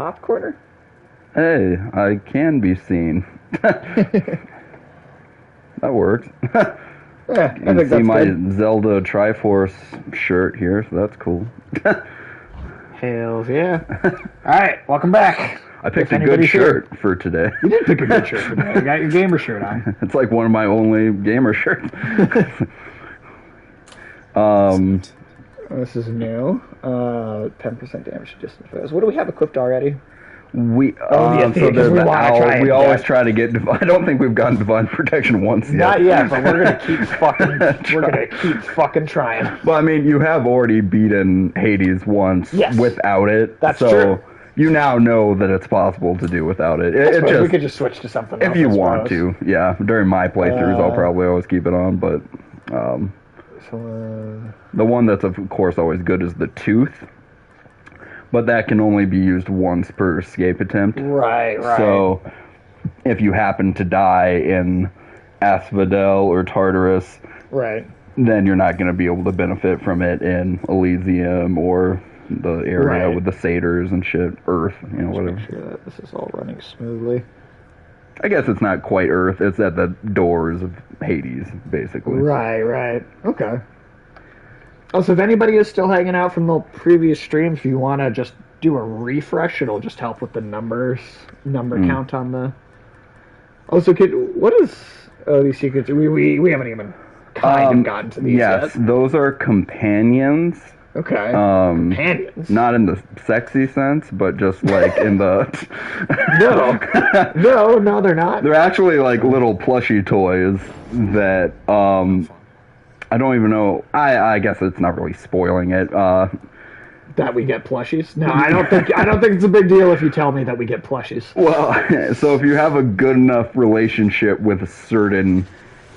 top corner? Hey, I can be seen. That works. Yeah, I You think can see that's my good. Zelda Triforce shirt here, so that's cool. Hells yeah. Alright, welcome back. I picked If a good anybody's shirt here. for today. You did pick a good shirt today. You got your gamer shirt on. It's like one of my only gamer shirts. This is new. 10% damage to distance foes. What do we have equipped already? We yeah, so because there's we the wanna owl. try and We always get- try to get. I don't think we've gotten divine protection once yet. Not yet, but we're gonna keep fucking. We're gonna keep fucking trying. Well, I mean, you have already beaten Hades once without it. That's so true. You now know that it's possible to do without it. It We just, could just switch to something else. if you I want suppose. to, yeah. During my playthroughs, I'll probably always keep it on, but the one that's of course always good is the tooth. But that can only be used once per escape attempt. Right. So, if you happen to die in Asphodel or Tartarus, Right. then you're not going to be able to benefit from it in Elysium or the area with the satyrs and shit, Earth, whatever. Make sure that this is all running smoothly. I guess it's not quite Earth, it's at the doors of Hades, basically. Right. Okay. Also, if anybody is still hanging out from the previous streams, if you want to just do a refresh, it'll just help with the number count on the... Also, what is... Oh, these secrets... We haven't even kind of gotten to these yes, yet. those are companions. Okay. Companions? Not in the sexy sense, but just like in the... No, they're not. They're actually like little plushy toys that... I don't even know. I guess it's not really spoiling it. That we get plushies? No, I don't think it's a big deal if you tell me that we get plushies. Well, so if you have a good enough relationship with certain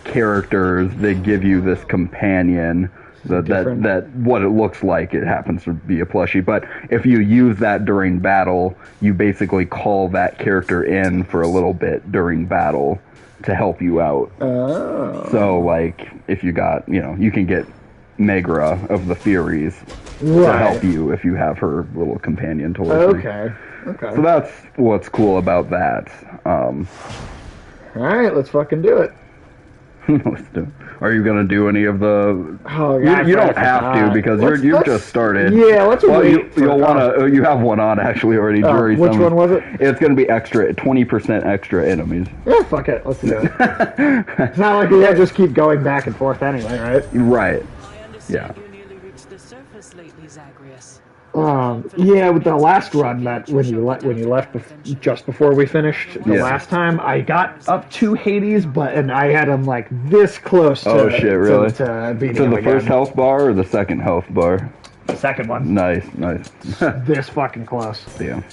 characters, they give you this companion that what it looks like, it happens to be a plushie. But if you use that during battle, you basically call that character in for a little bit during battle to help you out. Oh. So, like, if you got, you can get Megra of the Furies to help you if you have her little companion toy. Okay. So that's what's cool about that. Alright, let's fucking do it. Let's do it. Are you going to do any of the... Oh, yeah, you don't have to, because you've just started. Yeah, let's wait. You'll want to... You have one on, actually, already. Which one was it? It's going to be extra, 20% extra enemies. Yeah, fuck it. Let's do it. It's not like we just keep going back and forth anyway, right? Right. Yeah. Yeah, with the last run, that when you left just before we finished the last time, I got up to Hades, and I had him like this close to... Oh shit, really? To beating So him the again. first health bar or the second health bar? The second one. Nice. This fucking close. Damn.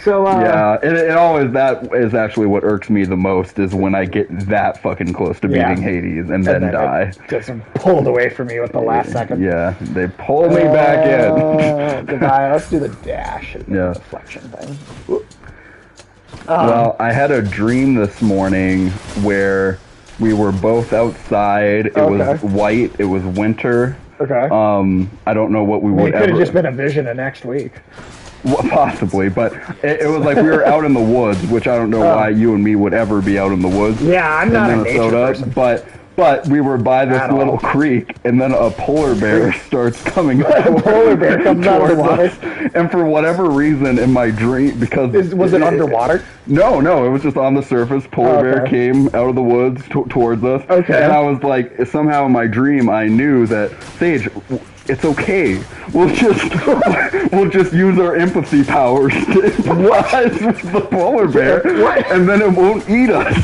So, yeah, it always, that is actually what irks me the most, is when I get that fucking close to beating Hades and then die. It gets him pulled away from me with the last second. Yeah, they pull me back in. Goodbye. Let's do the dash. Yeah. Deflection thing. Well, I had a dream this morning where we were both outside. It was white. It was winter. Okay. I don't know what we would It could have just been a vision of next week. Well, possibly, but it was like we were out in the woods, which I don't know why you and me would ever be out in the woods. Yeah, I'm not in a nature person. But we were by this little creek, and then a polar bear starts coming out. A polar bear comes out of the water. And for whatever reason, in my dream, because... Was it underwater? No, it was just on the surface. Polar bear came out of the woods towards us. Okay. And I was like, somehow in my dream, I knew that, Sage, it's okay. We'll just use our empathy powers to empathize with the polar bear, and then it won't eat us.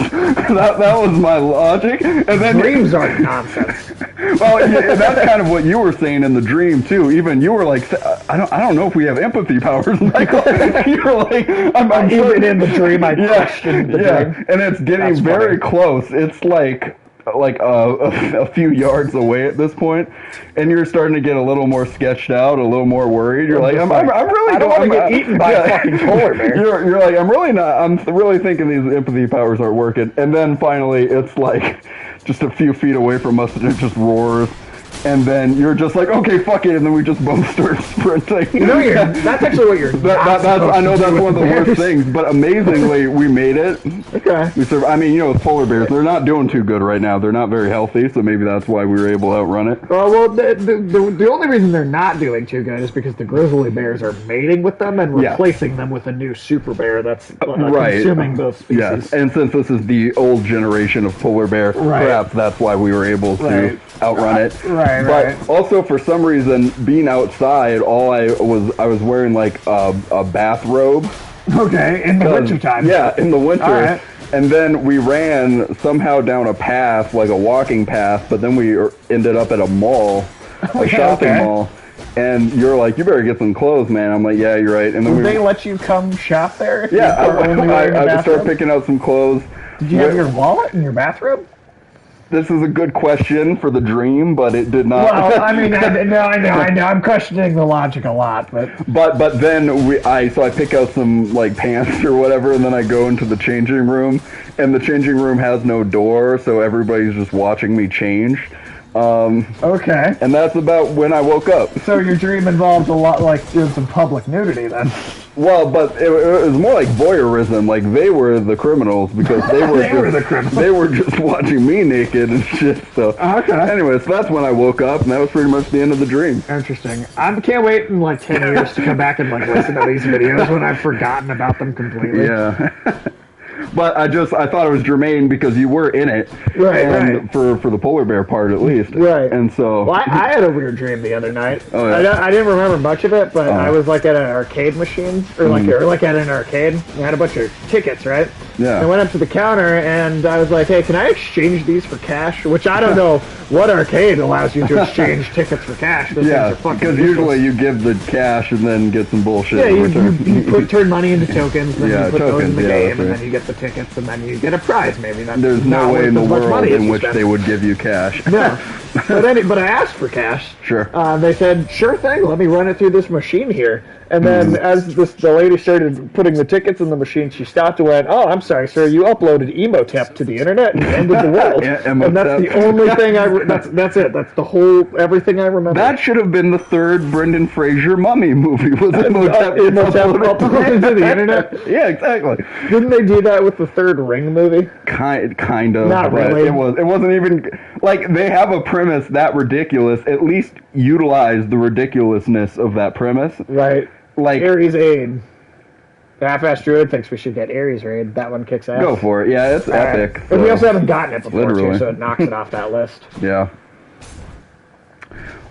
That was my logic. And then dreams are nonsense. Well, yeah, that's kind of what you were saying in the dream too. Even you were like, I don't know if we have empathy powers, Michael. You were like, I'm even in the dream, I questioned the dream. And it's getting very close. It's like a few yards away at this point, and you're starting to get a little more sketched out, a little more worried. You're like, I'm really... I don't want to get eaten by a fucking polar bear. You're like, I'm really thinking these empathy powers aren't working. And then finally, it's like just a few feet away from us, and it just roars. and then you're just like, okay, fuck it, and then we just both start sprinting. No, that's actually what you're. I know that's one of the worst things, but amazingly, we made it. Okay. I mean, with polar bears, they're not doing too good right now. They're not very healthy, so maybe that's why we were able to outrun it. Well, the only reason they're not doing too good is because the grizzly bears are mating with them and replacing them with a new super bear that's consuming both species. Yes, and since this is the old generation of polar bear, perhaps that's why we were able to outrun it. But also, for some reason, being outside, I was wearing like a bathrobe. Okay, in the winter time. Yeah, in the winter. All right. And then we ran somehow down a path, like a walking path, but then we ended up at a mall, a shopping mall. And you're like, you better get some clothes, man. I'm like, yeah, you're right. And then they let you come shop there? Yeah, I started picking out some clothes. Did you have your wallet in your bathrobe? This is a good question for the dream, but it did not. Well, I mean, I know. I'm questioning the logic a lot, but then I pick out some like pants or whatever, and then I go into the changing room, and the changing room has no door, so everybody's just watching me change. Okay. And that's about when I woke up. So your dream involved a lot like doing some public nudity then? Well, but it was more like voyeurism. Like they were the criminals because they were just watching me naked and shit. So anyway, so that's when I woke up, and that was pretty much the end of the dream. Interesting. I can't wait in like 10 years to come back and like listen to these videos when I've forgotten about them completely. Yeah. But I thought it was germane because you were in it, right. For the polar bear part at least, right? And so, well, I had a weird dream the other night. Oh, yeah. I didn't remember much of it, but I was like at an arcade machine, or like at an arcade. I had a bunch of tickets, right? Yeah. I went up to the counter and I was like, "Hey, can I exchange these for cash?" Which I don't know what arcade allows you to exchange tickets for cash. Because usually you give the cash and then get some bullshit. Yeah, you turn money into tokens, then you put those in the game, and then you get the tickets, and then you get a prize. Maybe there's no way in the world in which they would give you cash. No, but I asked for cash. Sure. They said, "Sure thing. Let me run it through this machine here." And then as the lady started putting the tickets in the machine, she stopped and went, "Oh, I'm sorry, sir. You uploaded Emotep to the internet and ended the world." And that's the only thing that's it. That's the whole everything I remember. That should have been the third Brendan Fraser mummy movie. Was Emotep uploaded to the internet? Yeah, exactly. Didn't they do that with the third Ring movie? Kind of. Not really. It wasn't even like they have a premise that ridiculous. At least utilize the ridiculousness of that premise. Right. Like Ares Aid. The Half-Assed Druid thinks we should get Ares Raid. That one kicks ass. Go for it. Yeah, it's epic. But we also haven't gotten it before, Literally. too, so it knocks it off that list. Yeah.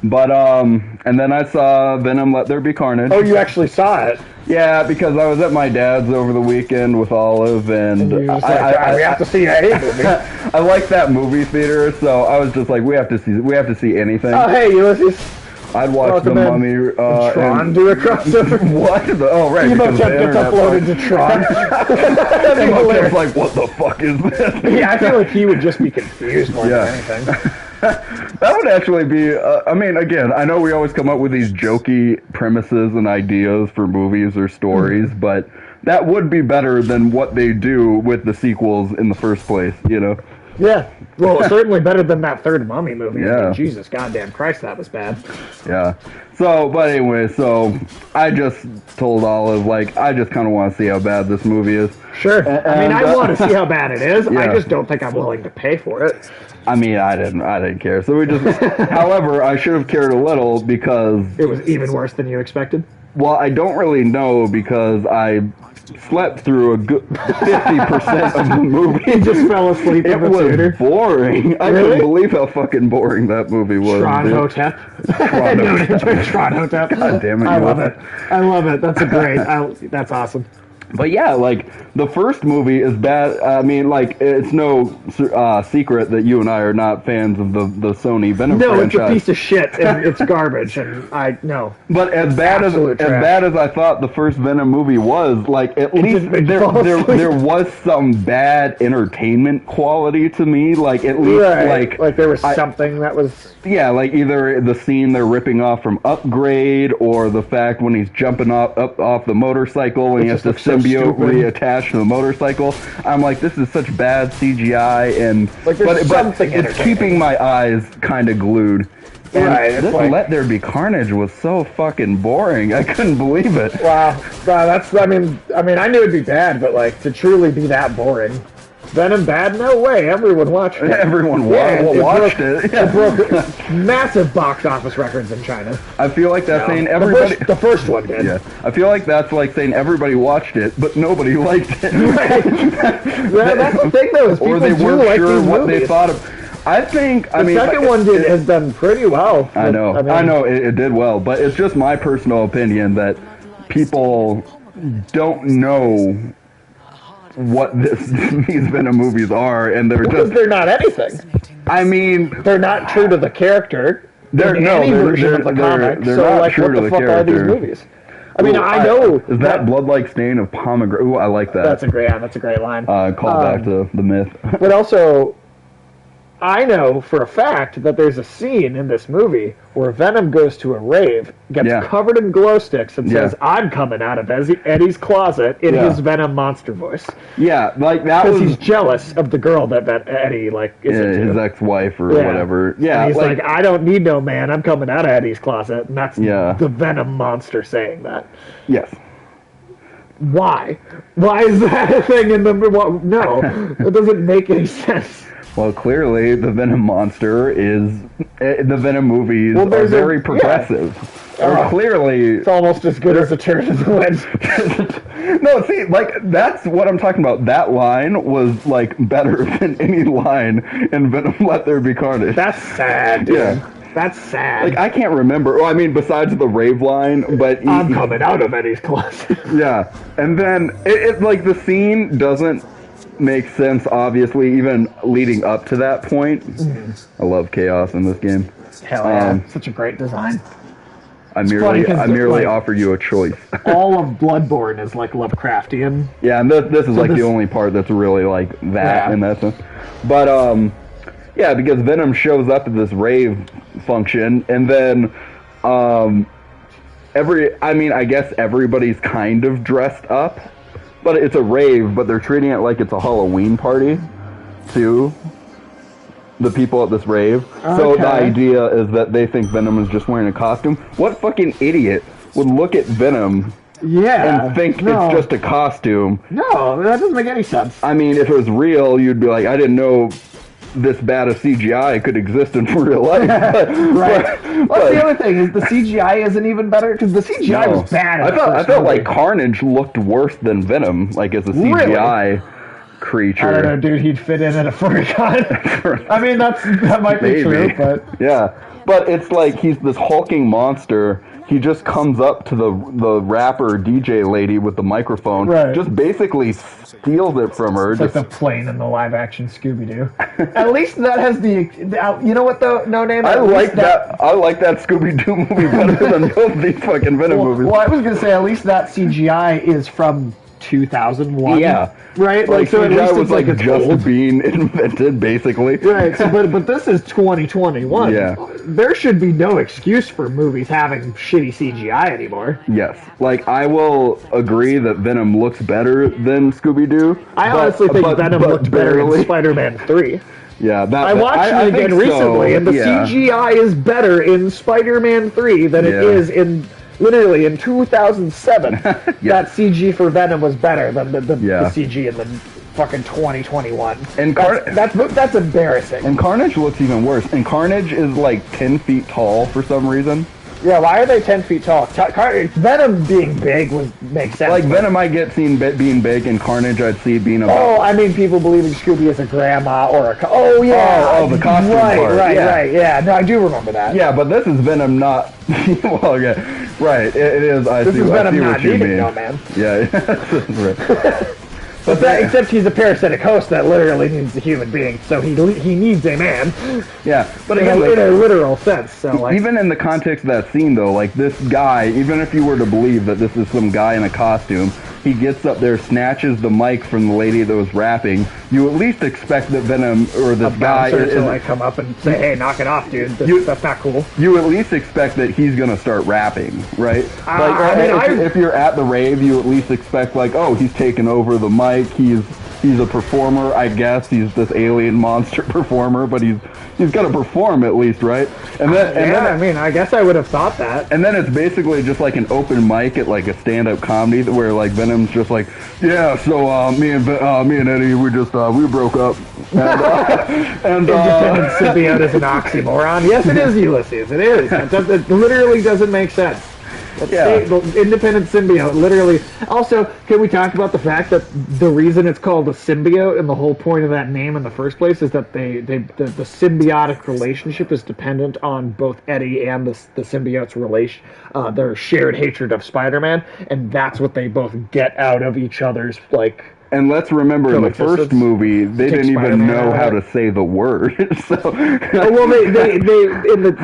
But, and then I saw Venom Let There Be Carnage. Oh, you actually saw it? Yeah, because I was at my dad's over the weekend with Olive, and we have to see a hate movie. I like that movie theater, so I was just like, we have to see anything. Oh, hey, Ulysses. I'd watch The Mummy. Tron do a crossover? What? Oh, right. Emotep gets uploaded to Tron. Emotep's like, what the fuck is this? Yeah, I feel like he would just be confused more than anything. That would actually be, I mean, again, I know we always come up with these jokey premises and ideas for movies or stories, but that would be better than what they do with the sequels in the first place, you know? Yeah. Well, certainly better than that third Mummy movie. Yeah. I mean, Jesus goddamn Christ, that was bad. Yeah. So, but anyway, so I just told Olive, like, I just kind of want to see how bad this movie is. Sure. I mean, I want to see how bad it is. Yeah. I just don't think I'm willing to pay for it. I mean, I didn't care. So we just, however, I should have cared a little because it was even worse than you expected. Well, I don't really know because I slept through a good 50% of the movie. You just fell asleep in the theater. It was boring. I couldn't believe how fucking boring that movie was. Tron Hotep. Tron Hotep. God damn it. I love it. I love it. That's a great. That's awesome. But yeah, like, the first movie is bad. I mean, like, it's no secret that you and I are not fans of the Sony Venom franchise. No, it's a piece of shit, and it's garbage, and no. But as bad as I thought the first Venom movie was, like, at least there was some bad entertainment quality to me. Like, at least, like there was something that was... Yeah, like, either the scene they're ripping off from Upgrade, or the fact when he's jumping off the motorcycle and he has to symbiote reattached to the motorcycle. I'm like, this is such bad CGI, and like, but it's keeping my eyes kind of glued. And Right, this Let There Be Carnage was so fucking boring. I couldn't believe it. Wow, that's. I mean, I knew it'd be bad, but like to truly be that boring. Venom bad? No way. Everyone watched it. Everyone watched it. It broke massive box office records in China. I feel like that's saying everybody. The first one did. Yeah, I feel like that's like saying everybody watched it, but nobody liked it. Right. Yeah, that's the thing, though. Is or they weren't like sure what movies. they thought of. I think. The second one has done pretty well. I know it did well, but it's just my personal opinion that people don't know what these Venom movies are, and they're not anything. I mean, they're not true to the character. They're version of the comic. So not like, true what to the the fuck character. are these movies? I mean, I know is that blood-like stain of pomegranate. Ooh, I like that. That's a great line. Call back to the myth. But also, I know for a fact that there's a scene in this movie where Venom goes to a rave, gets covered in glow sticks, and says, "I'm coming out of Eddie's closet" in his Venom monster voice. Yeah, like that was... Because he's jealous of the girl that Eddie, like, is into. His ex-wife or whatever. Yeah, and he's like, I don't need no man, I'm coming out of Eddie's closet. And that's the Venom monster saying that. Yes. Why? Why is that a thing in the... Well, no, it doesn't make any sense. Well, clearly, the Venom monster is... The Venom movies are very progressive. Clearly... It's almost as good as a turn of the wind. No, see, like, that's what I'm talking about. That line was, like, better than any line in Venom Let There Be Carnage. That's sad, dude. Yeah. That's sad. Like, I can't remember. Well, I mean, besides the rave line, but... I'm coming out of Eddie's closet. Yeah. And then, it like, the scene doesn't make sense, obviously, even leading up to that point. Mm-hmm. I love chaos in this game. Hell yeah. Such a great design. I merely offer you a choice. All of Bloodborne is, like, Lovecraftian. Yeah, and this is, the only part that's really, like, that in that sense. But, yeah, because Venom shows up at this rave function, and then, I guess everybody's kind of dressed up, but it's a rave, but they're treating it like it's a Halloween party, too, the people at this rave. Okay. So the idea is that they think Venom is just wearing a costume. What fucking idiot would look at Venom and think it's just a costume? No, that doesn't make any sense. I mean, if it was real, you'd be like, I didn't know this bad a CGI could exist in real life. Right. Well, the other thing is the CGI isn't even better, because the CGI was bad. I felt like Carnage looked worse than Venom, like as a CGI creature. I don't know, dude. He'd fit in at a furry-con. I mean, that might be true, but yeah. But it's like he's this hulking monster. He just comes up to the rapper DJ lady with the microphone, just basically steals it from her. It's like the plane in the live-action Scooby-Doo. At least that has the you know what though? No name. I like that Scooby-Doo movie better than both these fucking Venom movies. Well, I was gonna say at least that CGI is from 2001. Yeah. Right? Like so CGI was like just old. being invented, basically. Right, so, but this is 2021. Yeah. There should be no excuse for movies having shitty CGI anymore. Yes. Like, I will agree that Venom looks better than Scooby-Doo. I honestly think Venom looked better in Spider-Man 3. Yeah, I watched it again recently, and the CGI is better in Spider-Man 3 than it is in... Literally, in 2007, that CG for Venom was better than the CG in the fucking 2021. And that's embarrassing. And Carnage looks even worse. And Carnage is like 10 feet tall for some reason. Yeah, why are they 10 feet tall? Venom being big makes sense. Like, Venom I get seen being big, and Carnage I'd see being about... Oh, I mean, people believing Scooby is a grandma or a... the costume part. Right, yeah. No, I do remember that. Yeah, but this is Venom not... well, yeah, right, it is, I see what you mean. No, man. Yeah, right. Except he's a parasitic host that literally needs a human being, so he needs a man. Yeah, but in a literal sense. So like, even in the context of that scene, though, like this guy, even if you were to believe that this is some guy in a costume, he gets up there, snatches the mic from the lady that was rapping. You at least expect that Venom or this guy to like come up and say, "Hey, knock it off, dude. That's not cool." You at least expect that he's gonna start rapping, right? If you're at the rave, you at least expect like, oh, he's taking over the mic. He's he's a performer, I guess. He's this alien monster performer, but he's got to perform at least, right? And then, I mean, I guess I would have thought that. And then it's basically just like an open mic at like a stand-up comedy where like Venom's just like, yeah, so me and Eddie, we broke up. And independent symbiote is an oxymoron. Yes, it is, Ulysses. It is. It literally doesn't make sense. The independent symbiote, literally. Also, can we talk about the fact that the reason it's called a symbiote and the whole point of that name in the first place is that the symbiotic relationship is dependent on both Eddie and the symbiote's relation, their shared hatred of Spider-Man, and that's what they both get out of each other's, like... And let's remember, in the first movie, they didn't even know how to say the word. So,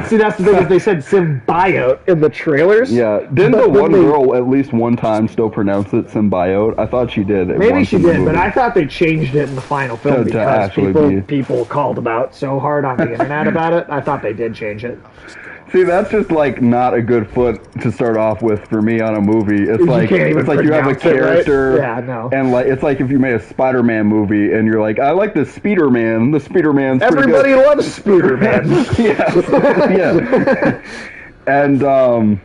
see, that's the thing is they said symbiote in the trailers. Yeah, didn't the one girl at least one time still pronounce it symbiote? I thought she did. Maybe she did, but I thought they changed it in the final film because people called about so hard on the internet about it. I thought they did change it. See, that's just like not a good foot to start off with for me on a movie. It's like you have a character, right? and like it's like if you made a Spider-Man movie and you're like, I like the Spider-Man. The Spider-Man's everybody loves Spider-Man. yeah. And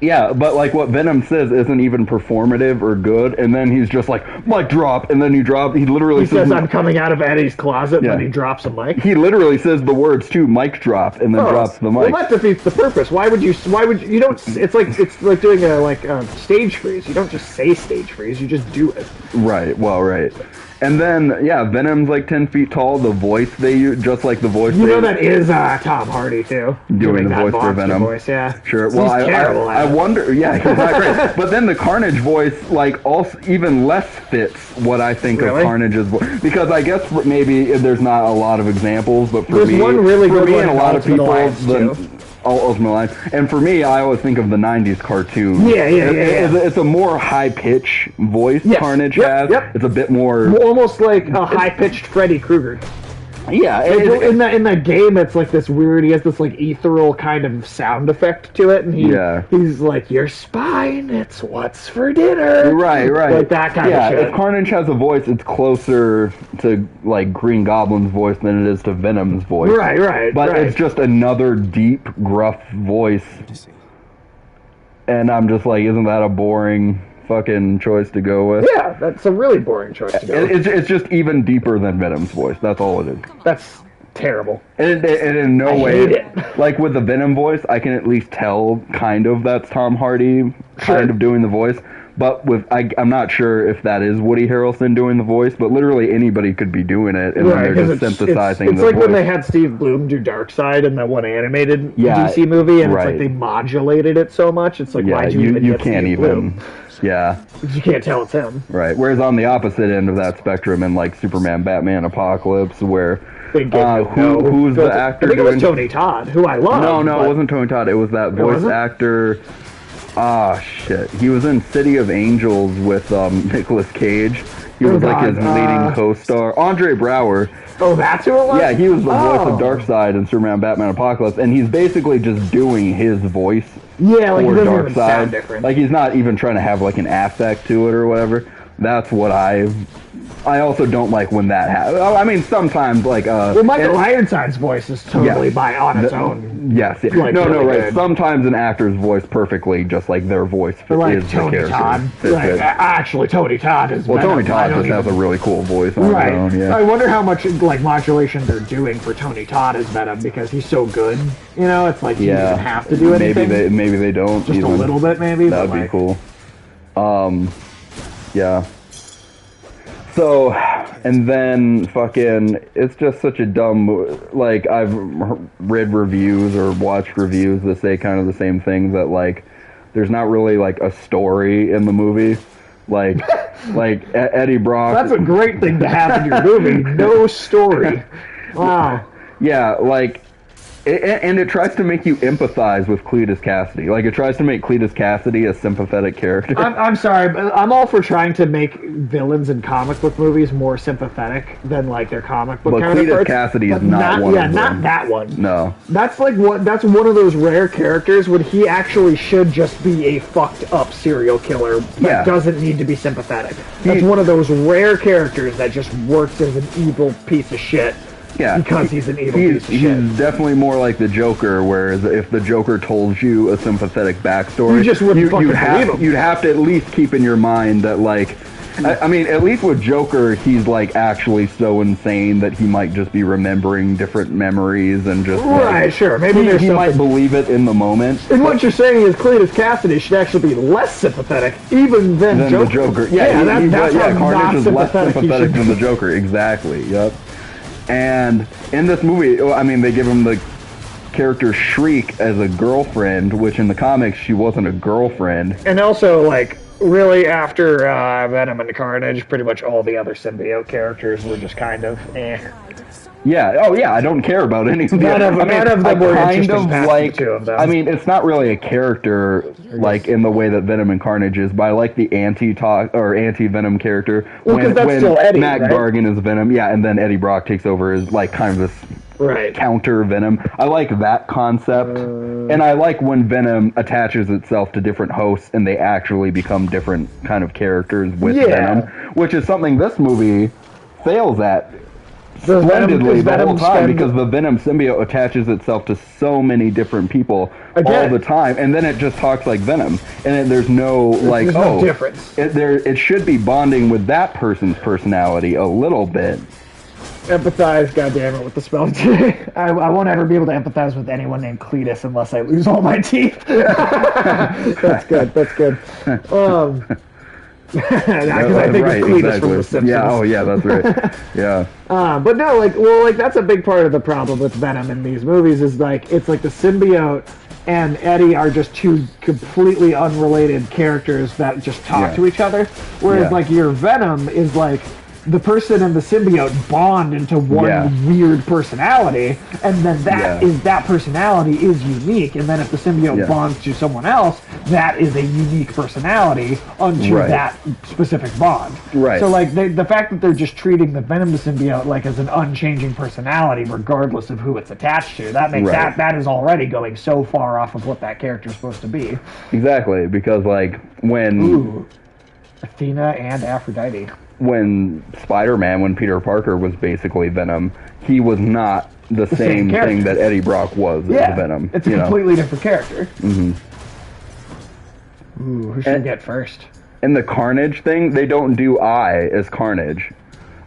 yeah, but like what Venom says isn't even performative or good, and then he's just like, mic drop, and then he literally says I'm coming out of Eddie's closet, and then he drops a mic. He literally says the words too, mic drop, and then drops the mic. Well, that defeats the purpose. Why would you don't, it's like doing a stage freeze. You don't just say stage freeze, you just do it. Right, well, right. And then, yeah, Venom's like 10 feet tall. The voice they use, just like the voice. You know that is Tom Hardy too, doing the voice for Venom. Voice, yeah. Sure. Well, I wonder. Yeah, he's not great. But then the Carnage voice, like, also even less fits what I think of Carnage's voice, because I guess maybe there's not a lot of examples, but for me and a lot of people, Ultimate Line. And for me, I always think of the 90s cartoon. Yeah. It's a more high-pitch voice Carnage has. Yep. It's a bit more... Almost like a high-pitched Freddy Krueger. Yeah. In that game, it's like this weird, he has this like ethereal kind of sound effect to it, and he's like, your spine, it's what's for dinner. Right. Like that kind of shit. Yeah, if Carnage has a voice, it's closer to like Green Goblin's voice than it is to Venom's voice. Right. But it's just another deep, gruff voice. And I'm just like, isn't that a boring fucking choice to go with? Yeah, that's a really boring choice to go with. It's just even deeper than Venom's voice. That's all it is. That's terrible. And in no way, hate it. like with the Venom voice, I can at least tell kind of that's Tom Hardy kind of doing the voice. But I'm not sure if that is Woody Harrelson doing the voice, but literally anybody could be doing it, and then they're just synthesizing the voice. It's like when they had Steve Blum do Darkseid in that one animated DC movie, and it's like they modulated it so much, it's like, why'd you even get Steve Blum? Yeah. You can't tell it's him. Right. Whereas on the opposite end of that spectrum, in like Superman, Batman, Apocalypse, where who's the actor? I think it was Tony Todd, who I love. No, it wasn't Tony Todd. It was that voice actor. Shit. He was in City of Angels with Nicolas Cage. He was like his leading co-star. Andre Braugher. Oh, that's who it was? Yeah, he was the voice of Darkseid in Superman, Batman, Apocalypse, and he's basically just doing his voice. Yeah, like he doesn't even sound different. Like he's not even trying to have like an affect to it or whatever. That's what I also don't like when that happens. I mean, sometimes like Michael Ironside's voice is totally on its own. Yes. Like, right. Good. Sometimes an actor's voice perfectly, just like their voice is Tony the character. Todd. Actually, Tony Todd is. Well, Tony Todd just has a really cool voice on his own. Yeah. I wonder how much like modulation they're doing for Tony Todd as Venom because he's so good. You know, it's like he doesn't have to do anything. Maybe they don't. Just even. A little bit, maybe. That'd be cool. Yeah. So, and then fucking, it's just such a dumb, like, I've read reviews or watched reviews that say kind of the same thing, that, like, there's not really, like, a story in the movie. Like Eddie Brock. That's a great thing to have in your movie. No story. Wow. Yeah, like, And it tries to make you empathize with Cletus Cassidy. Like, it tries to make Cletus Cassidy a sympathetic character. I'm sorry, but I'm all for trying to make villains in comic book movies more sympathetic than, like, their comic book counterparts. But Cletus Cassidy is not one of them. Yeah, not that one. No. That's one of those rare characters when he actually should just be a fucked up serial killer that doesn't need to be sympathetic. That's one of those rare characters that just works as an evil piece of shit. Yeah, because he's an evil piece of shit. He's definitely more like the Joker, whereas if the Joker told you a sympathetic backstory, you just wouldn't fucking believe him. You'd have to at least keep in your mind that, like, I mean, at least with Joker, he's, like, actually so insane that he might just be remembering different memories and just... Right, like, sure. Maybe he might believe it in the moment. And what you're saying is Cletus Cassidy should actually be less sympathetic, even than Joker. The Joker. That's Carnage is less sympathetic than the Joker. Exactly, yep. And in this movie, I mean, they give him the character Shriek as a girlfriend, which in the comics, she wasn't a girlfriend. And also, like, really after Venom and Carnage, pretty much all the other symbiote characters were just kind of Yeah. Oh, yeah. I don't care about any of them. None of them were interesting past the two of them. I mean, it's not really a character like in the way that Venom and Carnage is, but I like the anti-Venom character when Eddie, Matt Gargan is Venom. Yeah, and then Eddie Brock takes over as like kind of this counter Venom. I like that concept, and I like when Venom attaches itself to different hosts and they actually become different kind of characters with Venom, which is something this movie fails at splendidly the whole time, because the Venom symbiote attaches itself to so many different people all the time, and then it just talks like Venom, and there's no difference. It should be bonding with that person's personality a little bit. Empathize, goddammit, with the spell today. I won't ever be able to empathize with anyone named Cletus unless I lose all my teeth. That's good. Because I think of Cletus from The Simpsons. Yeah, oh yeah, that's right. Yeah. But no, that's a big part of the problem with Venom in these movies is it's like the symbiote and Eddie are just two completely unrelated characters that just talk to each other. Whereas your Venom is like the person and the symbiote bond into one weird personality, and then that personality is unique, and then if the symbiote bonds to someone else, that is a unique personality unto that specific bond. Right. So the fact that they're just treating the Venom symbiote as an unchanging personality regardless of who it's attached to, that makes that is already going so far off of what that character is supposed to be. Exactly, because when Athena and Aphrodite. When Spider-Man, when Peter Parker was basically Venom, he was not the same thing that Eddie Brock was as Venom. It's a completely different character. Mm-hmm. Ooh, who should we get first? And the Carnage thing, they don't do I as Carnage.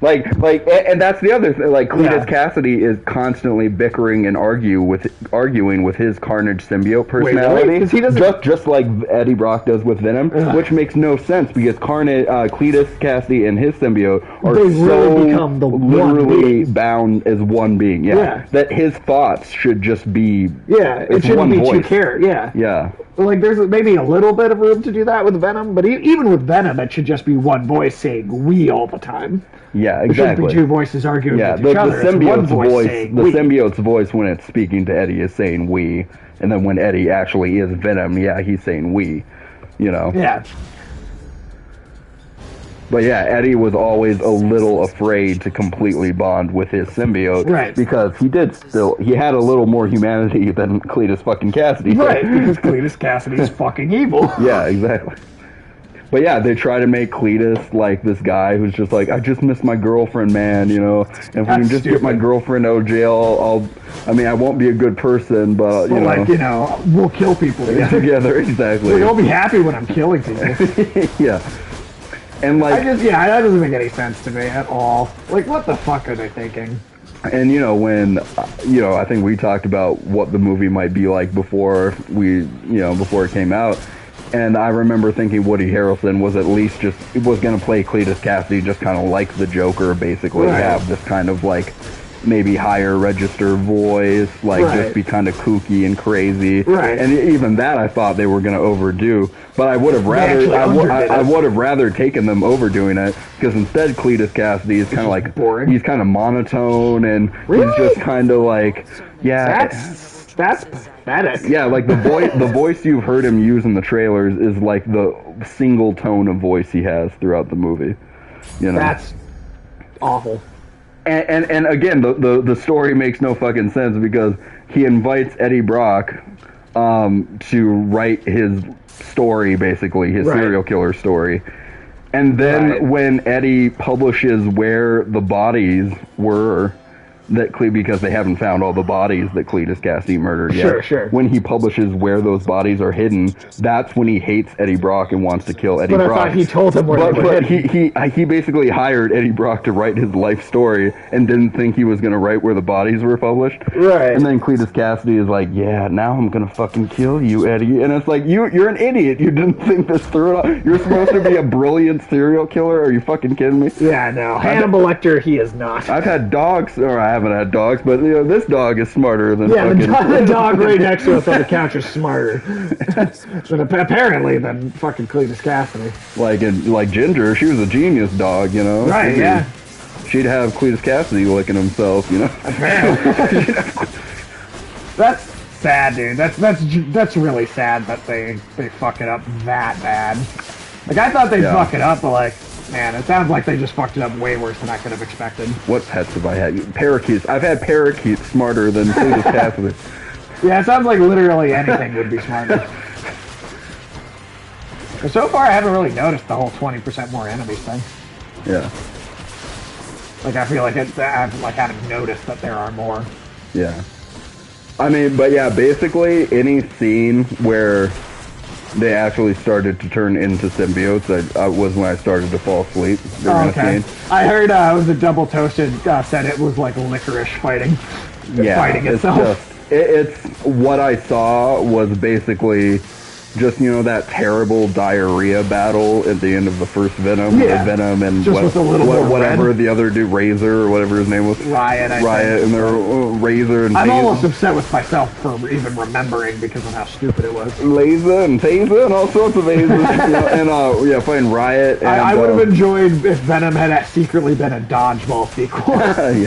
And that's the other thing. Cletus Cassidy is constantly bickering and arguing with his Carnage symbiote personality. Wait, he doesn't... just like Eddie Brock does with Venom, which makes no sense because Cletus Cassidy and his symbiote are become the literally bound as one being. Yeah. That his thoughts should just be it shouldn't be two characters. Yeah. There's maybe a little bit of room to do that with Venom, but even with Venom, it should just be one voice saying "we" all the time. Yeah, exactly. It shouldn't be two voices arguing with each other. The symbiote's voice when it's speaking to Eddie is saying "we," and then when Eddie actually is Venom, he's saying "we." Yeah. But Eddie was always a little afraid to completely bond with his symbiote, right? Because he had a little more humanity than Cletus fucking Cassidy, right? Because Cletus Cassidy is fucking evil. Yeah, exactly. But they try to make Cletus like this guy who's just like, I just miss my girlfriend, man, and if we can just get my girlfriend out of jail, I won't be a good person, but, we'll kill people together. Exactly. You'll be happy when I'm killing people. Yeah. And that doesn't make any sense to me at all. What the fuck are they thinking? And when I think we talked about what the movie might be like before it came out, and I remember thinking Woody Harrelson was at least was going to play Cletus Cassidy just kind of like the Joker, basically have this kind of maybe higher register voice, just be kind of kooky and crazy. Right. And even that I thought they were going to overdo. But I would have actually I underdid it. would have rather taken them over doing it, because instead Cletus Cassidy is kind of like boring. He's kind of monotone, and Really? he's just kind of like, yeah. That's pathetic. Yeah, like the voice you've heard him use in the trailers is like the single tone of voice he has throughout the movie. You know, That's awful. and again, the story makes no fucking sense, because he invites Eddie Brock to write his story, basically his serial killer story, and then when Eddie publishes where the bodies were. Because they haven't found all the bodies that Cletus Cassidy murdered yet. Sure. When he publishes where those bodies are hidden, that's when he hates Eddie Brock and wants to kill Eddie Brock. But I thought he told him where they were hidden. He basically hired Eddie Brock to write his life story and didn't think he was going to write where the bodies were published. Right. And then Cletus Cassidy is like, yeah, now I'm going to fucking kill you, Eddie. And it's like, you're an idiot. You didn't think this through at all. You're supposed to be a brilliant serial killer. Are you fucking kidding me? Yeah, no. Hannibal Lecter, he is not. I've had dogs, or I haven't had dogs, but this dog is smarter than fucking... the dog right next to us on the couch is smarter apparently than fucking Cletus Cassidy. Like Ginger, she was a genius dog, you know? Right, yeah. She'd have Cletus Cassidy licking himself, you know? Apparently. That's sad, dude. That's really sad that they fuck it up that bad. Like, I thought they'd fuck it up, but like... Man, it sounds like they just fucked it up way worse than I could have expected. What pets have I had? Parakeets. I've had parakeets smarter than Cletus Cassidy. Yeah, it sounds like literally anything would be smarter. But so far, I haven't really noticed the whole 20% more enemies thing. Yeah. Like, I feel like I haven't noticed that there are more. Yeah. I mean, but yeah, basically any scene where they actually started to turn into symbiotes was when I started to fall asleep during the scene. I heard it was a Double Toasted said it was like licorice fighting itself. It's what I saw was basically just, that terrible diarrhea battle at the end of the first Venom. Yeah. Venom and whatever the other dude, Razor or whatever his name was. Riot, and they're Razor and I'm Taser. almost upset with myself for even remembering because of how stupid it was. Laser and Taser and all sorts of Azers. Fighting Riot. And, I would have enjoyed if Venom had secretly been a dodgeball sequel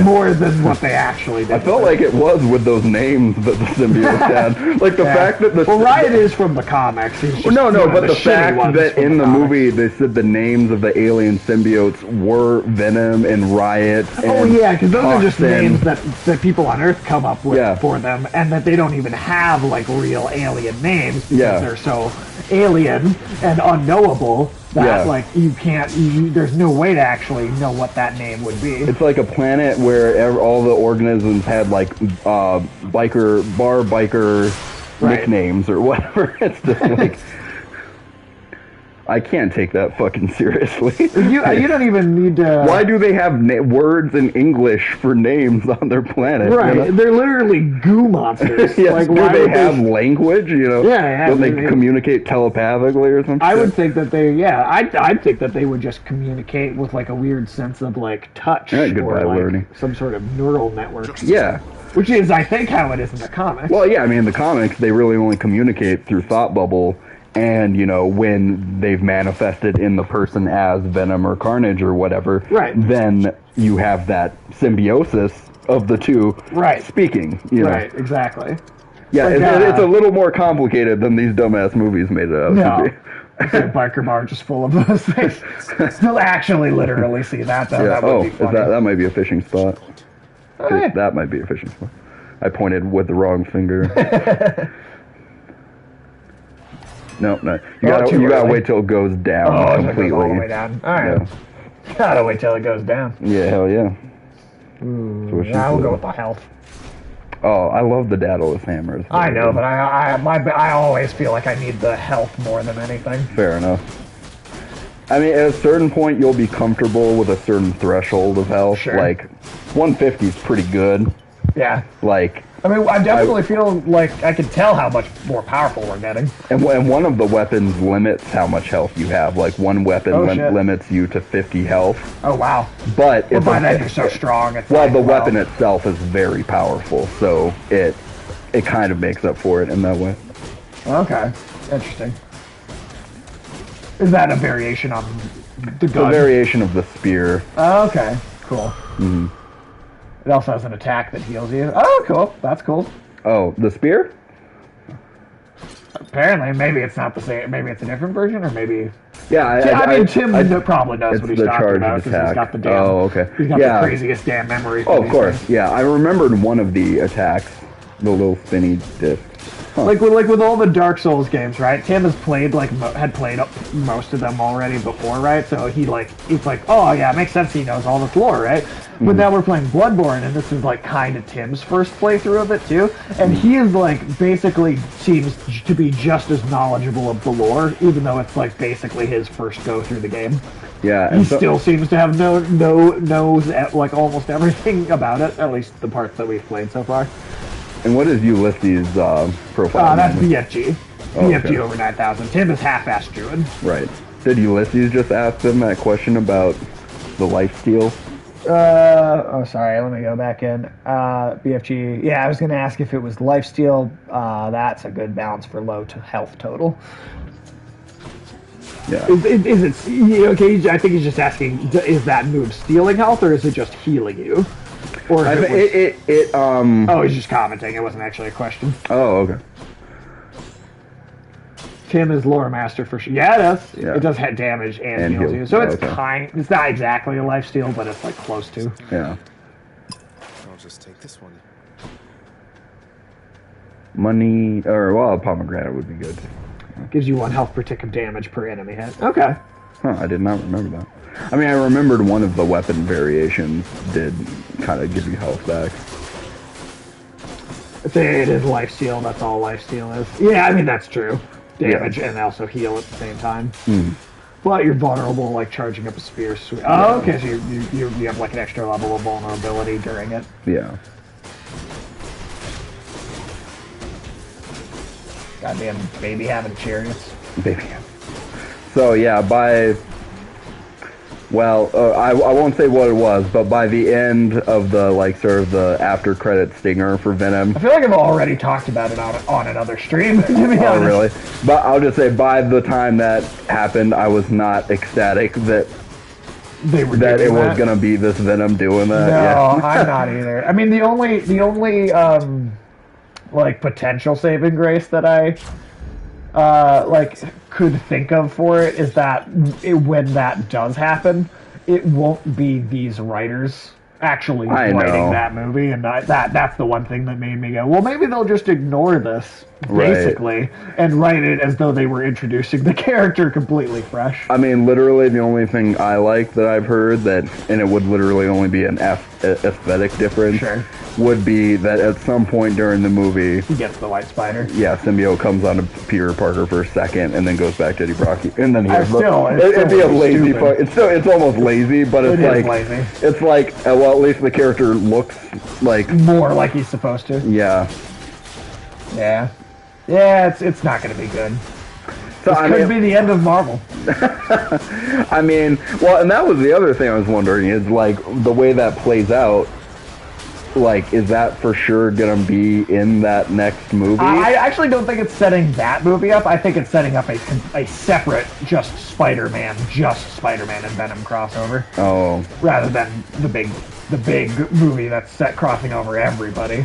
more than what they actually did. I felt like it was with those names that the symbiotes had. Like the fact that Riot is from the comics. No, but the fact that in the movie they said the names of the alien symbiotes were Venom and Riot. And because those are just names that people on Earth come up with for them, and that they don't even have like real alien names because they're so alien and unknowable that like you can't. There's no way to actually know what that name would be. It's like a planet where all the organisms had like bar biker. Nicknames or whatever. It's just like I can't take that fucking seriously. You don't even need to. Why do they have words in English for names on their planet? Right, they're literally goo monsters. Yes, like, do they have language? Yeah. Don't they communicate telepathically or something? I would think that they. I'd think that they would just communicate with like a weird sense of like touch or like learning. Some sort of neural network. Yeah. Which is, I think, how it is in the comics. Well, yeah, I mean, in the comics, they really only communicate through thought bubble and, when they've manifested in the person as Venom or Carnage or whatever, then you have that symbiosis of the two speaking. Right, exactly. Yeah, it's a little more complicated than these dumbass movies made it out to be. It's a biker bar just full of those things. Still actually literally see that, though. Yeah. That would be funny. That might be a fishing spot. That might be a fishing spot. I pointed with the wrong finger. No. You gotta wait till it goes down completely. It goes all the way down. All right. Yeah. Gotta wait till it goes down. Yeah, hell yeah. We'll go with the health. Oh, I love the Daedalus hammers. I know, but I always feel like I need the health more than anything. Fair enough. I mean, at a certain point, you'll be comfortable with a certain threshold of health. Sure. Like, 150 is pretty good. Yeah. Like... I mean, I definitely feel like I can tell how much more powerful we're getting. And one of the weapons limits how much health you have. Like, one weapon limits you to 50 health. Oh, wow. But... by then you're so strong. It's the weapon itself is very powerful, so it kind of makes up for it in that way. Okay. Interesting. Is that a variation on the gun? It's a variation of the spear. Oh, okay. Cool. Mm-hmm. It also has an attack that heals you. Oh, cool. That's cool. Oh, the spear? Apparently, maybe it's not the same. Maybe it's a different version, or maybe. Yeah, I mean, Tim probably knows what he's talking about because he's got the damn. Oh, okay. He's got the craziest damn memory. Oh, of course. Things. Yeah, I remembered one of the attacks, the little spinny disc. Huh. Like with all the Dark Souls games, right? Tim has played had played most of them already before, right? So he's like, oh yeah, it makes sense. He knows all the lore, right? But now we're playing Bloodborne, and this is like kind of Tim's first playthrough of it too, and he is like basically seems to be just as knowledgeable of the lore, even though it's like basically his first go through the game. Yeah, he still seems to have knows like almost everything about it, at least the parts that we've played so far. And what is Ulysses' profile? That's BFG. Oh, BFG okay. over 9,000. Tim is half-assed druid. Right. Did Ulysses just ask them that question about the lifesteal? Sorry, let me go back in. BFG. Yeah, I was going to ask if it was lifesteal. That's a good balance for low to health total. Yeah. Is it okay? I think he's just asking: is that move stealing health, or is it just healing you? Or oh, he's just commenting. It wasn't actually a question. Oh, okay. Tim is lore master for sure. Yeah, it does. Yeah. It does hit damage and heals you. So it's it's not exactly a lifesteal, but it's like close to. Yeah. I'll just take this one. Money, or a pomegranate would be good. Gives you 1 health per tick of damage per enemy hit. Okay. Huh, I did not remember that. I mean, I remembered one of the weapon variations did kind of give you health back. It is lifesteal. That's all lifesteal is. Yeah, I mean, that's true. Damage and also heal at the same time. But you're vulnerable, like charging up a spear. Oh, okay, so you have like an extra level of vulnerability during it. Yeah. Goddamn baby having chariots. Baby. So yeah, I won't say what it was, but by the end of the sort of the after credit stinger for Venom. I feel like I've already talked about it on another stream. To be honest. Oh really? But I'll just say by the time that happened, I was not ecstatic that it was gonna be this Venom doing that. No, yeah. I'm not either. I mean, the only potential saving grace that I could think of for it is that when that does happen, it won't be these writers actually writing that movie, and that's the one thing that made me go, well, maybe they'll just ignore this basically and write it as though they were introducing the character completely fresh. I mean, literally the only thing I like that I've heard and it would literally only be an aesthetic difference, would be that at some point during the movie he gets the white spider. Yeah, symbiote comes on to Peter Parker for a second and then goes back to Eddie Brock, and then it'd be a lazy fuck. It's almost lazy, but it's lazy. It's like well, at least the character looks like more like he's supposed to. Yeah. It's not going to be good. So, this could be the end of Marvel. I mean, well, and that was the other thing I was wondering is the way that plays out. Is that for sure gonna be in that next movie? I actually don't think it's setting that movie up. I think it's setting up a separate just Spider-Man and Venom crossover. Oh. Rather than the big movie that's crossing over everybody.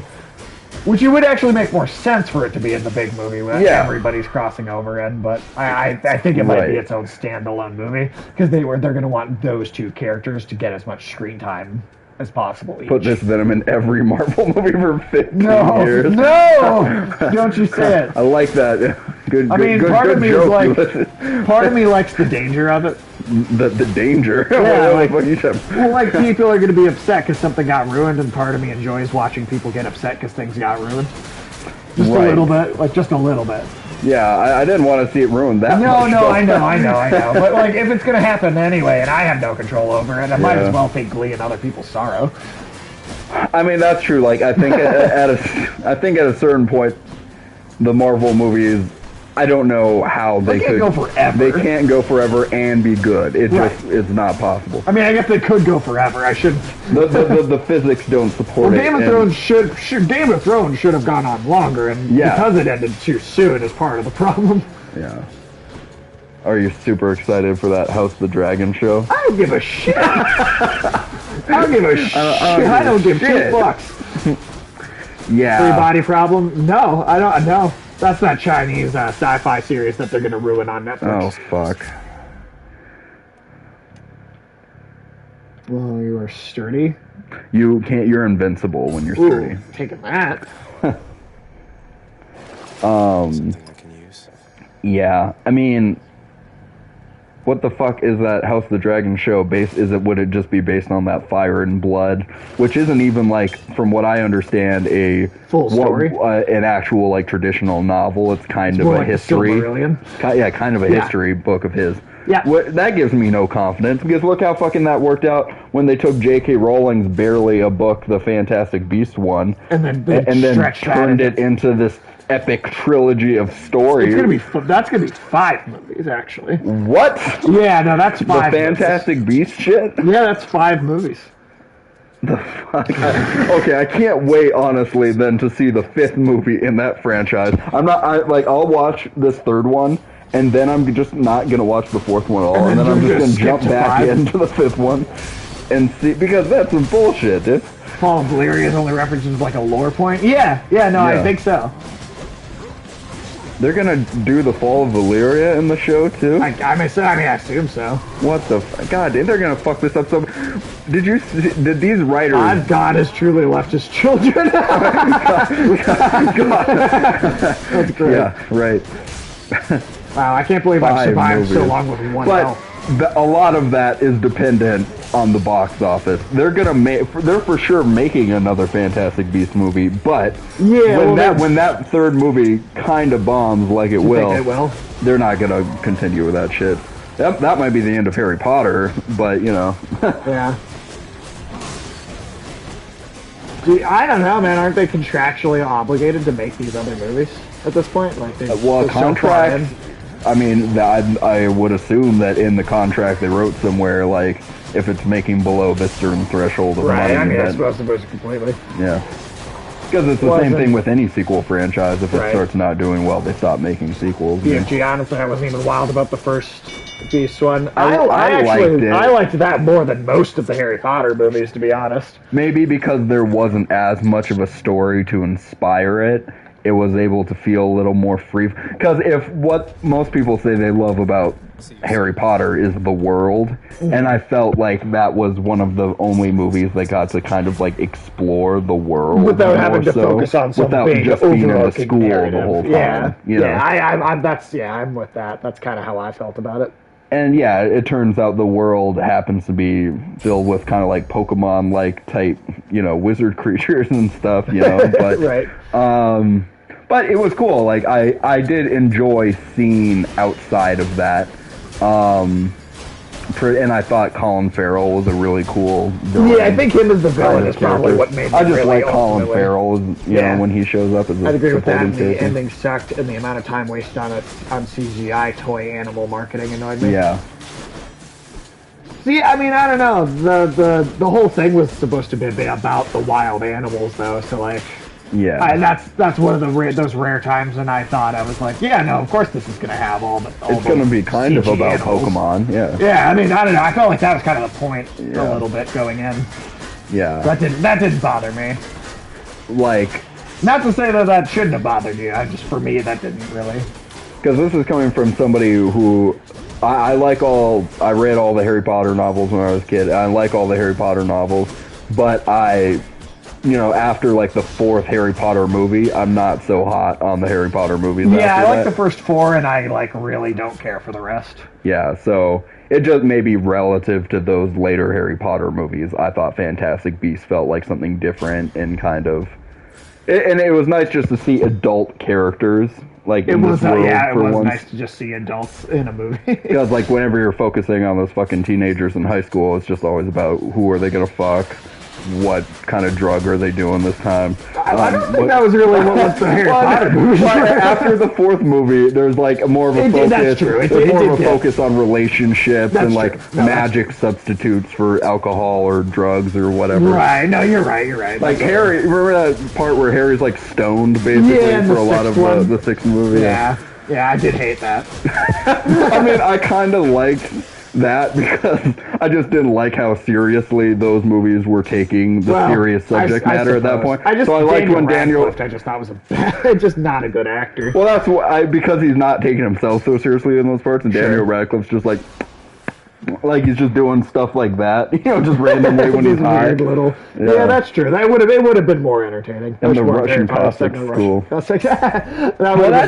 Which it would actually make more sense for it to be in the big movie when everybody's crossing over in, but I think it might be its own standalone movie because they're going to want those two characters to get as much screen time as possible each. Put this Venom in every Marvel movie for 15 years. No! Don't you say it. I like that. Good joke. Part of me likes the danger of it. The danger? Yeah, people are going to be upset because something got ruined, and part of me enjoys watching people get upset because things got ruined. Just a little bit. Just a little bit. Yeah, I didn't want to see it ruined that much. No, I know. But if it's going to happen anyway, and I have no control over it, I might as well take glee in other people's sorrow. I mean, that's true. I think at a certain point, the Marvel movies, I don't know how they could go forever. They can't go forever and be good. It's not possible. I mean, I guess they could go forever. I should. The physics don't support it. Game of Thrones should have gone on longer, and because it ended too soon is part of the problem. Yeah. Are you super excited for that House of the Dragon show? I don't give a shit. I don't give a shit. I don't give 2 fucks. Yeah. Free body problem? No, I don't. No, that's that Chinese sci-fi series that they're gonna ruin on Netflix. Oh fuck. Well, you are sturdy. You can't. You're invincible when you're sturdy. Taking that. Something I can use. Yeah. I mean, what the fuck is that House of the Dragon show based? Would it just be based on that Fire and Blood, which isn't even like, from what I understand, a full story, an actual like traditional novel. It's kind of a like history. Kind of a history book of his. Yeah. That gives me no confidence, because look how fucking that worked out when they took J.K. Rowling's barely a book, the Fantastic Beasts one, and then turned it into this epic trilogy of stories. That's gonna be 5 movies, actually. What? Yeah, no, that's 5. The Fantastic Beasts shit? Yeah, that's 5 movies. The fuck? Okay, I can't wait, honestly, then to see the 5th movie in that franchise. I'll watch this 3rd one, and then I'm just not gonna watch the 4th one at all, and then I'm just gonna jump back into the 5th one and see, because that's some bullshit, dude. Paul Valyrian only references like a lore point. Yeah, I think so. They're gonna do the fall of Valyria in the show too. I assume so. What the God? They're gonna fuck this up. So, did these writers? God has truly left his children. God. That's great. Yeah, right. Wow, I can't believe I've survived so long with one health. A lot of that is dependent on the box office. They're for sure making another Fantastic Beasts movie, but when that 3rd movie kind of bombs like it will, they're not gonna continue with that shit. That might be the end of Harry Potter, but you know. Yeah. Gee, I don't know, man. Aren't they contractually obligated to make these other movies at this point? Like, contract. I mean, I would assume that in the contract they wrote somewhere, like, if it's making below this certain threshold of money. I mean, I suppose completely. Yeah. Because it's the same thing with any sequel franchise. If it starts not doing well, they stop making sequels. Gee, honestly, I wasn't even wild about the first Beast one. I liked it. I liked that more than most of the Harry Potter movies, to be honest. Maybe because there wasn't as much of a story to inspire it. It was able to feel a little more free. Because if what most people say they love about Harry Potter is the world, and I felt like that was one of the only movies that got to kind of like explore the world without having to focus on some big just being in the school narrative. the whole time. I'm with that. That's kind of how I felt about it. And yeah, it turns out the world happens to be filled with kind of like Pokemon-like type, wizard creatures and stuff, but right. But it was cool. Like I did enjoy seeing outside of that. And I thought Colin Farrell was a really cool villain. Yeah, I think him as the villain is probably what made me I just really like Colin Farrell, when he shows up as a I'd agree with that. supporting The character. ending sucked, and the amount of time wasted on CGI toy animal marketing annoyed me. Yeah. See, I mean, I don't know. The whole thing was supposed to be about the wild animals, though. So like, yeah, that's one of those rare times, and I thought I was like, yeah, no, of course this is gonna have all it's gonna be kind of about animals. Pokemon, yeah. Yeah, I mean, I don't know. I felt like that was kind of the point a little bit going in. Yeah. That didn't bother me. Like, not to say that shouldn't have bothered you. For me, that didn't really. Because this is coming from somebody who I read all the Harry Potter novels when I was a kid. I like all the Harry Potter novels, but after like the 4th Harry Potter movie, I'm not so hot on the Harry Potter movies. Yeah, I like the first 4, and I like really don't care for the rest. Yeah, so it just maybe relative to those later Harry Potter movies, I thought Fantastic Beasts felt like something different and kind of. And it was nice just to see adult characters. Like it was nice to just see adults in a movie. Because like whenever you're focusing on those fucking teenagers in high school, it's just always about who are they gonna fuck, what kind of drug are they doing this time. I don't think that was really what was the Harry Potter movie. After the 4th movie, there's like more of a focus. That's true. There's more of a focus on relationships and like magic substitutes for alcohol or drugs or whatever. Right. No, you're right. Like Harry, remember that part where Harry's like stoned basically for a lot of the 6th movie? Yeah. Yeah, I did hate that. I mean, I kind of liked that because I just didn't like how seriously those movies were taking the serious subject matter at that point. I liked when Daniel. I just thought was just not a good actor. Well, that's why because he's not taking himself so seriously in those parts, and Daniel Radcliffe's just like he's just doing stuff like that, just randomly when he's high. Weird little. Yeah, that's true. It would have been more entertaining. And the Russian Cossack school. That's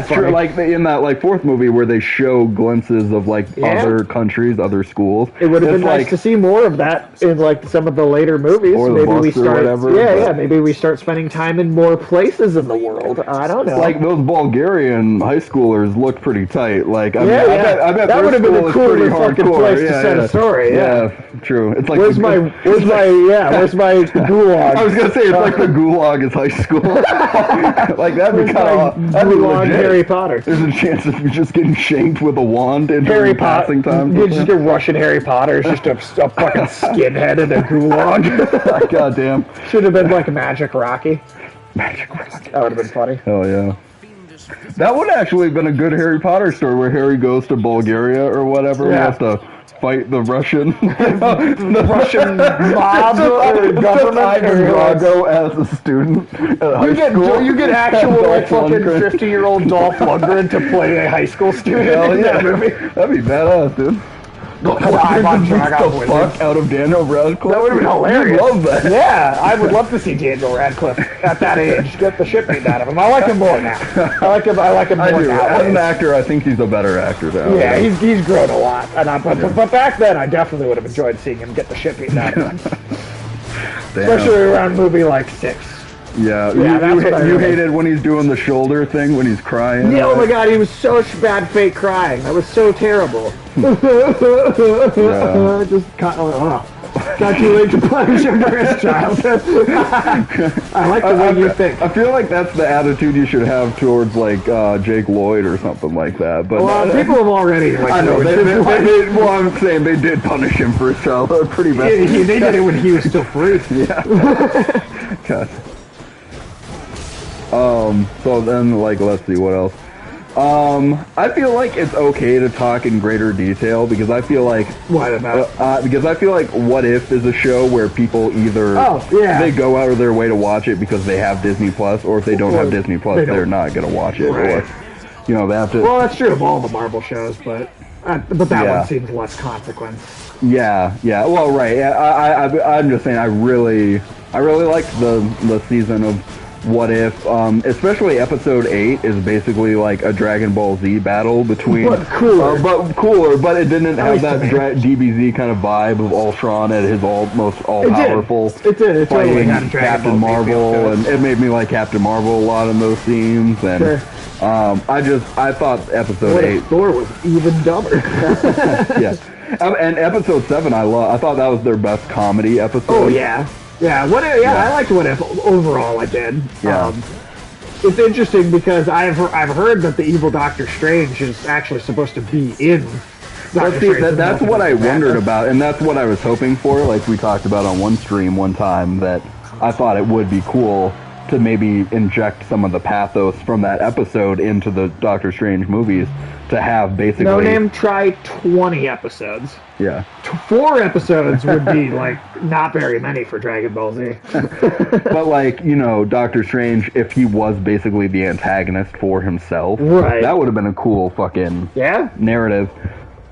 true. Like in that fourth movie where they show glimpses of other countries, other schools. It would have been nice to see more of that in some of the later movies. Or maybe we start, or whatever. Maybe we start spending time in more places in the world. I don't know. Like those Bulgarian high schoolers look pretty tight. I bet that would have been a cool fucking place to set a story. Yeah, true. It's like where's my gulag? I was gonna say it's like the gulag is high school. That'd be kind of gulag Harry Potter. There's a chance of you just getting shanked with a wand in Harry passing time. You just get Russian Harry Potter. It's just a fucking skinhead in a gulag. Goddamn. Should have been like a Magic Rocky. Magic Rocky. That would have been funny. Hell yeah. That would actually have been a good Harry Potter story where Harry goes to Bulgaria or whatever and has to fight the Russian the Russian mob or government. Ivan Drago as a student at high school. You get actual fucking 50-year-old Dolph Lundgren to play a high school student in that movie. That'd be badass, dude. The fuck out of Daniel Radcliffe. That would have been hilarious. You'd love that. Yeah, I would love to see Daniel Radcliffe at that age get the shit beat out of him. I like him more now. I like him more now. As an actor, I think he's a better actor now. Yeah, he's grown a lot. But back then, I definitely would have enjoyed seeing him get the shit beat out of him. Especially around movie 6. Yeah, you hated when he's doing the shoulder thing when he's crying. Yeah, oh my god, he was so bad fake crying. That was so terrible. Just got too late to punish him for his childhood. I like the way you think. I feel like that's the attitude you should have towards Jake Lloyd or something like that. But people have already. I know. Well, I'm saying they did punish him for his childhood pretty bad. They did it when he was still free. Yeah. God. So then, let's see, what else? I feel like it's okay to talk in greater detail because I feel like... Why not? Because I feel like What If is a show where people either... they go out of their way to watch it because they have Disney Plus, or if they don't have Disney Plus, they're not going to watch it. Right. Or, they have to... Well, that's true of all the Marvel shows, but that one seems less consequence. Yeah. Well, right. I'm just saying I really liked the season of What If, especially episode 8 is basically like a Dragon Ball Z battle between... But cooler. But it didn't have that DBZ kind of vibe of Ultron at his most all-powerful It fighting totally Captain Marvel, and it made me like Captain Marvel a lot in those scenes, and I thought episode 8... Thor was even dumber. Yeah. And episode 7 I thought that was their best comedy episode. Oh, yeah. Yeah, I liked What If overall. I did. Yeah. It's interesting because I've heard that the evil Doctor Strange is actually supposed to be in. That's what I wondered about, and that's what I was hoping for. Like we talked about on one stream one time, that I thought it would be cool to maybe inject some of the pathos from that episode into the Doctor Strange movies to have basically... No name, try 20 episodes. Yeah. 4 episodes would be, not very many for Dragon Ball Z. But, Doctor Strange, if he was basically the antagonist for himself, that would have been a cool fucking narrative.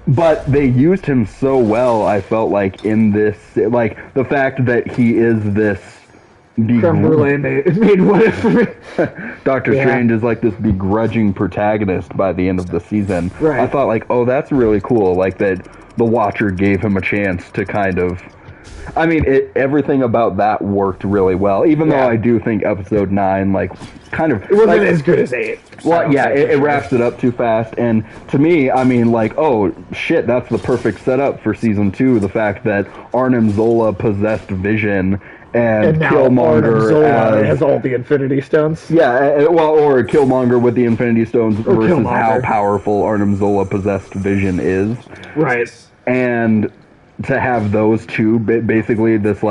But they used him so well, I felt like, in this... the fact that he is this... Creme brulee made What If for me. Doctor Strange is like this begrudging protagonist by the end of the season. Right. I thought that's really cool. Like that the Watcher gave him a chance to kind of... I mean, everything about that worked really well. Even though I do think episode 9, kind of... It wasn't as good as 8. Well, it wraps it up too fast. And to me, I mean, oh, shit, that's the perfect setup for season 2. The fact that Arnim Zola possessed Vision... And Killmonger has all the Infinity Stones. Yeah, or Killmonger with the Infinity Stones versus how powerful Arnim Zola possessed Vision is. Right. And to have those two, basically this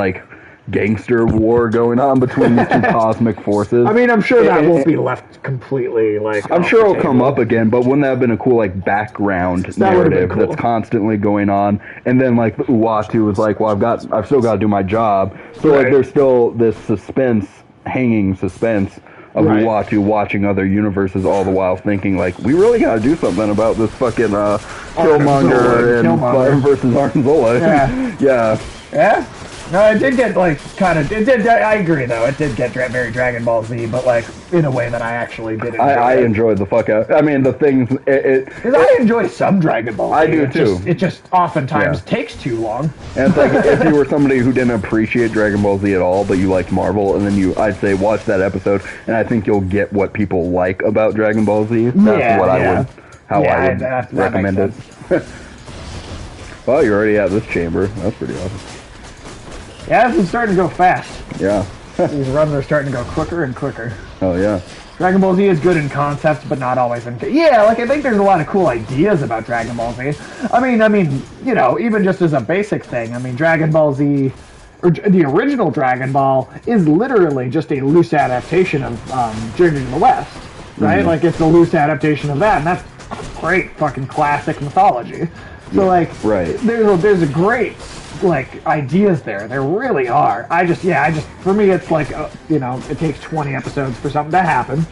gangster war going on between these two cosmic forces. I mean, I'm sure that won't be left completely, like... I'm sure it'll come up again, but wouldn't that have been a cool, like, background narrative cool. that's constantly going on? And then, like, Uatu was like, well, I've still got to do my job. So, like, there's still this hanging suspense of Uatu watching other universes all the while thinking, like, we really got to do something about this fucking Killmonger versus Arnzola. Yeah? No, it did get, like, I agree, though. It did get very Dragon Ball Z, but, like, in a way that I actually did enjoy. I enjoyed the fuck out. I mean, the things... Because I enjoy some Dragon Ball Z. I do, too. It just oftentimes takes too long. And it's like, if you were somebody who didn't appreciate Dragon Ball Z at all, but you liked Marvel, and then I'd say, watch that episode, and I think you'll get what people like about Dragon Ball Z. That's I would recommend it. Well, you're already at this chamber. That's pretty awesome. Yeah, this is starting to go fast. Yeah. These runs are starting to go quicker and quicker. Oh, yeah. Dragon Ball Z is good in concept, but not always in... Yeah, like, I think there's a lot of cool ideas about Dragon Ball Z. I mean, you know, even just as a basic thing, I mean, Dragon Ball Z, or the original Dragon Ball, is literally just a loose adaptation of Journey to the West, right? Mm-hmm. Like, it's a loose adaptation of that, and that's great fucking classic mythology. So, like, there's a great... like, ideas there. There really are. For me, it's like, you know, it takes 20 episodes for something to happen.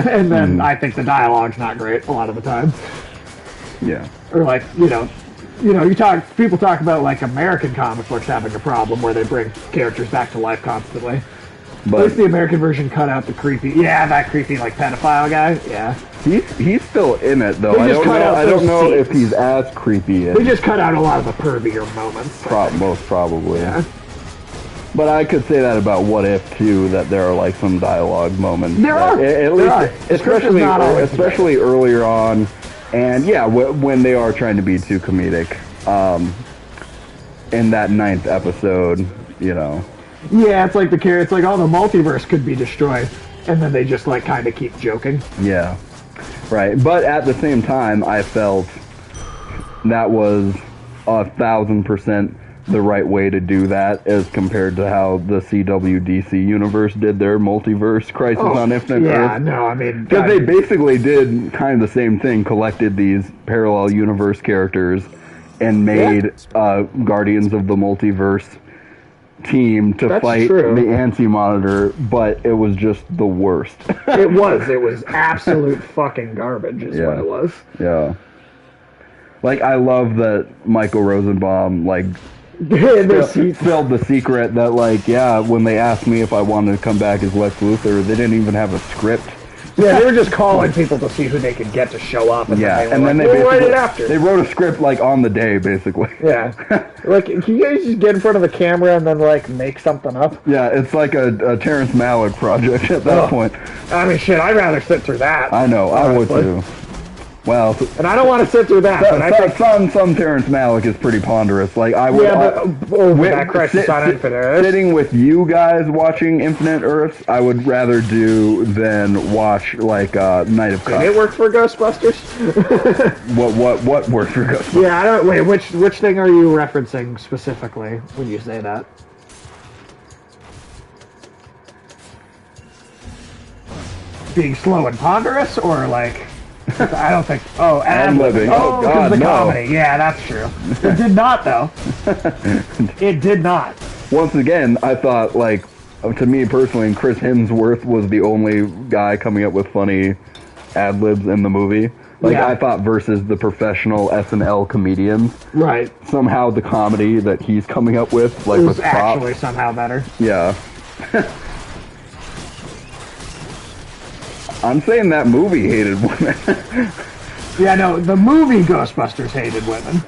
And then I think the dialogue's not great a lot of the time. Yeah. Or, like, people talk about, like, American comic books having a problem where they bring characters back to life constantly. But at least the American version cut out the creepy, like, pedophile guy. Yeah. He's still in it, though. I don't know if he's as creepy. They just cut out a lot of the pervier moments. Most probably. Yeah. But I could say that about What If, too, that there are, like, some dialogue moments. There are. Especially earlier on. And, yeah, when they are trying to be too comedic. In that 9th episode, you know. Yeah, it's like the multiverse could be destroyed, and then they just, like, kind of keep joking. Yeah, right. But at the same time, I felt that was 1,000% the right way to do that as compared to how the CW/DC universe did their multiverse Crisis on Infinite Earth. Yeah, no, I mean... Because they basically did kind of the same thing, collected these parallel universe characters and made Guardians of the Multiverse team to fight the Anti-Monitor, but it was just the worst. It was absolute fucking garbage is what it was. Yeah. Like, I love that Michael Rosenbaum, like, spilled the secret that, like, when they asked me if I wanted to come back as Lex Luthor, they didn't even have a script. Yeah, they were just calling people to see who they could get to show up. And then they write it after. They wrote a script, like, on the day, basically. Yeah. Like, can you guys just get in front of the camera and then, like, make something up? Yeah, it's like a Terrence Malick project at that point. I mean, shit, I'd rather sit through that. I know, I would too. Well, and I don't want to sit through that. But I think some Terrence Malick is pretty ponderous. Like I would. Yeah, but that Crisis on Infinite Earth. Sitting with you guys watching Infinite Earths, I would rather do than watch like Night of Cups. Did it work for Ghostbusters? What worked for Ghostbusters? Yeah, I don't. Wait, which thing are you referencing specifically when you say that? Being slow and ponderous, or like? I don't think. Oh, ad-libbing. Oh, God, the comedy. Yeah, that's true. It did not, though. It did not. Once again, I thought, like, to me personally, Chris Hemsworth was the only guy coming up with funny ad-libs in the movie. Like, I thought versus the professional SNL comedians. Right. Somehow the comedy that he's coming up with, like, was actually somehow better. Yeah. I'm saying that movie hated women. Yeah, no, the movie Ghostbusters hated women.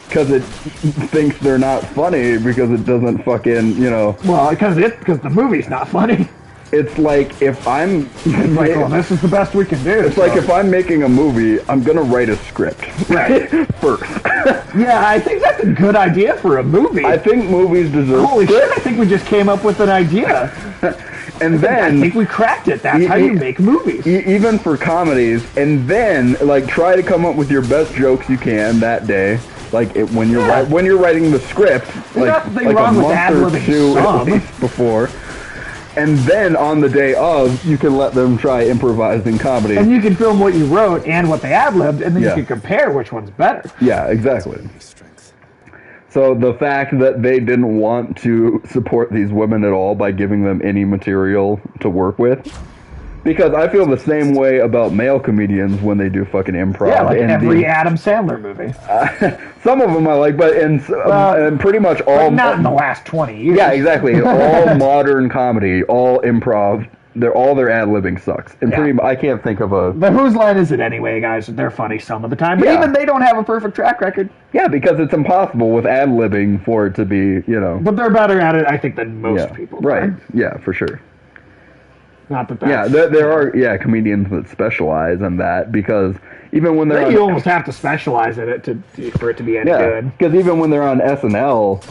Because it thinks they're not funny because it doesn't fucking, you know... Well, because the movie's not funny. It's like if I'm... It's like, well, this is the best we can do. It's like if I'm making a movie, I'm going to write a script. Right. First. Yeah, I think that's a good idea for a movie. I think movies deserve Holy shit, I think we just came up with an idea. And then... I think we cracked it. That's how you make movies. Even for comedies. And then, like, try to come up with your best jokes you can that day. Like when you're writing the script, like a month or two at least before, and then on the day of, you can let them try improvising comedy. And you can film what you wrote and what they ad-libbed, and then you can compare which one's better. Yeah, exactly. So the fact that they didn't want to support these women at all by giving them any material to work with, because I feel the same way about male comedians when they do fucking improv. Yeah, like every Adam Sandler movie. Some of them I like, but in pretty much all... But not in the last 20 years. Yeah, exactly. All modern comedy, all improv, their ad-libbing sucks. And I can't think of a... But whose line is it anyway, guys? They're funny some of the time. But even they don't have a perfect track record. Yeah, because it's impossible with ad-libbing for it to be, But they're better at it, I think, than most people. Right. Yeah, for sure. Not that that's... Yeah, there are comedians that specialize in that, because even when they're you almost have to specialize in it for it to be any good. Because even when they're on SNL,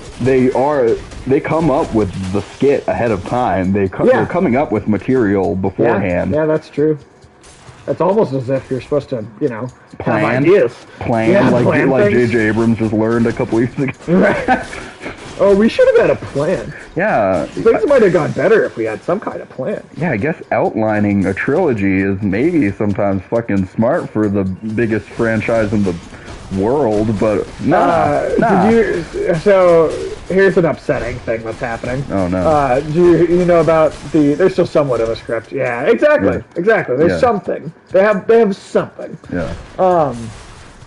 they come up with the skit ahead of time. They're coming up with material beforehand. Yeah, that's true. It's almost as if you're supposed to, plan have ideas. Like J.J. Abrams just learned a couple years ago. Right. Oh, we should have had a plan. Yeah. Things might have gone better if we had some kind of plan. Yeah, I guess outlining a trilogy is maybe sometimes fucking smart for the biggest franchise in the world, but So, here's an upsetting thing that's happening. Oh, no. Do you know about there's still somewhat of a script. Yeah, exactly. Yeah. Exactly. There's something. They have something. Yeah.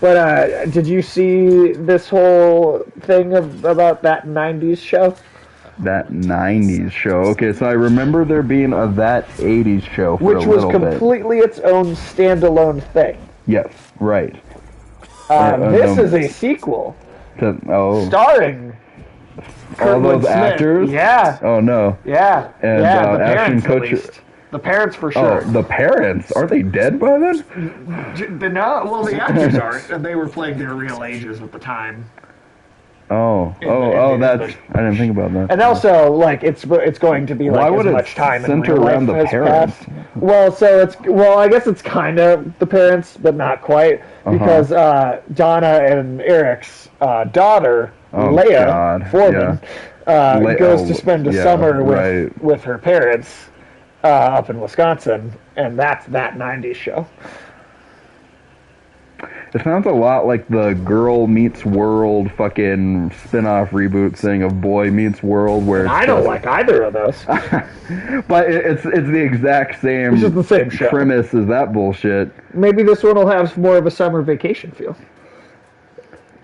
But did you see this whole thing about that 90s show? That 90s show. Okay, so I remember there being that 80s show for which a was little bit. completely its own standalone thing. Yes, right. This is a sequel. Starring all those actors? Yeah. Oh, no. Yeah. And the Ashton parents, at least. The parents, for sure. Oh, the parents? Aren't they dead by then? The actors aren't, and they were playing their real ages at the time. I didn't think about that. And also, it's going to be Why would as much time in real around life the as parents? past. I guess it's kind of the parents, but not quite, because Donna and Eric's daughter, Leia Foreman, goes to spend a summer with her parents up in Wisconsin, and that's that 90s show. It sounds a lot like the Girl Meets World fucking spin-off reboot thing of Boy Meets World, where I don't like either of those. But it's the exact same, it's just the same show. Premise as that bullshit. Maybe this one will have more of a summer vacation feel.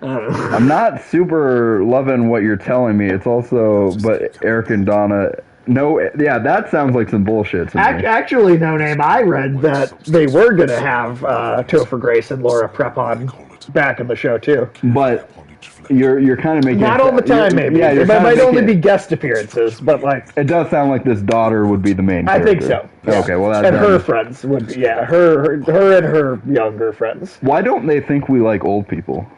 I don't know. I'm not super loving what you're telling me. It's also, but Eric and Donna... No, yeah, that sounds like some bullshit to me. Actually, No Name, I read that they were going to have Topher Grace and Laura Prepon back in the show, too. But you're kind of making... Not all the time, maybe. Yeah, it might only be guest appearances, but It does sound like this daughter would be the main character. I think so. Yeah. Okay, well that's... And her friends would be, her and her younger friends. Why don't they think we like old people?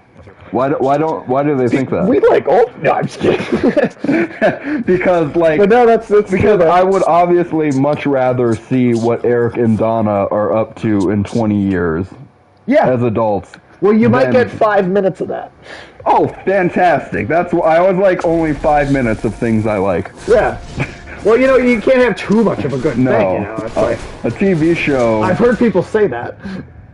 Why do they think that? We like old... No, I'm just kidding. Because, But no, that's because I would obviously much rather see what Eric and Donna are up to in 20 years. Yeah. As adults. Well, you might get 5 minutes of that. Oh, fantastic. That's why I always like only 5 minutes of things I like. Yeah. Well, you can't have too much of a good thing, It's a TV show... I've heard people say that.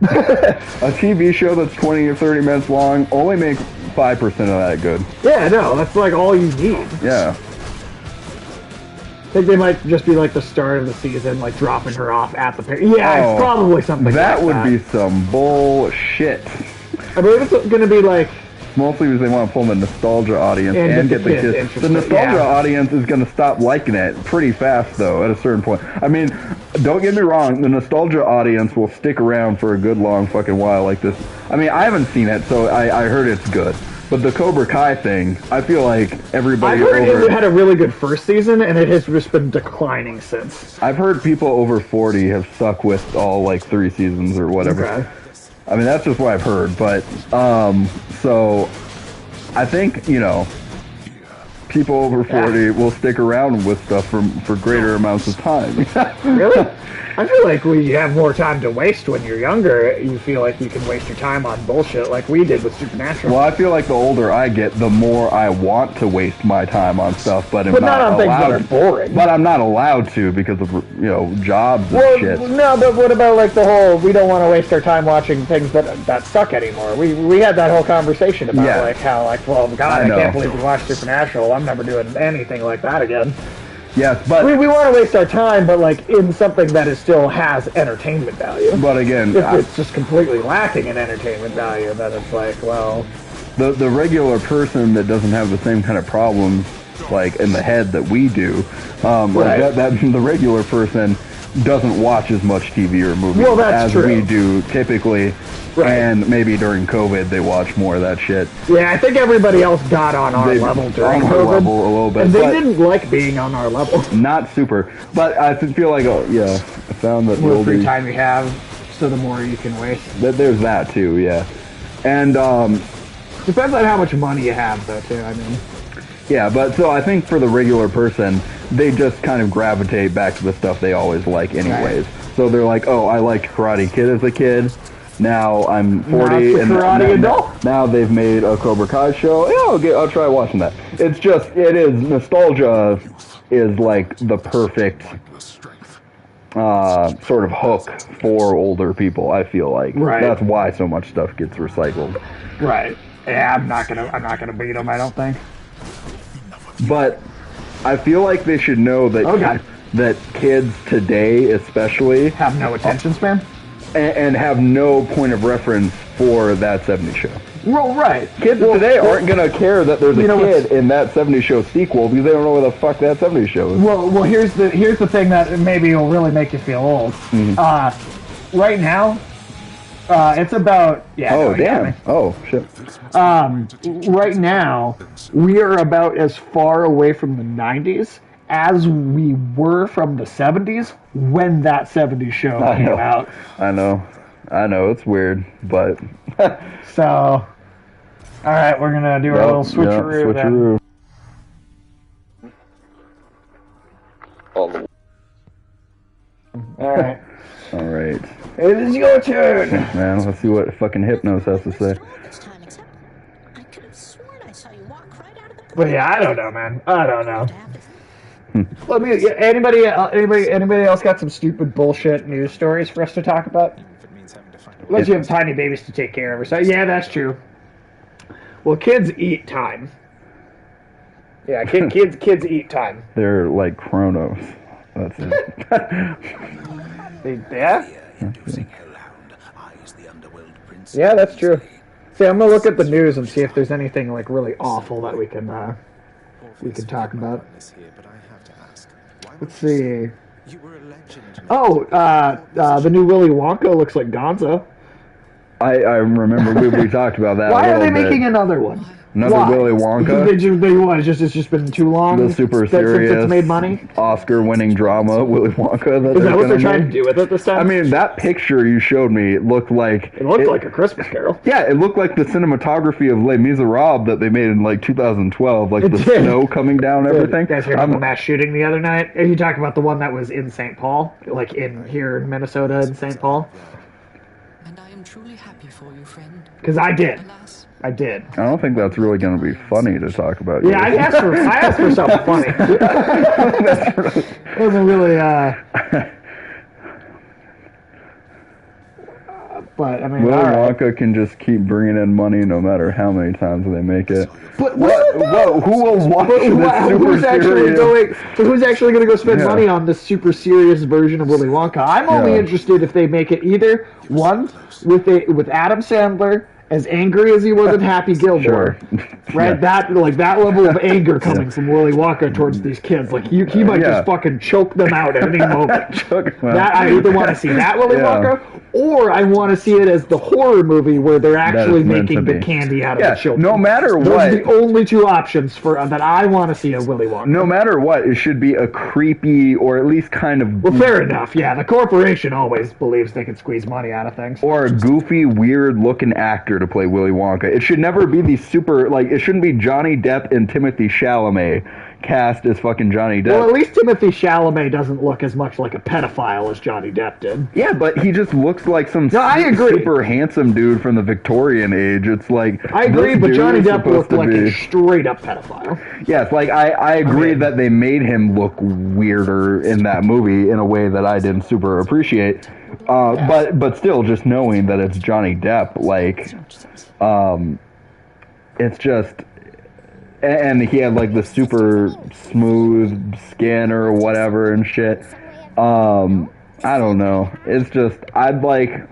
A TV show that's 20 or 30 minutes long, only make 5% of that good. Yeah, no, that's all you need. Yeah. I think they might just be the start of the season, dropping her off at the it's probably something that would be some bullshit. I believe it's going to be mostly because they want to pull the nostalgia audience and get the kids. The nostalgia audience is going to stop liking it pretty fast, though, at a certain point. I mean, don't get me wrong, the nostalgia audience will stick around for a good long fucking while like this. I mean, I haven't seen it, so I heard it's good. But the Cobra Kai thing, I feel like everybody it had a really good first season, and it has just been declining since. I've heard people over 40 have stuck with all 3 seasons or whatever. Okay. I mean, that's just what I've heard, but, so, I think, people over 40 will stick around with stuff for greater amounts of time. Really? I feel like we have more time to waste when you're younger. You feel like you can waste your time on bullshit like we did with Supernatural. Well, I feel like the older I get, the more I want to waste my time on stuff, but I'm But not not on things allowed. that are boring. But I'm not allowed to because of jobs and shit. No, but what about like the whole, we don't want to waste our time watching things that suck anymore. We had that whole conversation about like how like, well, God, I can't believe we watched Supernatural. I'm never doing anything like that again. Yes, but We want to waste our time, but like in something that is still has entertainment value. but again, If it's just completely lacking in entertainment value, then it's like, well, the regular person that doesn't have the same kind of problems like in the head that we do, Right. that the regular person doesn't watch as much TV or movies Well, that's as true. we do typically. Right. And maybe during COVID they watch more of that shit. yeah, I think everybody else got on our level during on our COVID. level a little bit, And they but didn't like being on our level. not super. But I feel like I found that The more free oldies- time you have, so the more you can waste. that there's that too, yeah. And Depends on how much money you have, though, too. I mean, yeah, but so I think for the regular person, they just kind of gravitate back to the stuff they always like anyways. So they're like, oh, I liked Karate Kid as a kid. Now I'm 40 Now it's the and Karate adult. now they've made a Cobra Kai show. Yeah, I'll try watching that. It is nostalgia is like the perfect sort of hook for older people. I feel like Right. that's why so much stuff gets recycled. right. Yeah, I'm not gonna beat them, I don't think. But I feel like they should know that Okay. that kids today, especially, Have no attention span? and have no point of reference for that 70s show. Well, right. Kids today aren't going to care that there's a kid in that 70s show sequel because they don't know what the fuck that 70s show is. Well, here's the thing that maybe will really make you feel old. Right now, it's about Oh, damn. Oh, shit. right now, we are about as far away from the 90s as we were from the 70s when that 70s show came out. I know, it's weird, but... So, all right, we're going to do our little switcheroo then. Switcheroo. All right. All right. It is your turn. Man, let's see what fucking Hypnos has to say. I could have sworn I saw you walk right out of the But yeah, I don't know, man. I don't know. Let me. Anybody else got some stupid bullshit news stories for us to talk about? If it means having to find a Unless you have tiny babies to take care of, or so. Yeah, that's true. Well, kids eat time. Yeah, kids eat time. They're like Chronos. That's it. Yeah. Yeah, that's true. See, I'm gonna look at the news and see if there's anything like really awful that we can talk about. Let's see. You were a legend. Oh, the new Willy Wonka looks like Gonzo. I remember we talked about that. Why a are little they bit. making another one? Another Why? Willy Wonka? They what? It's just been too long. The super since serious it's made money. Oscar-winning drama Willy Wonka. Is that what they're trying to do with it this time? I mean, that picture you showed me looked like... it looked like a Christmas Carol. Yeah, it looked like the cinematography of Les Miserables that they made in like 2012, like It the did. snow coming down, everything. You guys heard about the mass shooting the other night? Are you talking about the one that was in St. Paul, like in here in Minnesota in St. Paul? And I am truly happy for you, friend. Because I did. Alas, I did. I don't think that's really going to be funny to talk about. Yeah, I asked for something funny. It wasn't really, but I mean, Willy all right. Wonka can just keep bringing in money no matter how many times they make it. But Who will watch this super serious? Who's actually going to go spend Yeah. money on this super serious version of Willy Wonka? I'm only interested if they make it either one with Adam Sandler as angry as he was in Happy Gilmore, Sure. right? Yeah. That level of anger coming from Willy Wonka towards these kids, like he might just fucking choke them out at any moment. That I either want to see that Willy Wonka, or I want to see it as the horror movie where they're actually is meant making to the be. candy out of Yeah, the children. no matter Those what. are the only two options for that I want to see a Willy Wonka. No matter what, it should be a creepy or at least kind of... Well, fair enough. Yeah, the corporation always believes they can squeeze money out of things. Or a goofy, weird-looking actor to play Willy Wonka. It should never be the super, like, it shouldn't be Johnny Depp and Timothy Chalamet cast as fucking Johnny Depp. Well, at least Timothy Chalamet doesn't look as much like a pedophile as Johnny Depp did. Yeah, but he just looks like some I agree. super handsome dude from the Victorian age. It's like... I agree, this but dude Johnny is Depp supposed looked to like be... a straight-up pedophile. Yes, like, I agree that they made him look weirder in that movie in a way that I didn't super appreciate. But still, just knowing that it's Johnny Depp, like, it's just... And he had, like, the super smooth skin or whatever and shit. I don't know. It's just, I'd like...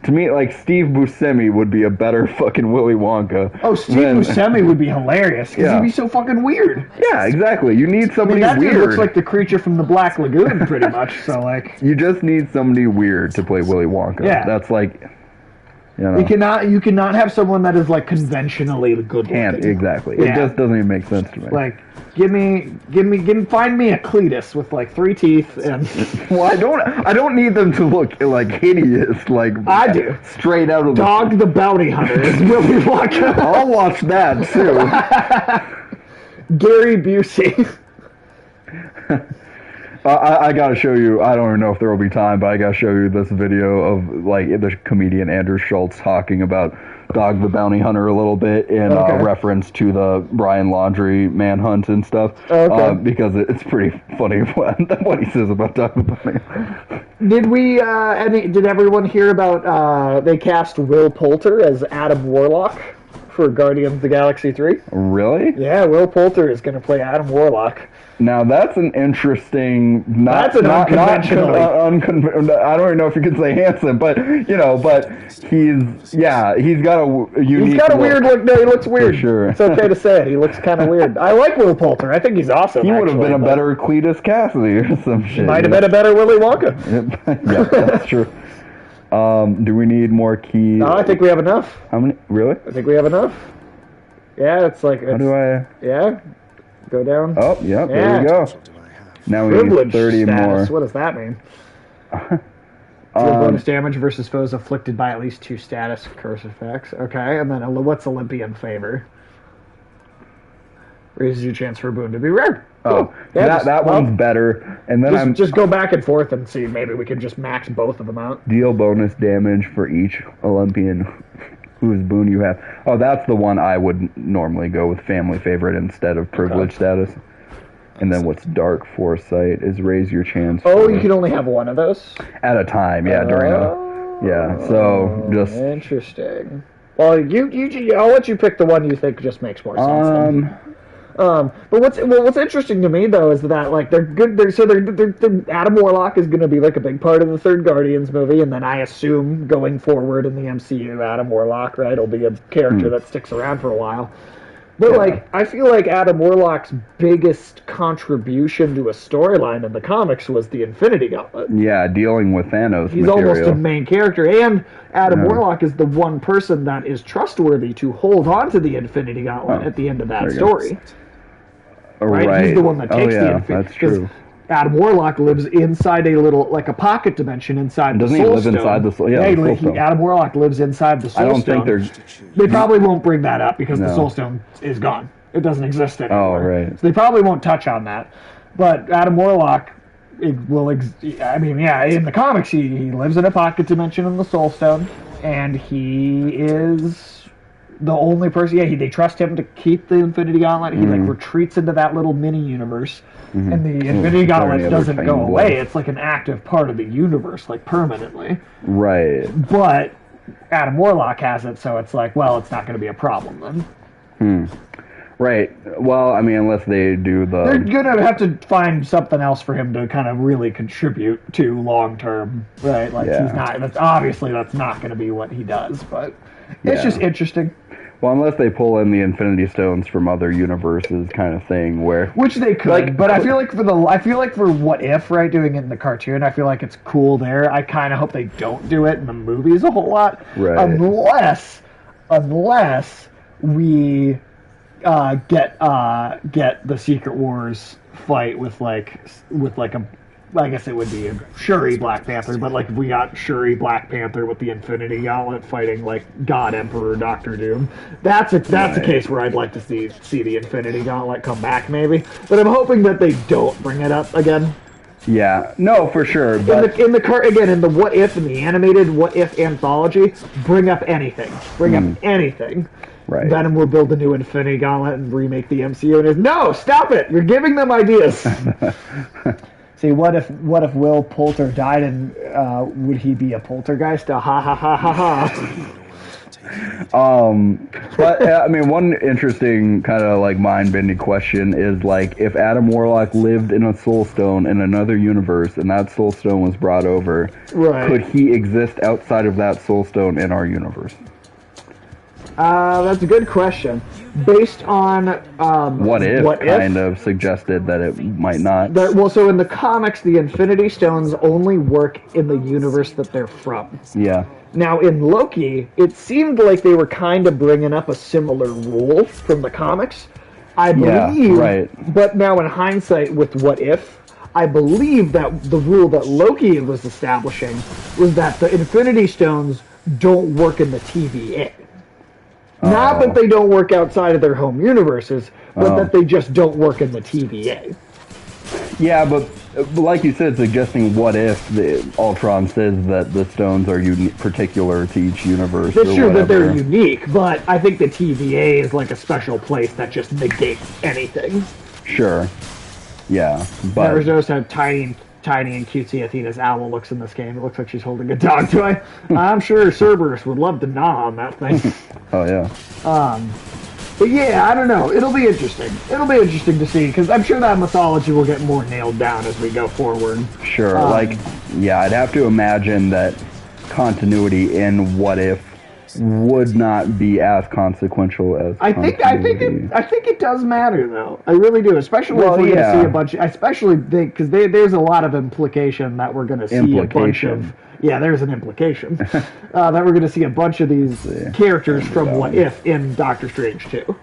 To me, like, Steve Buscemi would be a better fucking Willy Wonka. Oh, Steve Buscemi would be hilarious, because he'd be so fucking weird. Yeah, exactly. You need somebody that weird. dude looks like the creature from the Black Lagoon, pretty much, so, like... You just need somebody weird to play Willy Wonka. Yeah. That's like... You know. You cannot have someone that is, like, conventionally good looking. Exactly. Yeah. It just doesn't even make sense to me. Like, find me a Cletus with, like, 3 teeth and... Well, I don't need them to look, like, hideous, like... I do. Straight out of Dog the Bounty Hunter is Willy Wonka. I'll watch that, too. Gary Busey. I gotta show you, I don't even know if there will be time, but I gotta show you this video of, like, the comedian Andrew Schultz talking about Dog the Bounty Hunter a little bit in reference to the Brian Laundrie manhunt and stuff. Because it's pretty funny what he says about Dog the Bounty Hunter. Did everyone hear about, they cast Will Poulter as Adam Warlock for Guardians of the Galaxy 3? Really? Yeah, Will Poulter is going to play Adam Warlock. Now that's an interesting, unconventional. I don't even know if you could say handsome, but he's got a unique. He's got a weird look. No, he looks weird. For sure. It's okay to say it. He looks kind of weird. I like Will Poulter. I think he's awesome. He would have been a better Cletus Cassidy or some shit. Might have been a better Willy Wonka. Yeah, that's true. Do we need more keys? No, I think we have enough. How many? Really? I think we have enough. Yeah, it's like. How do I? Yeah. Go down. Oh, yeah, there we go. Now we need 30 status. more. What does that mean? Bonus damage versus foes afflicted by at least 2 status curse effects. Okay, and then what's Olympian favor? Raises your chance for a boon to be rare. Oh, yeah, that one's better. And then just go back and forth and see. Maybe we can just max both of them out. Deal bonus damage for each Olympian whose boon you have. Oh, that's the one I would normally go with family favorite instead of privilege status. And then what's dark foresight is raise your chance. Oh, you can only have one of those? At a time, yeah, during so just... Interesting. Well, I'll let you pick the one you think just makes more sense. But what's interesting to me though is that like they're good. Adam Warlock is going to be like a big part of the third Guardians movie, and then I assume going forward in the MCU, Adam Warlock will be a character that sticks around for a while. But like I feel like Adam Warlock's biggest contribution to a storyline in the comics was the Infinity Gauntlet. Yeah, dealing with Thanos. He's almost a main character, and Adam Warlock is the one person that is trustworthy to hold on to the Infinity Gauntlet at the end of that story. Right? He's the one that takes the Infinity. That's true. Adam Warlock lives inside a little, like a pocket dimension inside the Soul Stone. Doesn't he live inside the Soul? Yeah, the Soul Stone. Adam Warlock lives inside the Soul Stone. I don't think they probably won't bring that up because the Soul Stone is gone. It doesn't exist anymore. Oh, right. So they probably won't touch on that. But Adam Warlock in the comics, he lives in a pocket dimension in the Soul Stone, and he is the only person. Yeah, they trust him to keep the Infinity Gauntlet. He retreats into that little mini universe, and the Infinity Gauntlet doesn't go away. It's like an active part of the universe, like permanently. Right. But Adam Warlock has it, so it's like, well, it's not going to be a problem then. Right. Well, I mean, unless they do they're gonna have to find something else for him to kind of really contribute to long term, right? Like he's not. That's not gonna be what he does, but it's just interesting. Well, unless they pull in the Infinity Stones from other universes, kind of thing, which they could. But I feel like for What If, right, doing it in the cartoon, I feel like it's cool there. I kind of hope they don't do it in the movies a whole lot, right? Unless we get the Secret Wars fight with like a I guess it would be a Shuri Black Panther, but like if we got Shuri Black Panther with the Infinity Gauntlet fighting like God Emperor Doctor Doom, that's a case where I'd like to see the Infinity Gauntlet come back maybe. But I'm hoping that they don't bring it up again. Yeah, no, for sure. But in the What If, in the animated What If anthology, bring up anything. Bring up anything. Right. Venom will build a new Infinity Gauntlet and remake the MCU. And no, stop it! You're giving them ideas. See, what if Will Poulter died and would he be a poltergeist? Ha ha ha ha ha. But I mean, one interesting kind of like mind-bending question is like, if Adam Warlock lived in a Soul Stone in another universe and that Soul Stone was brought over, could he exist outside of that Soul Stone in our universe? That's a good question. Based on What If kind of suggested that it might not. So in the comics, the Infinity Stones only work in the universe that they're from. Yeah. Now, in Loki, it seemed like they were kind of bringing up a similar rule from the comics. I believe, right. But now in hindsight with What If, I believe that the rule that Loki was establishing was that the Infinity Stones don't work in the TVA. Not that they don't work outside of their home universes, but that they just don't work in the TVA. Yeah, but like you said, suggesting what if Ultron says that the stones are particular to each universe. It's true that they're unique, but I think the TVA is like a special place that just negates anything. Sure. Yeah, but Never noticed how tiny and cutesy Athena's owl looks in this game. It looks like she's holding a dog toy. I'm sure Cerberus would love to gnaw on that thing. Oh yeah. But yeah, I don't know. It'll be interesting. It'll be interesting to see, because I'm sure that mythology will get more nailed down as we go forward. Sure. I'd have to imagine that continuity in What If would not be as consequential as I think it does matter, though. I really do, especially if we're going to see a bunch. Especially because there's a lot of implication that we're going to see a bunch of. Yeah, there's an implication that we're going to see a bunch of these characters from What If in Doctor Strange 2.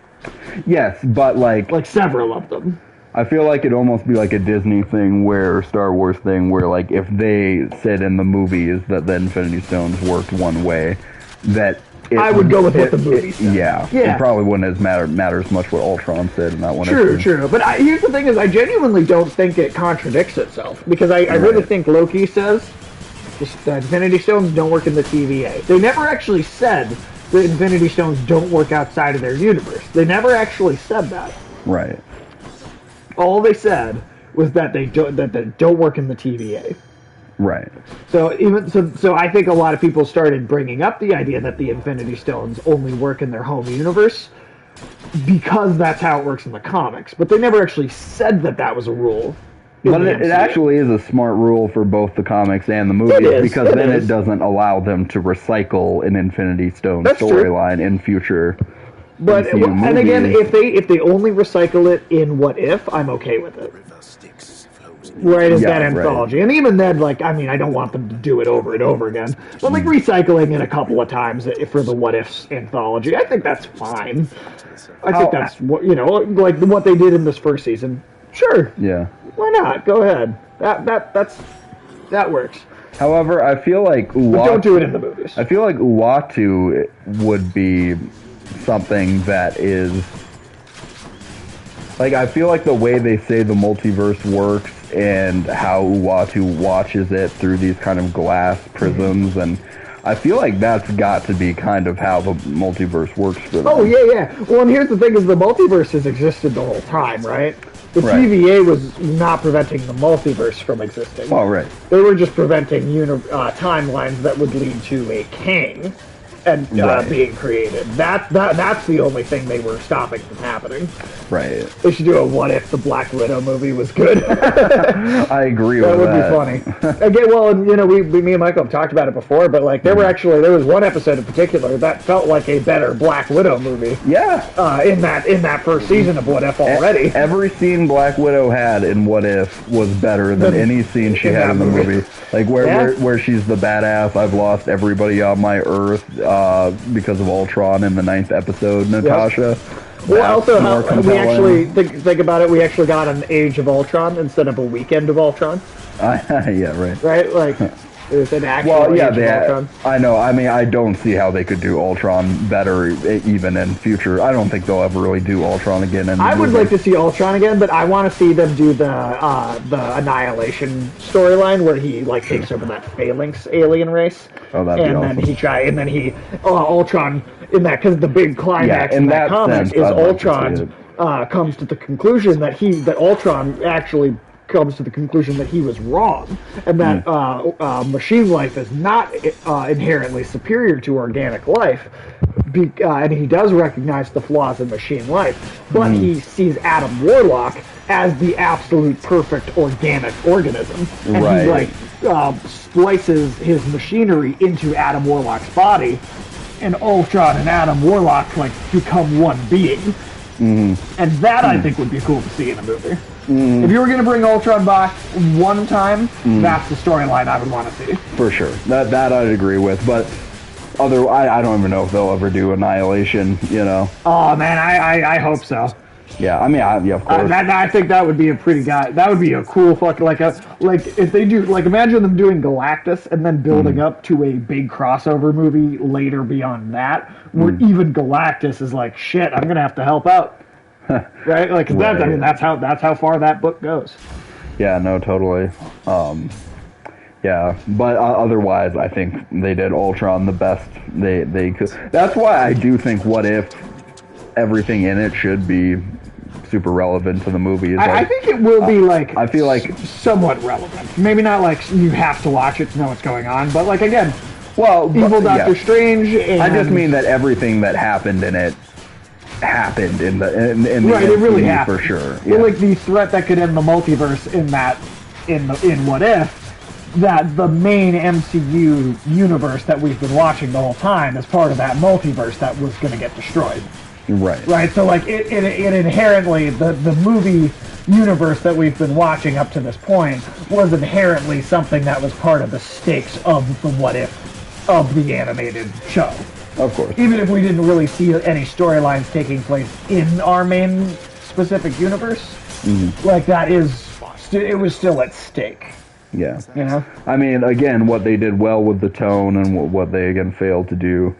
Yes, but like several of them. I feel like it'd almost be like a Disney thing or Star Wars thing where like if they said in the movies that the Infinity Stones worked one way, that I would go with what the movie said. Yeah. It probably wouldn't matter as much what Ultron said in that one. True. But here's the thing: is I genuinely don't think it contradicts itself, because I really think Loki says the Infinity Stones don't work in the TVA. They never actually said the Infinity Stones don't work outside of their universe. They never actually said that. Right. All they said was that they don't work in the TVA. Right. So I think a lot of people started bringing up the idea that the Infinity Stones only work in their home universe because that's how it works in the comics. But they never actually said that was a rule. But it actually is a smart rule for both the comics and the movies, because then it doesn't allow them to recycle an Infinity Stone storyline in future. But and again, if they only recycle it in What If, I'm okay with it. Right, as that anthology. Right. And even then, I don't want them to do it over and over again. But, recycling it a couple of times for the What Ifs anthology, I think that's fine. I think that's, like what they did in this first season. Sure. Yeah. Why not? Go ahead. That works. However, I feel like don't do it in the movies. I feel like Uatu would be something that is... I feel like the way they say the multiverse works and how Uatu watches it through these kind of glass prisms, and I feel like that's got to be kind of how the multiverse works for them. Oh, yeah. Well, and here's the thing, is the multiverse has existed the whole time, right? The TVA was not preventing the multiverse from existing. Oh, right. They were just preventing timelines that would lead to a Kang and being created. That's the only thing they were stopping from happening. Right. They should do a What If the Black Widow movie was good. I agree with that. That would be funny. Again, well, and me and Michael have talked about it before, but there was one episode in particular that felt like a better Black Widow movie. Yeah. In that first season of What If already. Every scene Black Widow had in What If was better than any scene she had in the movie. Where she's the badass, I've lost everybody on my Earth because of Ultron in the 9th episode, Natasha. Yep. Well, also, more we compelling. actually think about it. We actually got an Age of Ultron instead of a Weekend of Ultron, Yeah, right. right? Like, it was an actual Well, yeah, Age of Ultron. I know. I mean, I don't see how they could do Ultron better even in future. I don't think they'll ever really do Ultron again. I would like to see Ultron again, but I want to see them do the Annihilation storyline where he like takes over that Phalanx alien race. Oh, that'd be awesome. Then he Ultron in that, because the big climax in in that that comic sense, is I'd like to see Ultron comes to the conclusion that Ultron actually comes to the conclusion that he was wrong, and that machine life is not inherently superior to organic life, and he does recognize the flaws in machine life, but he sees Adam Warlock as the absolute perfect organic organism, and Right. he like splices his machinery into Adam Warlock's body, and Ultron and Adam Warlock like become one being. And that I think would be cool to see in a movie. If you were going to bring Ultron back one time, that's the storyline I would want to see. For sure. That I'd agree with, but I don't even know if they'll ever do Annihilation, you know. Oh man, I hope so. Yeah, I mean, yeah, of course. I think that would be a pretty guy. That would be a cool fucking like if they do like, imagine them doing Galactus and then building up to a big crossover movie later beyond that, where even Galactus is like, shit, I'm gonna have to help out, right? Like Right. I mean, that's how far that book goes. Yeah, no, totally. Yeah, but otherwise, I think they did Ultron the best they could. That's why I do think What If, everything in it should be super relevant to the movie. I think it will be like, I feel like somewhat relevant. Maybe not like you have to watch it to know what's going on, but like again, well, Evil Doctor yeah. Strange. And I just mean that everything that happened in it happened in the right, it really MCU happened for sure. Yeah. Well, like the threat that could end the multiverse in What If, that the main MCU universe that we've been watching the whole time is part of that multiverse that was going to get destroyed. Right. So like it inherently, the movie universe that we've been watching up to this point was inherently something that was part of the stakes of the What If of the animated show. Of course. Even if we didn't really see any storylines taking place in our main specific universe, like that it was still at stake. Yeah. You know? I mean, again, what they did well with the tone and what they, again, failed to do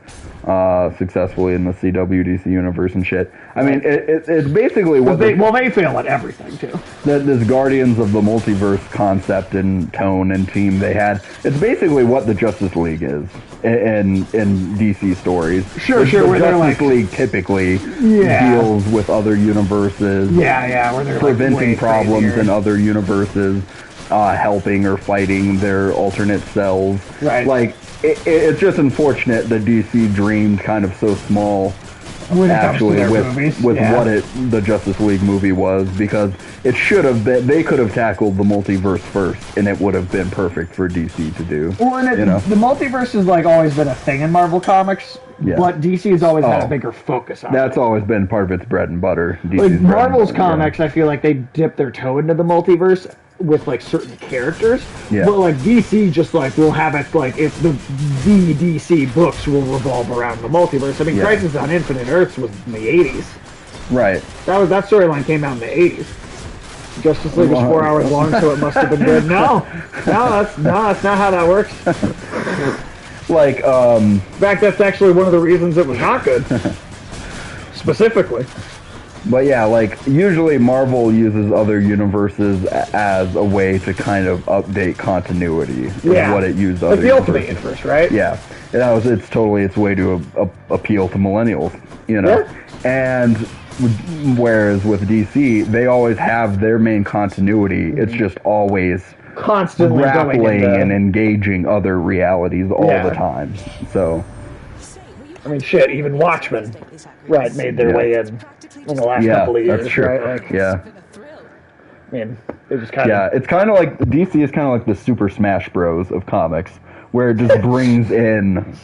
successfully in the CW/DC universe and shit. I mean, it's basically what they fail at everything, too. This Guardians of the Multiverse concept and tone and team they had, it's basically what the Justice League is in DC stories. Sure, the where they're Justice like, League typically deals with other universes. Where they're preventing like problems crazier. in other universes. Helping or fighting their alternate selves. Right. Like, it's just unfortunate that DC dreamed kind of so small, When it comes to actually, their with movies, what yeah. the Justice League movie was, because it should have been, they could have tackled the multiverse first, and it would have been perfect for DC to do. Well, and the multiverse has like always been a thing in Marvel Comics, but DC has always had a bigger focus on it. That's always been part of its bread and butter. DC's Like bread Marvel's and butter, comics, I feel like they dip their toe into the multiverse with like certain characters, Yeah. but like DC just like will have it like if the DC books will revolve around the multiverse. I mean, Yeah. Crisis on Infinite Earths was in the 80s. Right. That storyline came out in the 80s. Justice League was 4 hours long, so it must have been good. No, that's not how that works. Like, In fact, that's actually one of the reasons it was not good. Specifically. but yeah, like, usually Marvel uses other universes as a way to kind of update continuity of what it used other like the Ultimate universes. Universe, right? Yeah, it's totally its way to appeal to millennials, you know. Yeah. And whereas with DC, they always have their main continuity. It's just always Constantly grappling going into, and engaging other realities all the time. So, I mean, shit, even Watchmen, right, made their way in the last couple of years, that's true. right? Like, Yeah. I mean, it was kind Yeah, of... it's kind of like DC is kind of like the Super Smash Bros. Of comics, where it just brings in.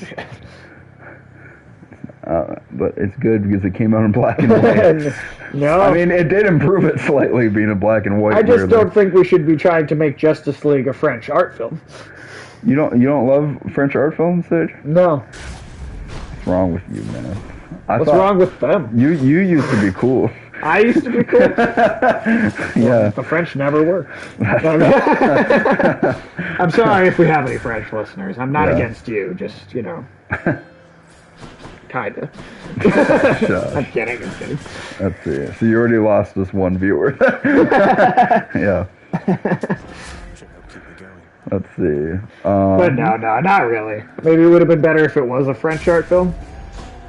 But it's good because it came out in black and white. No. I mean, it did improve it slightly being in black and white. I just weirdly. don't think we should be trying to make Justice League a French art film. You don't love French art films, Sage? No. What's wrong with you, man? What's wrong with them? You used to be cool. I used to be cool. Yeah. The French never work. I'm sorry if we have any French listeners. I'm not against you. Just, kinda. I'm kidding. Let's see. So you already lost us one viewer. Yeah. Should help keep me going. Let's see. But no, not really. Maybe it would have been better if it was a French art film.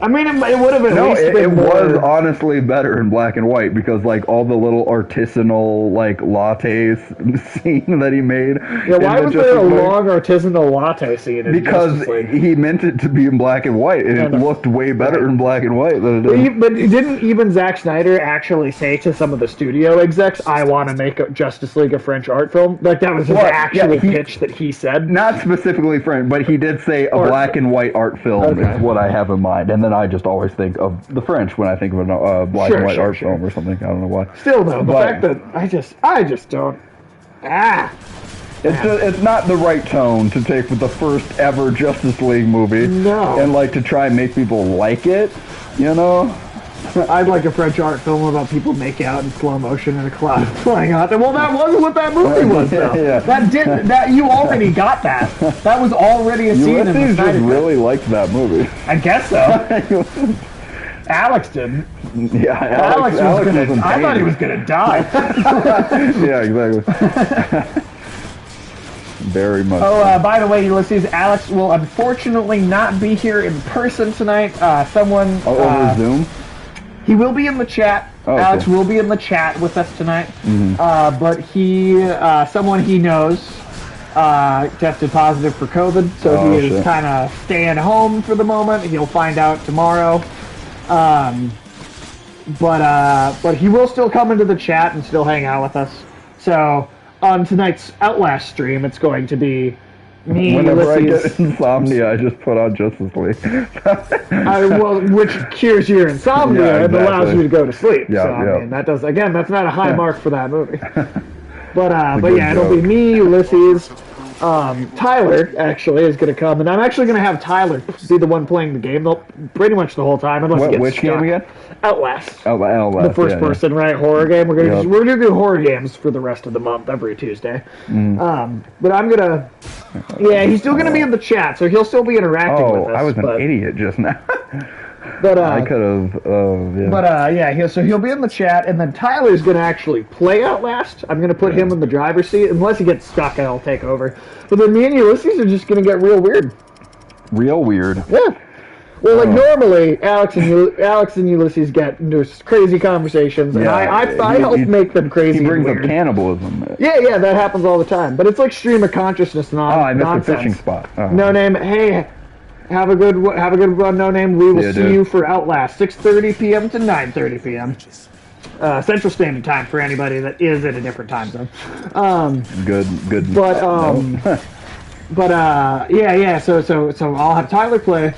I mean, it would have at least been it more... was honestly better in black and white because, like, all the little artisanal, like, lattes scene that he made. Yeah, why was there a long artisanal latte scene in Because Justice League? he meant it to be in black and white, and it looked way better in black and white than it did. But didn't even Zack Snyder actually say to some of the studio execs, I want to make a Justice League a French art film? Like, that was his actual pitch that he said? Not specifically French, but he did say a black and white art film is what I have in mind. And then I just always think of the French when I think of a black and white art film or something. I don't know why. Still, though, the fact that I just don't... It's not the right tone to take with the first ever Justice League movie. No. And, like, to try and make people like it, I'd like a French art film about people make out in slow motion in a cloud flying out there. Well, that wasn't what that movie was, though. Yeah. That you already got that. That was already a scene in the Ulysses Snyder just Cut. really liked that movie. I guess so. Alex didn't. Yeah, Alex was in I thought he was gonna die. Yeah, exactly. Very much. Oh, by the way, Ulysses, Alex will unfortunately not be here in person tonight. Over Zoom? He will be in the chat. Oh, Alex cool. will be in the chat with us tonight. Mm-hmm. But someone he knows, tested positive for COVID, so he is kind of staying home for the moment. He'll find out tomorrow. But he will still come into the chat and still hang out with us. So on tonight's Outlast stream, it's going to be me, Whenever Ulysses. I get insomnia, I just put on Justice League. Which cures your insomnia and allows you to go to sleep. Yeah, so I mean, that's not a high mark for that movie. But yeah, it'll be me, Ulysses. Tyler actually is going to come, and I'm actually going to have Tyler be the one playing the game pretty much the whole time. Which game again? Outlast. Outlast. The first person, right? Horror game. We're gonna do horror games for the rest of the month every Tuesday. But I'm gonna. Yeah, he's still gonna be in the chat, so he'll still be interacting with us. I was an idiot just now. But I could have. Yeah. But he'll be in the chat, and then Tyler's gonna actually play Outlast. I'm gonna put him in the driver's seat, unless he gets stuck, I'll take over. But then me and Ulysses are just gonna get real weird. Real weird. Yeah. Well, like normally, Alex and Ulysses get into crazy conversations, and I help make them crazy. He brings and up weird. cannibalism. Yeah, that happens all the time. But it's like stream of consciousness nonsense. I missed the fishing spot. No Name, hey, have a good one, No Name. We will see you for Outlast, 6:30 p.m. to 9:30 p.m. Central Standard Time for anybody that is in a different time zone. Good. But yeah. So I'll have Tyler play.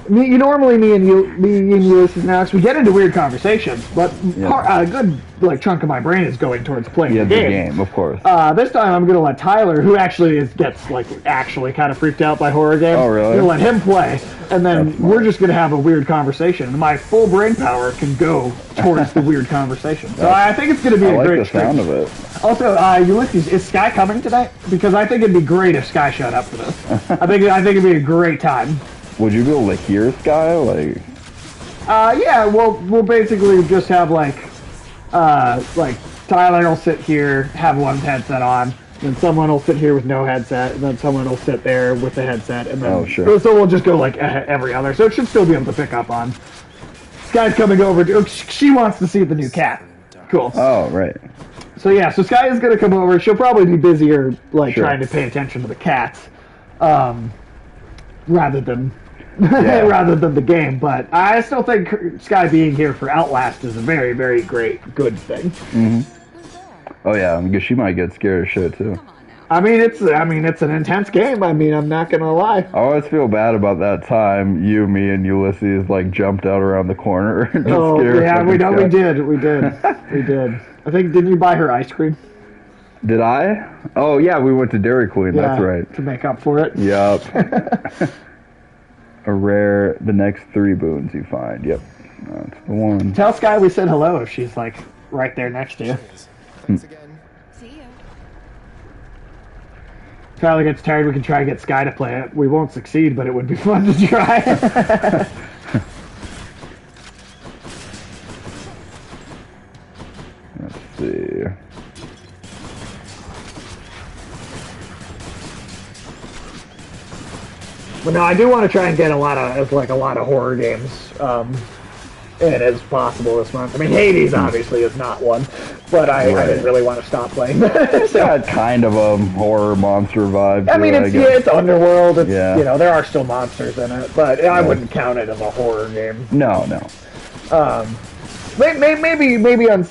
Normally, me and Ulysses and Alex, we get into weird conversations, but a good chunk of my brain is going towards playing the game. Of course. This time, I'm gonna let Tyler, who actually gets actually kind of freaked out by horror games. Oh, really? I'm gonna let him play, and then we're just gonna have a weird conversation. And my full brain power can go towards the weird conversation. So I think it's gonna be a great stream. I like the sound of it. Also, Ulysses, is Sky coming tonight? Because I think it'd be great if Sky showed up for this. I think it'd be a great time. Would you be able to hear Sky? Yeah, we'll basically just have Tyler will sit here, have one headset on, then someone will sit here with no headset, and then someone will sit there with the headset, and then so we'll just go every other. So it should still be able to pick up on. Sky's coming over. She wants to see the new cat. Cool. Oh, right. So yeah, so Sky is gonna come over. She'll probably be busier trying to pay attention to the cats, rather than the game. But I still think Sky being here for Outlast is a very, very good thing. Mm-hmm. Oh yeah, because she might get scared of shit too. I mean, it's an intense game. I mean, I'm not gonna lie. I always feel bad about that time you, me, and Ulysses jumped out around the corner. And scared yeah, we did. I think, didn't you buy her ice cream? Did I? Oh yeah, we went to Dairy Queen. That's right. To make up for it. Yep. A rare, the next 3 boons you find. Yep. That's the one. Tell Sky we said hello if she's like right there next to you. Thanks again. See you. If Tyler gets tired, we can try to get Sky to play it. We won't succeed, but it would be fun to try. Let's see. But no, I do want to try and get a lot of horror games in as possible this month. I mean, Hades obviously is not one, but I didn't really want to stop playing that. It's got kind of a horror monster vibe. I mean, it's Underworld. It's, Yeah. there are still monsters in it, but I wouldn't count it as a horror game. No. Maybe on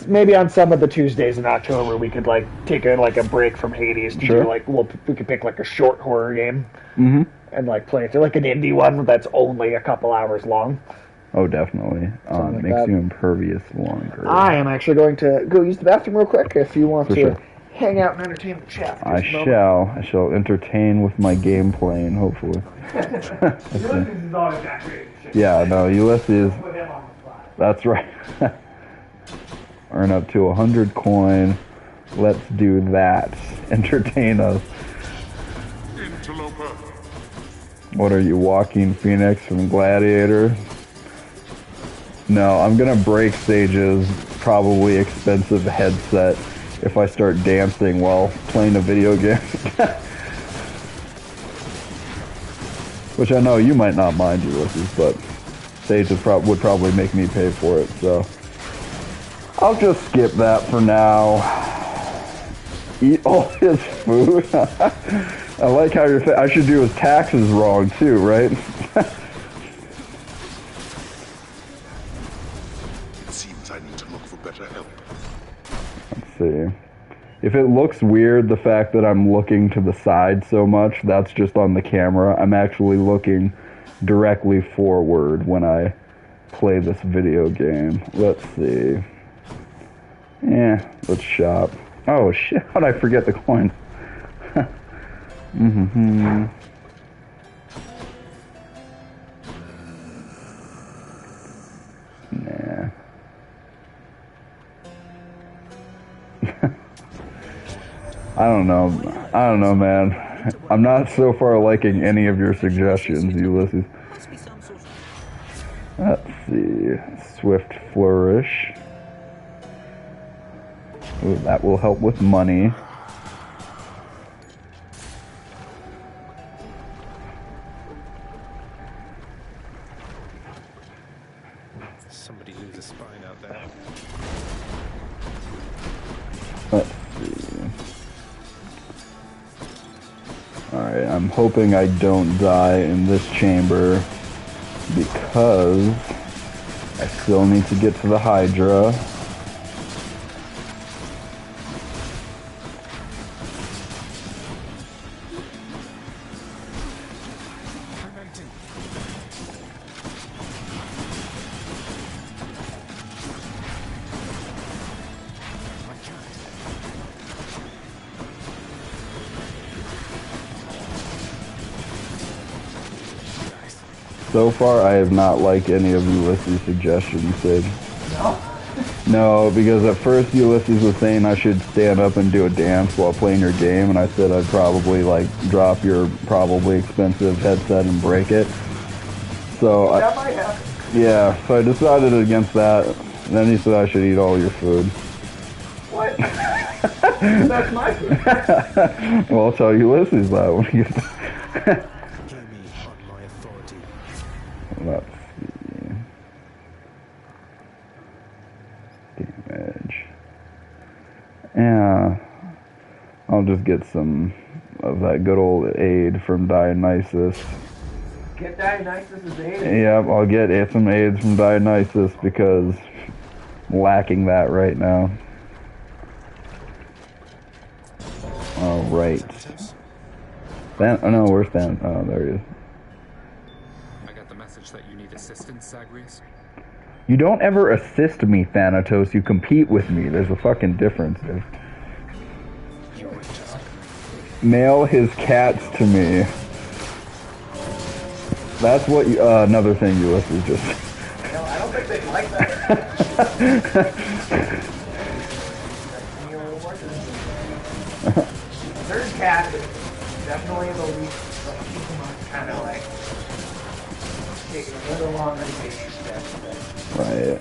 some of the Tuesdays in October we could like take a break from Hades to do we could pick like a short horror game and like play it through like an indie one that's only a couple hours long. Oh, definitely. Something like Makes that. you impervious longer. I am actually going to go use the bathroom real quick. If you want For to sure. hang out and entertain the chat, for I just a moment. I shall entertain with my game playing, hopefully. Ulysses is always that great. Yeah, no, Ulysses. Put him on the spot. That's right. Earn up to 100 coin. Let's do that. Entertain us. Interloper. What are you, Walking Phoenix from Gladiator? No, I'm gonna break Sage's probably expensive headset if I start dancing while playing a video game. Which I know you might not mind, Ulysses, but Sage would probably make me pay for it, so I'll just skip that for now. Eat all his food. I like how I should do his taxes wrong too, right? It seems I need to look for better help. Let's see. If it looks weird, the fact that I'm looking to the side so much, that's just on the camera. I'm actually looking directly forward when I play this video game. Let's see. Let's shop. Oh shit, how'd I forget the coins? Nah. I don't know, man. I'm not so far liking any of your suggestions, Ulysses. Must be some sort of... Let's see. Swift Flourish. Ooh, that will help with money. Somebody lose a spine out there. Let's see. Alright, I'm hoping I don't die in this chamber because I still need to get to the Hydra. So far, I have not liked any of Ulysses' suggestions, Sid. No? No, because at first Ulysses was saying I should stand up and do a dance while playing your game, and I said I'd probably, drop your probably expensive headset and break it. So That might happen. yeah, so I decided against that. And then he said I should eat all your food. What? That's my food. Well, I'll tell Ulysses that when he gets... Hear me on my authority. Let's see. Damage. Yeah. I'll just get some of that good old aid from Dionysus. Get Dionysus' aid. Yep, I'll get some aids from Dionysus because I'm lacking that right now. Alright. Oh no, where's Than? Oh, there he is. I got the message that you need assistance, Zagreus. You don't ever assist me, Thanatos. You compete with me. There's a fucking difference, dude. Mail his cats to me. That's what another thing Ulysses just. I don't think they'd like that. Third cat is definitely the least kind of like taking a little longer to make your steps. Right.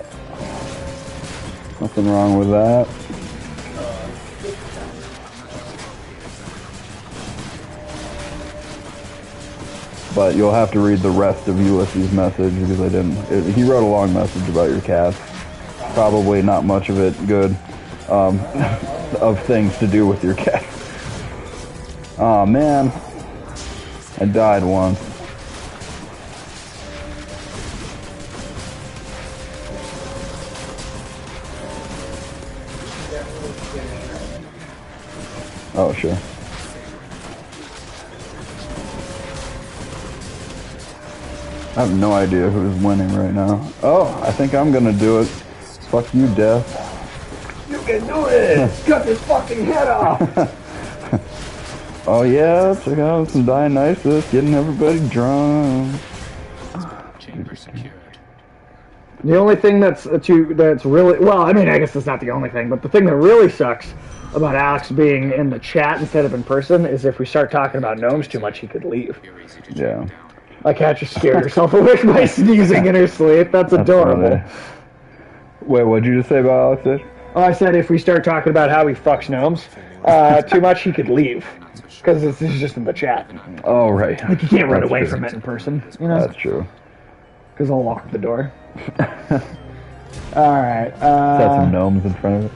Nothing wrong with that. But you'll have to read the rest of Ulysses' message because I didn't. He wrote a long message about your cats. Probably not much of it good. Of things to do with your cat. Oh man, I died once. Oh sure. I have no idea who's winning right now. Oh, I think I'm gonna do it. Fuck you, Death. You can do it! Cut his fucking head off! Oh yeah, check out some Dionysus, getting everybody drunk. Chamber secured. The only thing that's really, well, I mean, I guess it's not the only thing, but the thing that really sucks about Alex being in the chat instead of in person is if we start talking about gnomes too much, he could leave. You're easy to track Yeah. down. My cat just scared herself awake by sneezing in her sleep. That's adorable. Funny. Wait, what'd you just say about Alex? Oh, I said if we start talking about how he fucks gnomes too much, he could leave. Because this is just in the chat. Oh, right. Like, you can't run That's away true. from it in person, you know? That's true. Because I'll lock the door. Alright. Got some gnomes in front of it.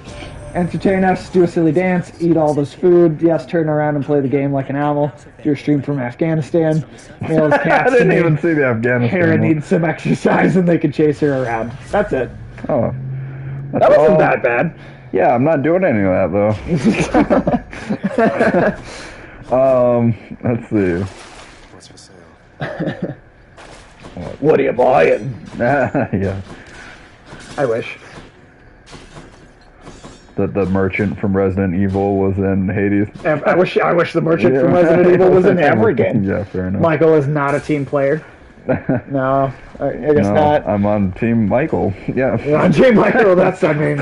Entertain us, do a silly dance, eat all this food, yes, turn around and play the game like an owl, do a stream from Afghanistan, Male's I cats didn't to even name, see the Afghanistan Hera one. needs some exercise and they can chase her around. That's it. Oh. That wasn't that bad. Yeah, I'm not doing any of that, though. Let's see. What's for sale? What are you buying? Yeah. I wish. That the merchant from Resident Evil was in Hades. I wish the merchant from Resident Evil was in every game. Yeah, fair enough. Michael is not a team player. No, I guess No, not. I'm on Team Michael. Yeah. You're on Team Michael, that's, I mean,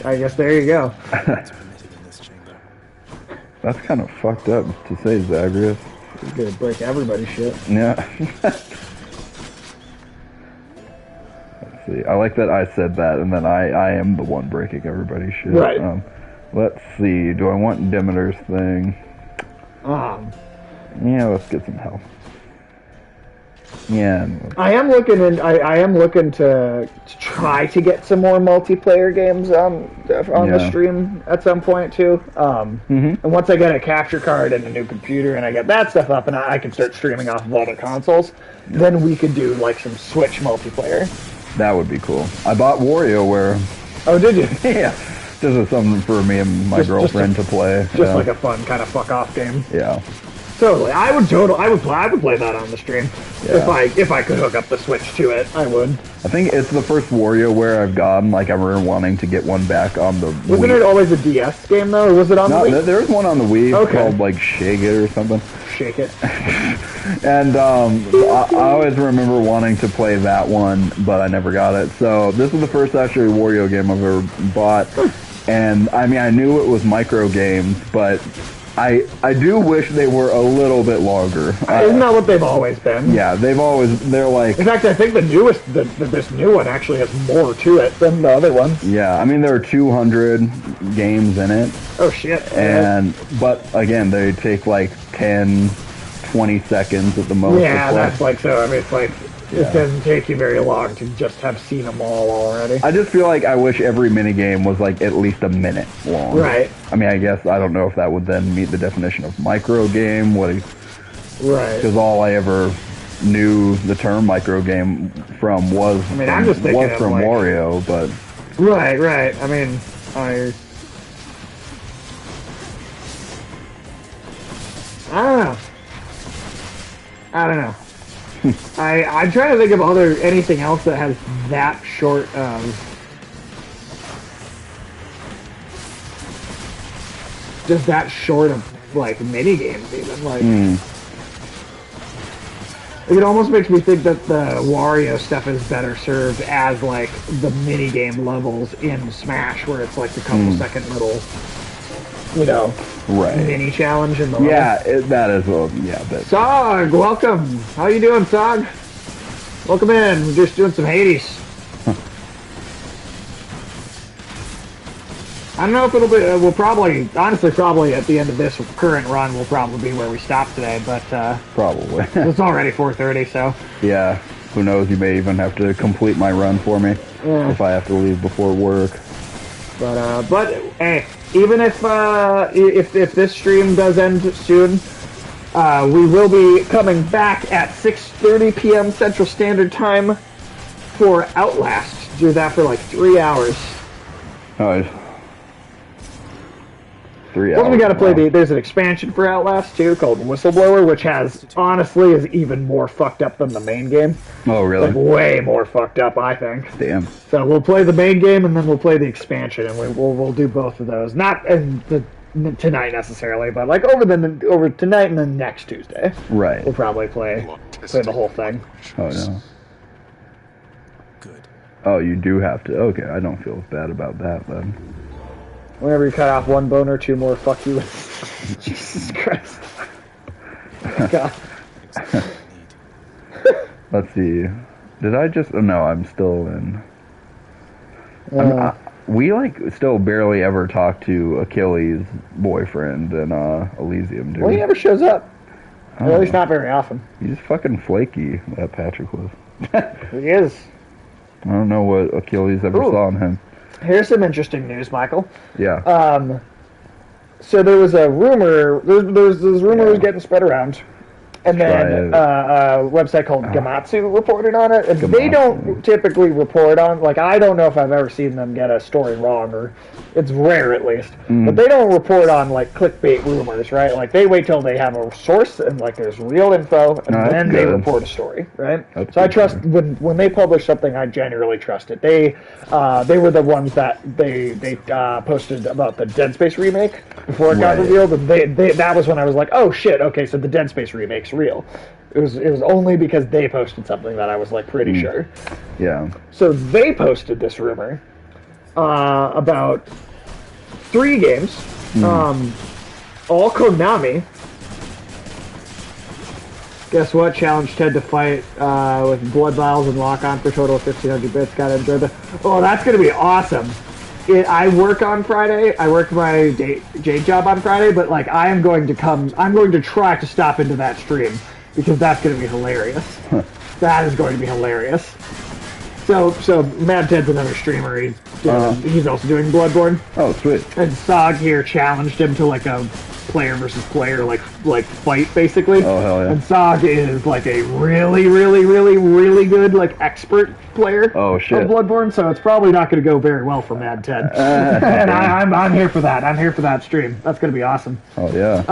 I guess there you go. It's permitted in this chamber. That's kind of fucked up to say, Zagreus. He's gonna break everybody's shit. Yeah. Let's see. I like that I said that, and then I am the one breaking everybody's shit. Right. Let's see. Do I want Demeter's thing? Yeah, let's get some help. Yeah. I am looking to try to get some more multiplayer games on the stream at some point too. And once I get a capture card and a new computer and I get that stuff up and I can start streaming off of other consoles, then we could do like some Switch multiplayer. That would be cool. I bought WarioWare. Oh, did you? Yeah. This is something for me and my girlfriend to play. Just like a fun kind of fuck off game. Yeah. Totally. I would play that on the stream. Yeah. If I could hook up the Switch to it, I would. I think it's the first WarioWare I've gotten. Like, I remember wanting to get one back on the Wasn't Wii. it always a DS game, though? Or was it on the Wii? There's one on the Wii Okay. called, like, Shake It or something. Shake it. And I always remember wanting to play that one, but I never got it. So this is the first actually Wario game I've ever bought. And, I mean, I knew it was micro games, but I do wish they were a little bit longer. Isn't that what they've always been? Yeah, they're like... In fact, I think this new one actually has more to it than the other ones. Yeah, I mean, there are 200 games in it. Oh, shit. But again, they take like 10, 20 seconds at the most. Yeah, to play. that's like, so, I mean, it's like, Yeah. it doesn't take you very long to just have seen them all already. I just feel like I wish every minigame was like at least a minute long. Right. I mean, I guess I don't know if that would then meet the definition of micro game. Right. Because all I ever knew the term micro game from was I mean, I'm just thinking of, from like- Wario, but Right. I mean, I don't know. I'm trying to think of anything else that has that short of just that short of like mini games even like It almost makes me think that the Wario stuff is better served as like the mini game levels in Smash, where it's like the couple second little, you know, mini challenge in the level. That is But Sog, welcome. How you doing, Sog? Welcome in. We're just doing some Hades. I don't know if it'll be. We'll probably at the end of this current run, we'll probably be where we stopped today. But probably it's already 4:30, so yeah. Who knows? You may even have to complete my run for me if I have to leave before work. But hey, even if this stream does end soon, we will be coming back at 6:30 p.m. Central Standard Time for Outlast. Do that for like 3 hours. Oh. 3 hours. Plus, we got to play there's an expansion for Outlast too called Whistleblower, which honestly is even more fucked up than the main game. Oh, really? Like way more fucked up, I think. Damn. So we'll play the main game and then we'll play the expansion, and we'll do both of those. Not tonight necessarily, but like over tonight and then next Tuesday. Right. We'll probably play the whole thing. Oh no. Good. Oh, you do have to. Okay, I don't feel bad about that then. Whenever you cut off one bone or two more, fuck you. Jesus Christ. God. Let's see. Did I just... Oh, no, I'm still in... we, like, still barely ever talk to Achilles' boyfriend in Elysium, do Well, we? he never shows up. Oh. Or at least not very often. He's fucking flaky, that Patrick was. He is. I don't know what Achilles ever saw in him. Here's some interesting news, Michael. Yeah. So there was a rumor. There's rumors getting spread around, and then a website called Gamatsu reported on it. And they don't typically report on. Like, I don't know if I've ever seen them get a story wrong, or it's rare at least. But they don't report on like clickbait rumors, right? Like they wait till they have a source and like there's real info, and then they report a story, right? So I trust when they publish something, I generally trust it. They were the ones that they posted about the Dead Space remake before it got revealed, and that was when I was like, oh shit, okay, so the Dead Space remake's real. It was only because they posted something that I was like pretty sure. Yeah. So they posted this rumor about 3 games, all Konami. Guess what? Challenged Ted to fight with blood vials and lock on for a total of 1,500 bits. Gotta enjoy that. Oh, that's gonna be awesome. I work on Friday. I work my day job on Friday, but like I'm going to try to stop into that stream because that's going to be hilarious. That is going to be hilarious. So Mad Ted's another streamer. He's also doing Bloodborne. Oh, sweet. And Sog here challenged him to like a player versus player like fight basically. Oh, hell yeah. And Sog is like a really, really, really, really good like expert player of Bloodborne, so it's probably not going to go very well for Mad Ted. And I'm here for that. I'm here for that stream. That's going to be awesome. Oh yeah.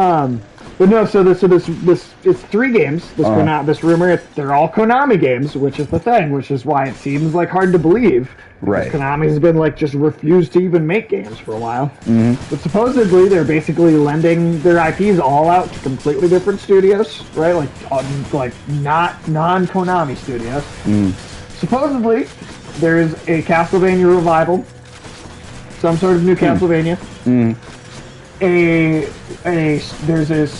But no, so this it's 3 games. This rumor, they're all Konami games, which is the thing, which is why it seems like hard to believe. Right. Konami's been like just refused to even make games for a while. But supposedly they're basically lending their IPs all out to completely different studios, right? Like not non-Konami studios. Supposedly there's a Castlevania revival, some sort of new Castlevania. There's this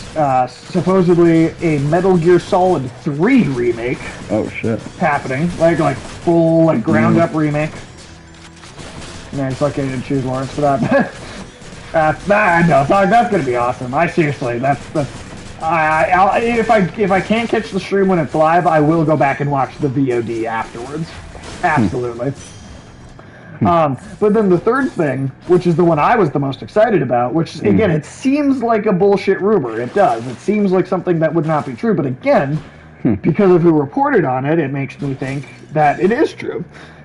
supposedly a Metal Gear Solid 3 remake. Oh shit! Happening like full like ground up remake. Man, it's like I didn't choose Lawrence for that. That's gonna be awesome. If I can't catch the stream when it's live, I will go back and watch the VOD afterwards. Absolutely. But then the third thing, which is the one I was the most excited about, which again, it seems like a bullshit rumor. It does. It seems like something that would not be true. But again, because of who reported on it, it makes me think that it is true.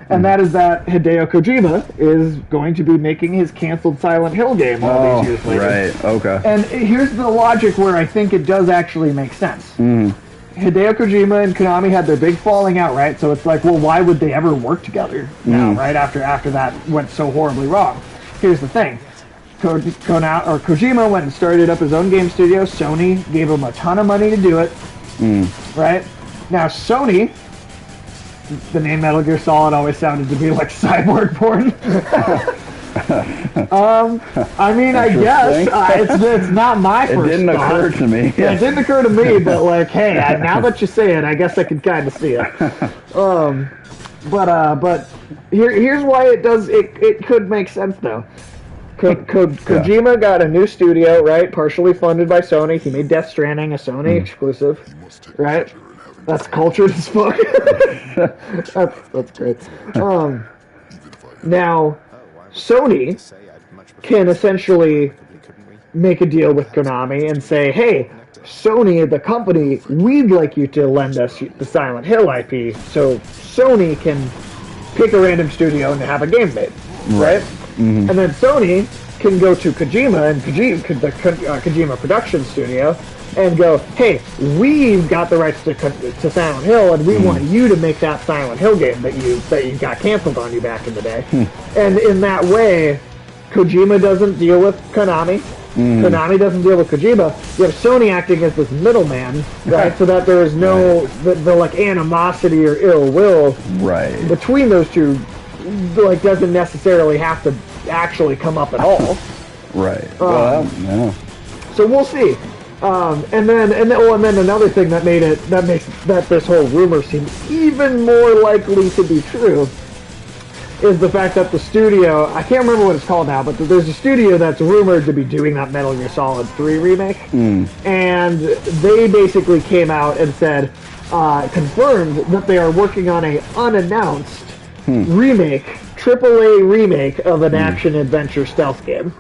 And that is that Hideo Kojima is going to be making his canceled Silent Hill game all these years later. Right, okay. And here's the logic where I think it does actually make sense. Hideo Kojima and Konami had their big falling out, right? So it's like, well, why would they ever work together now, right? After that went so horribly wrong. Here's the thing. Kojima went and started up his own game studio. Sony gave him a ton of money to do it, right? Now Sony, the name Metal Gear Solid always sounded to be like cyborg porn. I mean, I guess it's not my first. It didn't occur to me. Yeah, it didn't occur to me, but like, hey, now that you say it, I guess I can kind of see it. But here's why it does. It could make sense though. Kojima got a new studio, right? Partially funded by Sony. He made Death Stranding a Sony exclusive, right? That's cultured as fuck. that's great. Now, Sony can essentially make a deal with Konami and say, hey, Sony, the company, we'd like you to lend us the Silent Hill IP so Sony can pick a random studio and have a game made, right? Mm-hmm. And then Sony can go to Kojima and the Kojima production studio and go, hey, we've got the rights to Silent Hill, and we want you to make that Silent Hill game that you got canceled on you back in the day. And in that way, Kojima doesn't deal with Konami. Konami doesn't deal with Kojima. You have Sony acting as this middleman, right? So that there is no the like animosity or ill will between those two. Like doesn't necessarily have to actually come up at all. Right. So we'll see. And then another thing that makes this whole rumor seem even more likely to be true is the fact that the studio, I can't remember what it's called now, but there's a studio that's rumored to be doing that Metal Gear Solid 3 remake. And they basically came out and said, confirmed that they are working on a unannounced remake, AAA remake of an action-adventure stealth game.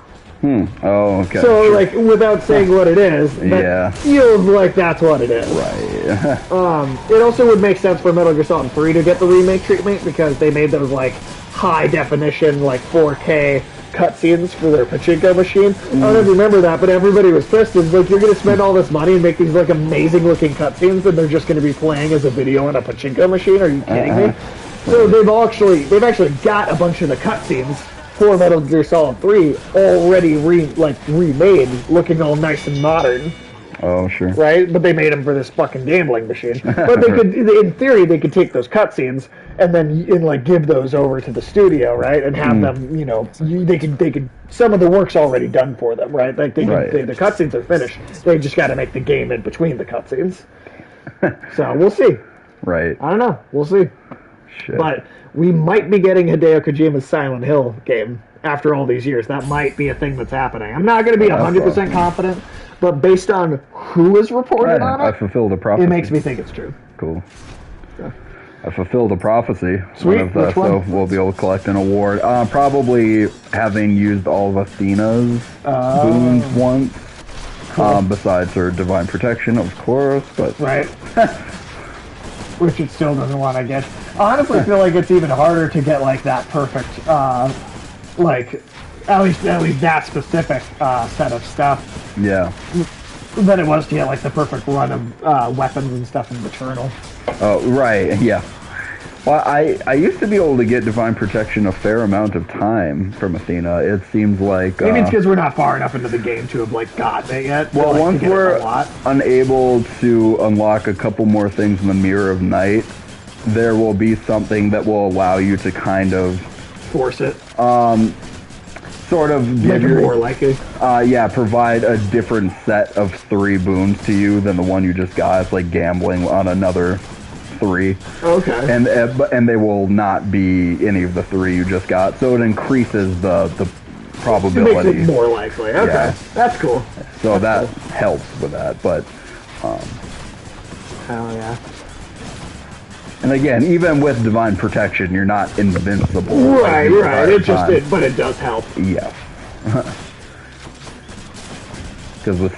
Oh, okay. So, like, without saying what it is, that feels like that's what it is. Right. It also would make sense for Metal Gear Solid 3 to get the remake treatment because they made those, like, high-definition, like, 4K cutscenes for their pachinko machine. I don't know if you remember that, but everybody was pissed. It's like, you're going to spend all this money and make these, like, amazing-looking cutscenes and they're just going to be playing as a video on a pachinko machine? Are you kidding me? So they've actually got a bunch of the cutscenes for Metal Gear Solid 3 already remade, looking all nice and modern. Oh, sure. Right? But they made them for this fucking gambling machine. But they could, in theory, they could take those cutscenes and then give those over to the studio, right? And have them, they could. Some of the work's already done for them, right? Like the cutscenes are finished. They just got to make the game in between the cutscenes. So we'll see. Right. I don't know. We'll see. Shit. But we might be getting Hideo Kojima's Silent Hill game after all these years. That might be a thing that's happening. I'm not going to be 100% confident, but based on who is reported on it, I fulfilled a prophecy. It makes me think it's true. Cool. Yeah. I fulfilled a prophecy. Sweet. Which one? So we'll be able to collect an award. Probably having used all of Athena's boons once. Cool. Besides her divine protection, of course. But right. Which it still doesn't want to get. I honestly feel like it's even harder to get like that perfect, at least that specific set of stuff. Yeah. Than it was to get like the perfect run of weapons and stuff in Returnal. Oh, right. Yeah. Well, I used to be able to get divine protection a fair amount of time from Athena. It seems like maybe it's because we're not far enough into the game to have like gotten it yet. Well, once we're unable to unlock a couple more things in the Mirror of Night, there will be something that will allow you to kind of force it. Sort of make it more likely. Provide a different set of 3 boons to you than the one you just got. It's like gambling on another 3. Okay. And they will not be any of the 3 you just got, so it increases the probability. It makes it more likely. Okay, yeah. That's cool. So that helps with that, but hell yeah. And again, even with divine protection, you're not invincible. Right. But it does help. Yeah. Because the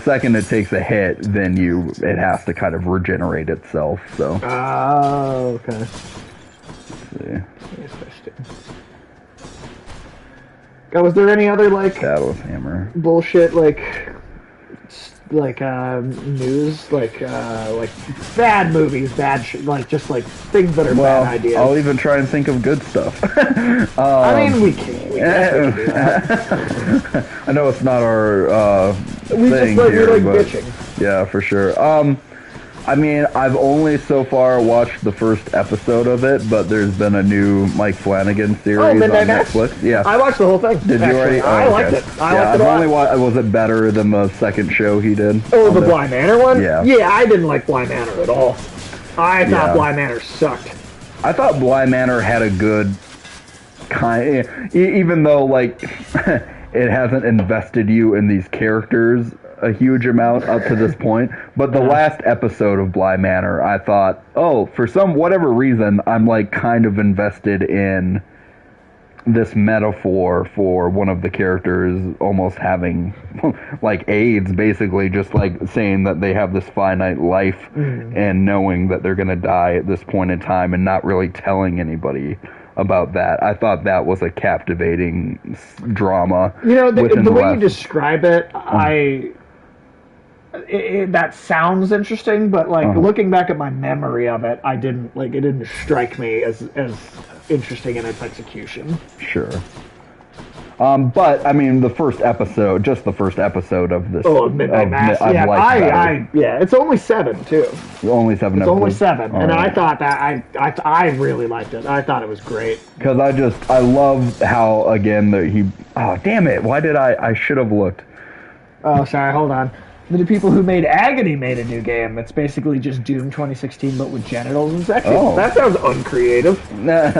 second it takes a hit, then it has to kind of regenerate itself. So. Oh, okay. Let's see. God, was there any other Shadow's Hammer bullshit news bad movies, bad just things that are bad ideas? I'll even try and think of good stuff. I mean, we can do that. I know it's not our we thing just here, we like but bitching. Yeah, for sure. I mean, I've only so far watched the first episode of it, but there's been a new Mike Flanagan series on Netflix. Yeah, I watched the whole thing. Did you already? I liked it. I liked it a lot. Was it better than the second show he did? Oh, the Bly Manor one? Yeah. Yeah, I didn't like Bly Manor at all. I thought Bly Manor sucked. I thought Bly Manor had a good kind, even though like it hasn't invested you in these characters a huge amount up to this point. But the last episode of Bly Manor, I thought, oh, for whatever reason, I'm like kind of invested in this metaphor for one of the characters almost having like AIDS, basically, just like saying that they have this finite life and knowing that they're going to die at this point in time and not really telling anybody about that. I thought that was a captivating drama. You know, the way you describe it, that sounds interesting, but like looking back at my memory of it, it didn't strike me as interesting in its execution. Sure. But I mean, the first episode of this. Oh, Midnight Mass. It's only 7 too. Only 7 episodes. It's only 7, and I thought that I really liked it. I thought it was great. Because I love how again damn it! Why did I should have looked. Oh, sorry. Hold on. The people who made Agony made a new game. It's basically just Doom 2016, but with genitals and sex. Oh. That sounds uncreative. No,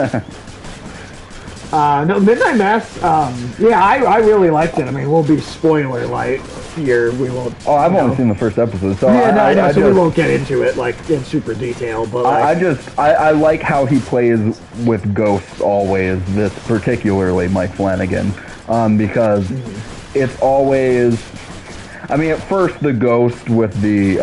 Midnight Mass, I really liked it. I mean, we'll be spoiler light here. We won't. Oh, I've only seen the first episode, so we won't get into it like in super detail. But I like how he plays with ghosts always. This particularly Mike Flanagan, because it's always. I mean, at first the ghost with the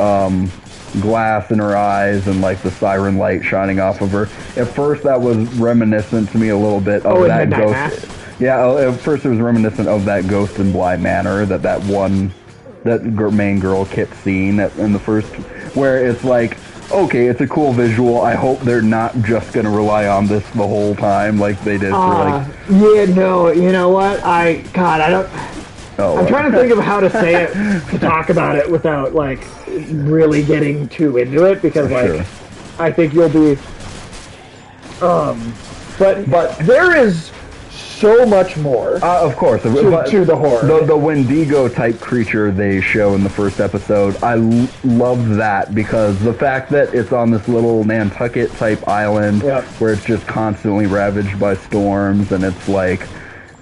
glass in her eyes and like the siren light shining off of her. At first that was reminiscent to me a little bit of that ghost. Mass? Yeah, at first it was reminiscent of that ghost in Bly Manor, that main girl kept seeing in the first, where it's like, okay, it's a cool visual. I hope they're not just going to rely on this the whole time like they did for like... Yeah, no, you know what? I don't... I'm trying to think of how to say it, to talk about it without, like, really getting too into it, because, like, I think you'll be... But there is so much more of course, to the horror. The Wendigo-type creature they show in the first episode, I love that, because the fact that it's on this little Nantucket-type island where it's just constantly ravaged by storms, and it's, like,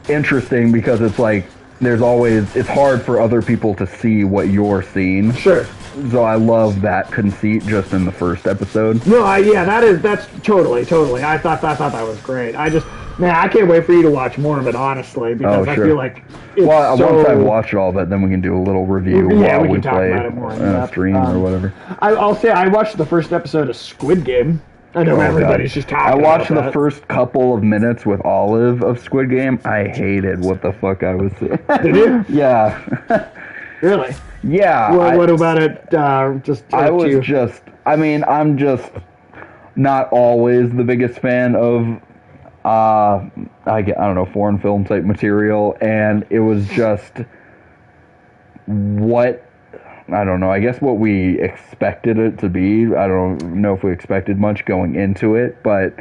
interesting because it's, like, it's hard for other people to see what you're seeing. Sure. So I love that conceit just in the first episode. No, that's totally. I thought that was great. I can't wait for you to watch more of it, honestly, because I feel like once I've watched all of it, then we can do a little review while we play about it more on stream or whatever. I'll say I watched the first episode of Squid Game. I know everybody's just talking about I watched the first couple of minutes with Olive of Squid Game. I hated what the fuck I was seeing. Did you? Yeah. Really? Yeah. What about it? I'm just not always the biggest fan of, I don't know, foreign film type material, and it was just I don't know, I guess what we expected it to be. I don't know if we expected much going into it, but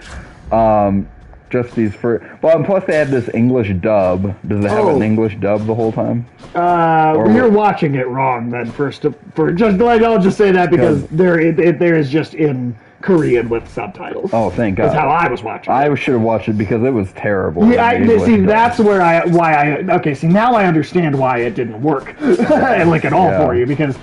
just these and plus they had this English dub. Does it have an English dub the whole time? You're watching it wrong then, I'll just say that because there is just in Korean with subtitles. Oh, thank God. That's how I was watching it. I should have watched it because it was terrible. Yeah, that's where now I understand why it didn't work like at all for you, because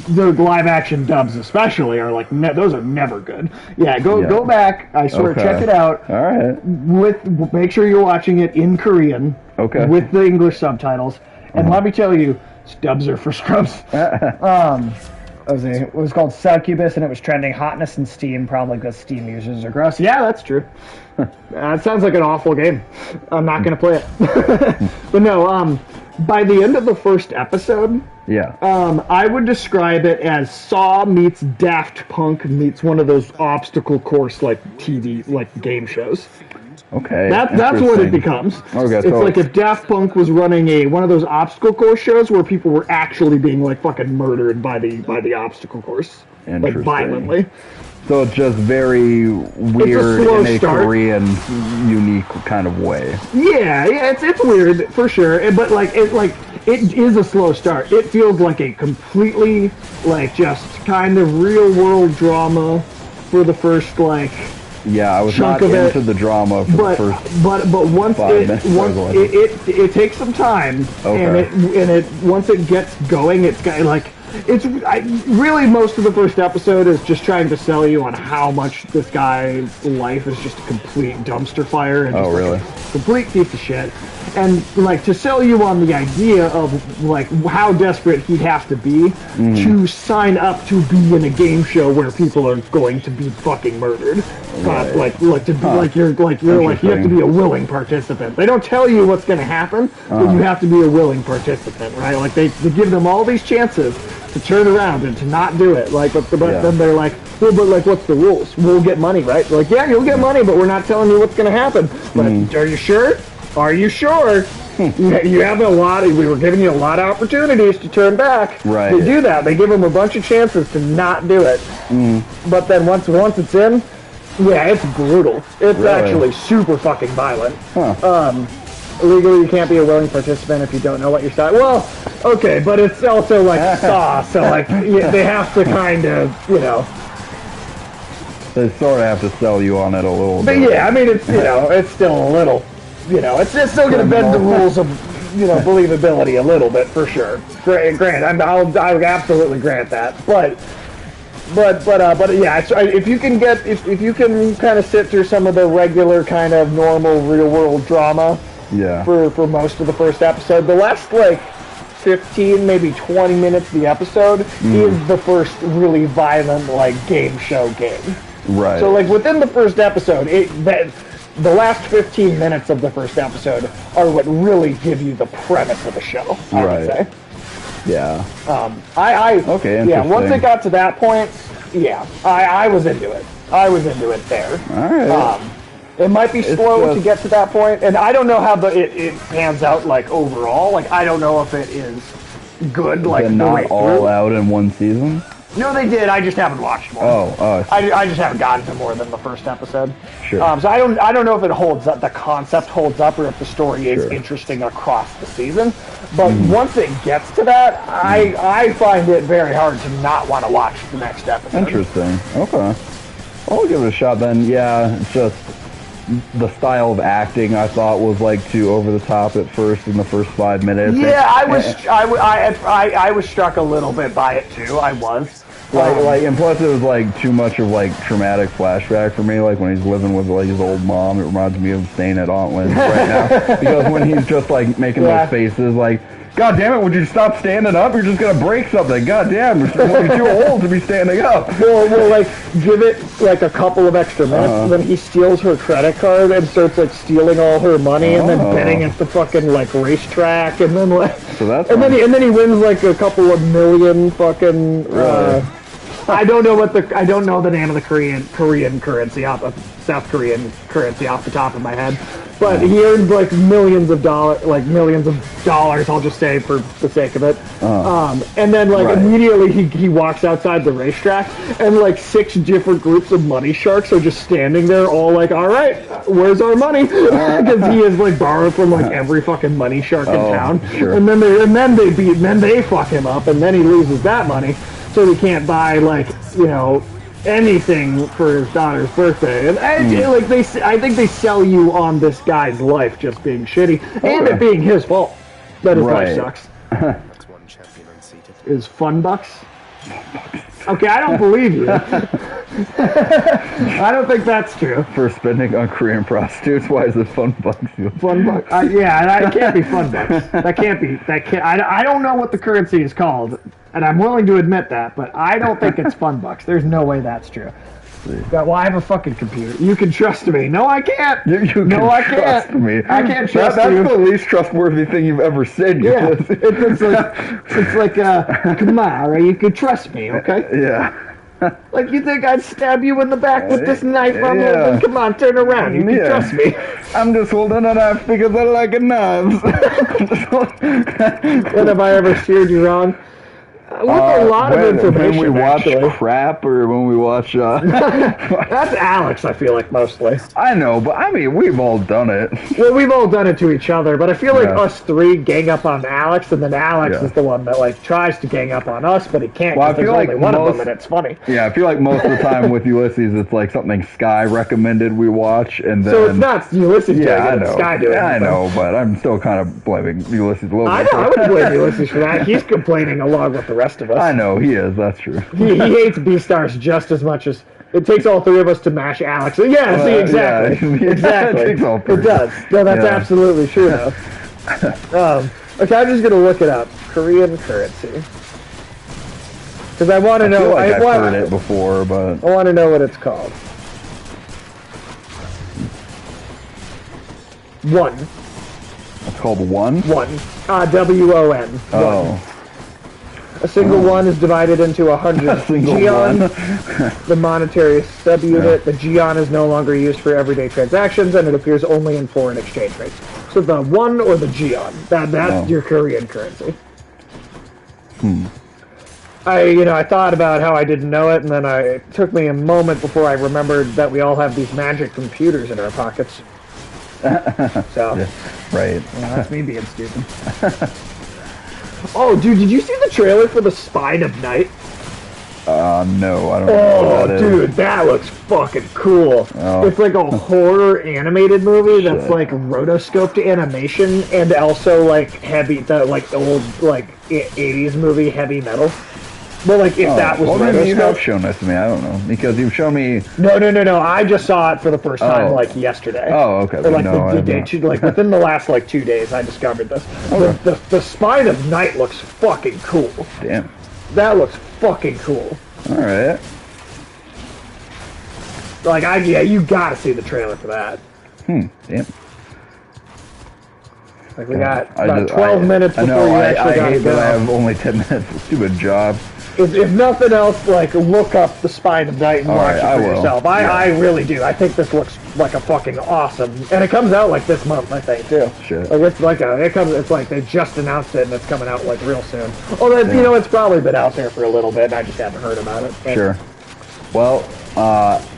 the live action dubs especially are like those are never good. Yeah, go back. I swear, check it out. All right. Make sure you're watching it in Korean. Okay. With the English subtitles, and let me tell you, dubs are for scrubs. It was called Succubus, and it was trending hotness and Steam, probably because Steam users are gross. Yeah, that's true. That sounds like an awful game. I'm not going to play it. But no, by the end of the first episode, I would describe it as Saw meets Daft Punk meets one of those obstacle course like TV, like game shows. Okay. That's what it becomes. Okay, it's like if Daft Punk was running one of those obstacle course shows where people were actually being like fucking murdered by the obstacle course, like violently. So it's just very weird in a Korean unique kind of way. Yeah, it's weird for sure, but it is a slow start. It feels like a completely just kind of real world drama for the first Yeah, I was not into the drama for the first but once it takes some time, and once it gets going, it's got really most of the first episode is just trying to sell you on how much this guy's life is just a complete dumpster fire and just a complete piece of shit, and to sell you on the idea of how desperate he has to be to sign up to be in a game show where people are going to be fucking murdered. You have to be a willing participant. They don't tell you what's going to happen, but you have to be a willing participant, right? They give them all these chances to turn around and to not do it. Then they're like, well, but what's the rules? We'll get money, right? Yeah, you'll get money, but we're not telling you what's going to happen. But are you sure? Are you sure? You have we were giving you a lot of opportunities to turn back. Right. They do that. They give them a bunch of chances to not do it. But then once it's in, it's brutal. It's actually super fucking violent. Legally, you can't be a willing participant if you don't know what you're starting. Well, okay, but it's also Saw, so they have to kind of, They sort of have to sell you on it a little bit. But yeah, I mean, it's it's still a little, it's still going to bend the rules of, believability a little bit for sure. Grant, I'll absolutely grant that, but yeah, if you can kind of sit through some of the regular kind of normal real world drama. Yeah. For most of the first episode. The last 15, maybe 20 minutes of the episode is the first really violent game show game. Right. So within the first episode, the last 15 minutes of the first episode are what really give you the premise of the show, I would say. Yeah. Okay, yeah, once it got to that point, I was into it. I was into it there. All right. It might be slow to get to that point, and I don't know how it pans out overall. I don't know if it is good They're not all out in one season? No, they did. I just haven't watched more. I just haven't gotten to more than the first episode. Sure. So I don't know if it holds up. The concept holds up, or if the story is interesting across the season. But once it gets to that, I find it very hard to not want to watch the next episode. Interesting. Okay. I'll give it a shot then. Yeah, it's just the style of acting I thought was too over the top at first in the first 5 minutes. Yeah, I was struck a little bit by it too. I was. And plus it was too much of traumatic flashback for me. When he's living with his old mom, it reminds me of staying at Aunt Lynn's right now. Because when he's just making those faces God damn it, would you stop standing up? You're just going to break something. God damn, you're too old to be standing up. Well, give it a couple of extra minutes, then he steals her credit card and starts stealing all her money and then betting at the fucking racetrack and then then he wins a couple of million fucking I don't know the name of the Korean currency South Korean currency off the top of my head. But he earned millions of dollars, I'll just say for the sake of it. And then immediately he walks outside the racetrack, and 6 different groups of money sharks are just standing there, all all right, where's our money? Because he has borrowed from every fucking money shark in town. Sure. And then they fuck him up, and then he loses that money, so he can't buy anything for his daughter's birthday, and I think they sell you on this guy's life just being shitty and it being his fault that his life sucks. That's one champion unseated. Is fun bucks? Okay, I don't believe you. I don't think that's true. For spending on Korean prostitutes, why is it fun bucks? Fun bucks? Yeah, it can't be fun bucks. That can't. I don't know what the currency is called, and I'm willing to admit that, but I don't think it's fun bucks. There's no way that's true. Well, I have a fucking computer. You can trust me. No, I can't. You can trust me. I can't trust you. you. That's the least trustworthy thing you've ever said. Yeah, it's like, come on, right? You can trust me, okay? Yeah. Like, you think I'd stab you in the back with this knife I'm Yeah. holding? Come on, turn around. You can trust me. I'm just holding a knife because I like a knife. When have I ever steered you wrong? With a lot of information, when we watch actually. crap or when we watch That's Alex, I feel like, mostly. I know, but I mean, we've all done it. Well, we've all done it to each other, but I feel like Yeah. us three gang up on Alex, and then Alex Yeah. is the one that, like, tries to gang up on us, but he can't Well, I because feel there's like only one of most- them, and it's funny. Yeah, I feel like most of the time with Ulysses, it's like something Sky recommended we watch, and then So it's not Ulysses doing yeah, I it, it's know, Sky doing yeah, I it. know, but I'm still kind of blaming Ulysses a little I bit. know, I would blame Ulysses for that. He's complaining along with the rest of us. I know he is. That's true. He hates B-Stars just as much as it takes all three of us to mash Alex. Yeah, see, exactly. yeah, Exactly. it takes all three. It does. No, that's Yeah. absolutely true, though. Okay, I'm just going to look it up. Korean currency. Because I want to I know. feel like I've heard it before, but I want to know what it's called. One. it's called one. One. W-O-N. One. Oh, A single one is divided into 100 a single geon. one. The monetary subunit, the geon is no longer used for everyday transactions, and it appears only in foreign exchange rates. So the one or the geon, that's your Korean currency. I thought about how I didn't know it, and then it took me a moment before I remembered that we all have these magic computers in our pockets. So, Right. well, that's me being stupid. Oh, dude, did you see the trailer for The Spine of Night? No, I don't know Oh, what that is. dude, that looks fucking cool. Oh. It's like a horror animated movie that's Shit. like rotoscoped animation and also like heavy, the like old like 80s movie heavy metal. But like if that was well, maybe you have rotoscoped. shown this to me. I don't know because you've shown me. No. I just saw it for the first time Oh. like yesterday. Oh, okay. Or like No, I the have day, not. like within the last like 2 days, I discovered this. Okay. The Spine of Night looks fucking cool. Damn. That looks fucking cool. All right. Like you gotta see the trailer for that. Damn. Like we got about 12 minutes before I know, you actually I gotta hate that I go. have only 10 minutes. Stupid job. If nothing else, like look up The Spine of Night and All watch right, it I for will. yourself. Yeah. I really do. I think this looks like a fucking awesome, and it comes out like this month, I think too. Shit. Like it's like it's like they just announced it and it's coming out like real soon. Although it's probably been out there for a little bit and I just haven't heard about it. But Sure. Well,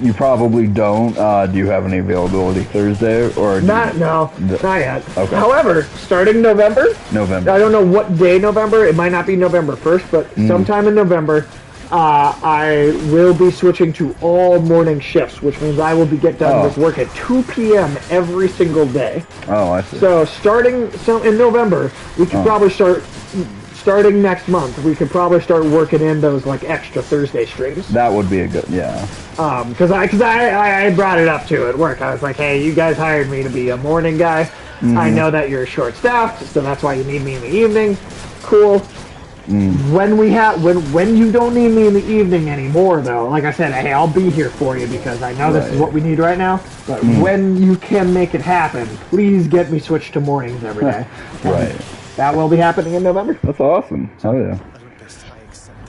you probably don't. Do you have any availability Thursday or Not yet. Okay. However, starting November, November? I don't know what day November. It might not be November 1st, but sometime in November, I will be switching to all morning shifts, which means I will get done with work at 2 p.m. every single day. Oh, I see. So in November, we could probably starting next month, we could probably start working in those like extra Thursday streams. That would be a good, yeah. Because I brought it up to at work. I was like, hey, you guys hired me to be a morning guy. I know that you're short-staffed, so that's why you need me in the evening. Cool. When you don't need me in the evening anymore, though, like I said, hey, I'll be here for you because I know this is what we need right now. But when you can make it happen, please get me switched to mornings every day. Right. That will be happening in November. That's awesome. Oh, yeah.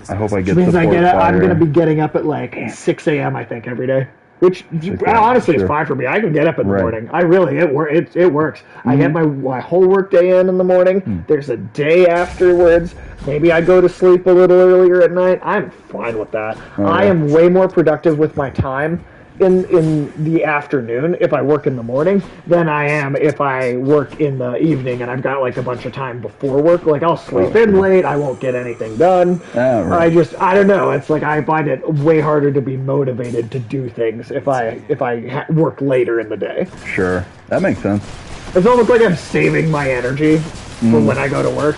I hope I get Which means support I'm going to fire. be getting up at like 6 a.m. I think every day. Which honestly is sure. fine for me. I can get up in the Right. morning. It works. I get my whole work day in the morning. There's a day afterwards. Maybe I go to sleep a little earlier at night. I'm fine with that. I am way more productive with my time in the afternoon if I work in the morning than I am if I work in the evening and I've got like a bunch of time before work. Like I'll sleep in late. I won't get anything done. Oh, right. I don't know. It's like I find it way harder to be motivated to do things if I work later in the day. Sure. That makes sense. It's almost like I'm saving my energy for when I go to work.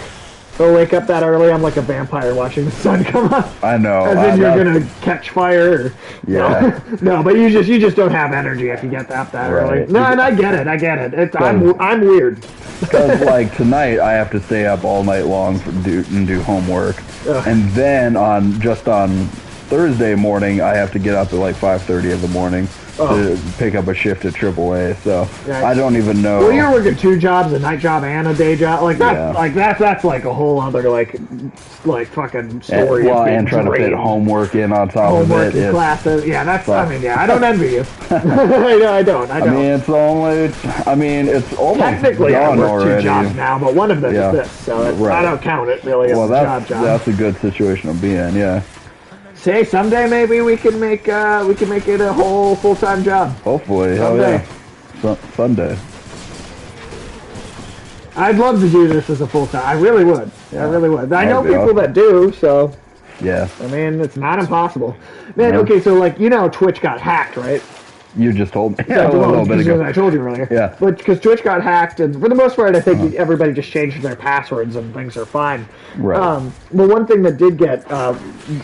So wake up that early, I'm like a vampire watching the sun come up. I know. As in you're gonna catch fire. Or, Yeah. No, but you just don't have energy if you get up that early. Right. No, and I get it. I'm weird. Because like tonight, I have to stay up all night long and do homework, and then on Thursday morning, I have to get up at like 5:30 in the morning. to pick up a shift at AAA. So Yeah. I don't even know. Well, you're working 2 jobs, a night job and a day job. Like that, Yeah. like that's like a whole other like fucking story. Well, of being and trying to fit drained. homework in on top Homework of it. and classes. Yeah, that's. But- I mean, yeah, I don't envy you. I don't. I mean, it's only. I mean, it's almost Technically, I done work already. 2 jobs now, but one of them Yeah. is this, so I Right. don't count it really as Well, a job. that's a good situation to be in. Yeah. Say someday maybe we can make it a whole full-time job. Hopefully, hell Someday. yeah. Sunday. I'd love to do this as a full-time. I really would. I really would. I know That'd be people awesome. that do, so Yeah. I mean it's not impossible. Man, No. okay, so like Twitch got hacked, right? You just told me Yeah, a little bit ago. I told you earlier. Yeah. But because Twitch got hacked, and for the most part, I think everybody just changed their passwords and things are fine. Right. But one thing that did get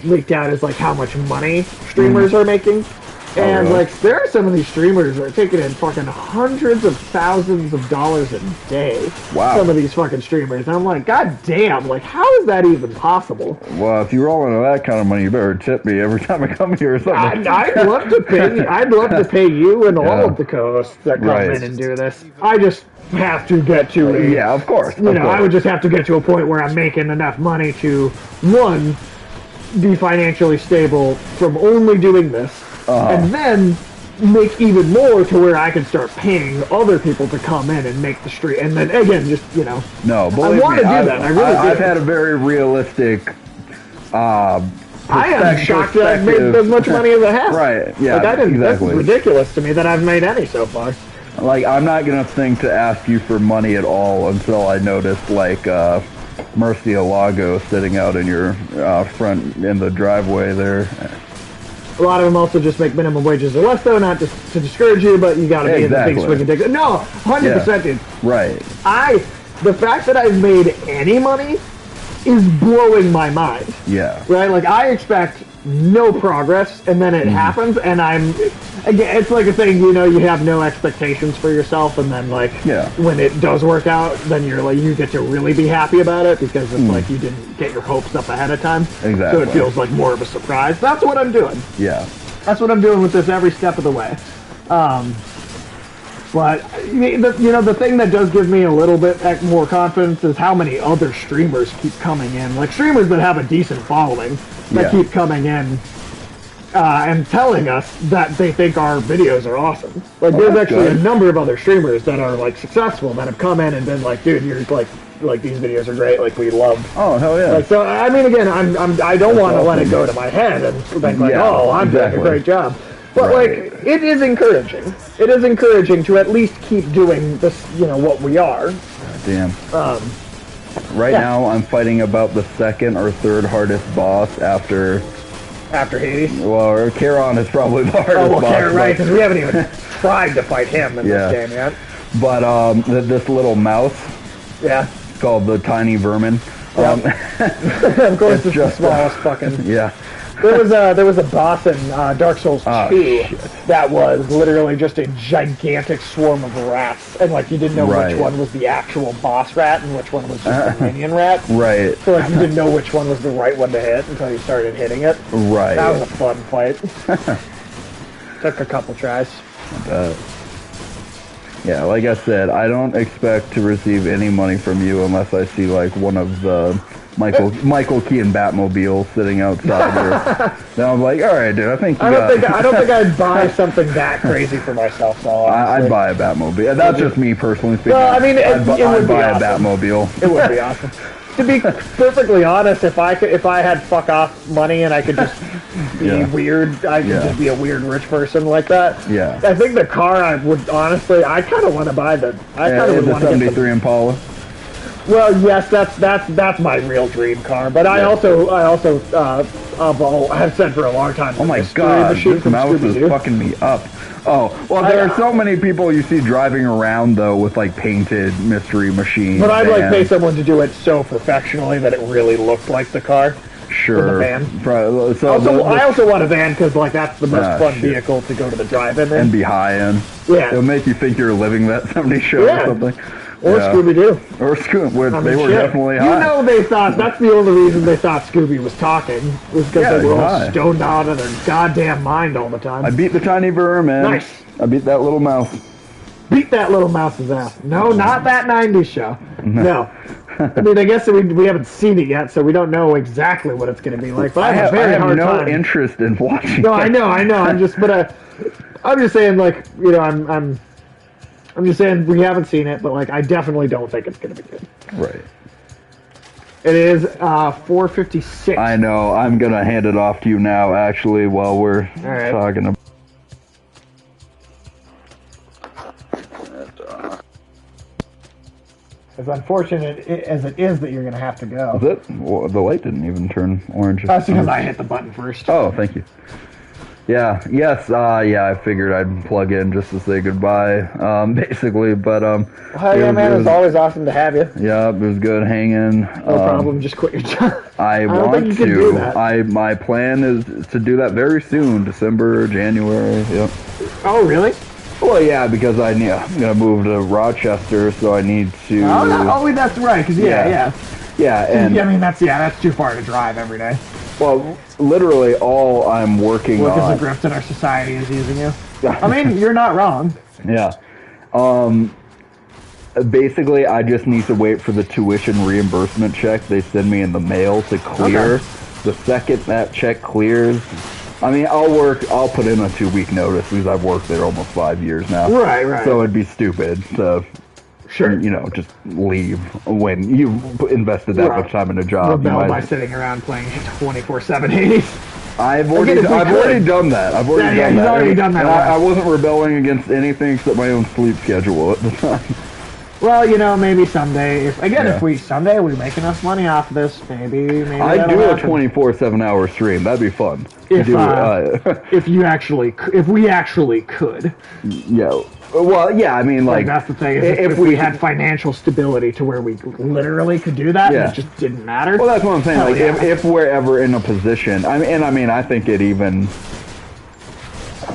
leaked out is like how much money streamers are making. And really? like there are some of these streamers that are taking in fucking hundreds of thousands of dollars a day. Wow. Some of these fucking streamers. And I'm like, God damn, like how is that even possible? Well, if you're rolling into that kind of money, you better tip me every time I come here or something. I'd love to pay. I'd love to pay you and all Yeah. of the co-hosts that come Right. in and do this. I just have to get to a, Yeah, of course. you know, I would just have to get to a point where I'm making enough money to one, be financially stable from only doing this, and then make even more to where I can start paying other people to come in and make the stream. And then again, just No, believe wanna me, do that. I really I've do. had a very realistic. I am shocked that I've made as much money as I have. Right? Yeah. Like I didn't. Exactly. That's ridiculous to me that I've made any so far. Like, I'm not gonna think to ask you for money at all until I noticed like Murcielago sitting out in your front in the driveway there. A lot of them also just make minimum wages or less, though, not just to discourage you, but you got to be in the big Exactly. swing and dig. No, 100%, dude. Right. The fact that I've made any money is blowing my mind. Yeah. Right? Like, I expect no progress, and then it happens, and again, it's like a thing, you have no expectations for yourself, and then, like, Yeah. when it does work out, then you're like, you get to really be happy about it, because it's like you didn't get your hopes up ahead of time. Exactly. So it feels like more of a surprise. That's what I'm doing. Yeah. That's what I'm doing with this every step of the way. But the thing that does give me a little bit more confidence is how many other streamers keep coming in. Like streamers that have a decent following that keep coming in and telling us that they think our videos are awesome. Like there's actually a number of other streamers that are like successful that have come in and been like, dude, you're like these videos are great. Like we love. Oh hell yeah. Like so, I mean, again, I don't want to let it go to my head and think like, oh, I'm doing a great job. But like, it is encouraging. It is encouraging to at least keep doing this, what we are. Damn. Right now, I'm fighting about the second or third hardest boss after Hades. Well, Charon is probably the hardest boss. Charon, right? Because we haven't even tried to fight him in this game yet. But this little mouse. Yeah. Called the Tiny Vermin. Of course, it's the smallest fucking. Yeah. There was a boss in Dark Souls 2 that was literally just a gigantic swarm of rats, and like you didn't know which one was the actual boss rat and which one was just the minion rat. Right. So like you didn't know which one was the right one to hit until you started hitting it. Right. That was a fun fight. Took a couple tries. Yeah, like I said, I don't expect to receive any money from you unless I see like one of the Michael Keaton Batmobiles sitting outside here. Then I'm like, all right, dude, I don't think I'd buy something that crazy for myself. So I'd buy a Batmobile. That's just me personally speaking. Well, I mean, I'd buy awesome. a Batmobile. It would be awesome. To be perfectly honest, if I had fuck off money and I could just be weird, I could just be a weird rich person like that. Yeah. I think the car I would honestly, I kind of want to buy the. I kind of would want to get the 73 Impala. Well, yes, that's my real dream car. But I also have said for a long time. Oh my god, this mouse is fucking me up. Oh, well, there are so many people you see driving around, though, with, like, painted mystery machines. But I'd, like, pay someone to do it so professionally that it really looked like the car. Sure. With a van. So I also want a van because, like, that's the most fun vehicle to go to the drive-in in. And be high in. Yeah. It'll make you think you're living that 70s show or something. Or Scooby-Doo. Or Scooby. They were shit. definitely high. You know they thought, that's the only reason they thought Scooby was talking, was because they were all stoned out of their goddamn mind all the time. I beat the tiny vermin, man. Nice. I beat that little mouse. Beat that little mouse's ass. No, not that 90s show. No. I mean, I guess we haven't seen it yet, so we don't know exactly what it's going to be like. But I have no interest in watching. No, I know. I'm just saying, like, you know, I'm just saying we haven't seen it, but like, I definitely don't think it's going to be good. Right. It is 4:56. I know. I'm gonna hand it off to you now, actually, while we're talking about. As unfortunate as it is that you're going to have to go. Is it? Well, the light didn't even turn orange. That's because I hit the button first. Oh, thank you. Yeah, yes, I figured I'd plug in just to say goodbye, basically, but, Well, yeah, man, it was always awesome to have you. Yeah, it was good hanging. No problem, just quit your job. I don't want think you can to. do that. My plan is to do that very soon, December, January, yep. Oh, really? Well, yeah, because I'm gonna move to Rochester, so I need to... Oh, that's right, because, yeah. Yeah, and... I mean, that's too far to drive every day. Well, literally all I'm working on... Because the grift in our society is using you. I mean, you're not wrong. Yeah. Basically, I just need to wait for the tuition reimbursement check they send me in the mail to clear. Okay. The second that check clears... I mean, I'll put in a 2-week notice because I've worked there almost 5 years now. Right. So it'd be stupid to... Sure. You know, just leave when you invested that much time in a job. Rebel by sitting around playing 24/7 Hades. I've already done that. I've already done that. I wasn't rebelling against anything except my own sleep schedule at the time. Well, you know, maybe someday. If we make enough money off of this, maybe. I'd do a 24/7 hour stream. That'd be fun. If we actually could. Yeah. Well, yeah, I mean, like that's the thing. If we had financial stability to where we literally could do that, and it just didn't matter. Well, that's what I'm saying. Like, if we're ever in a position, I think it even.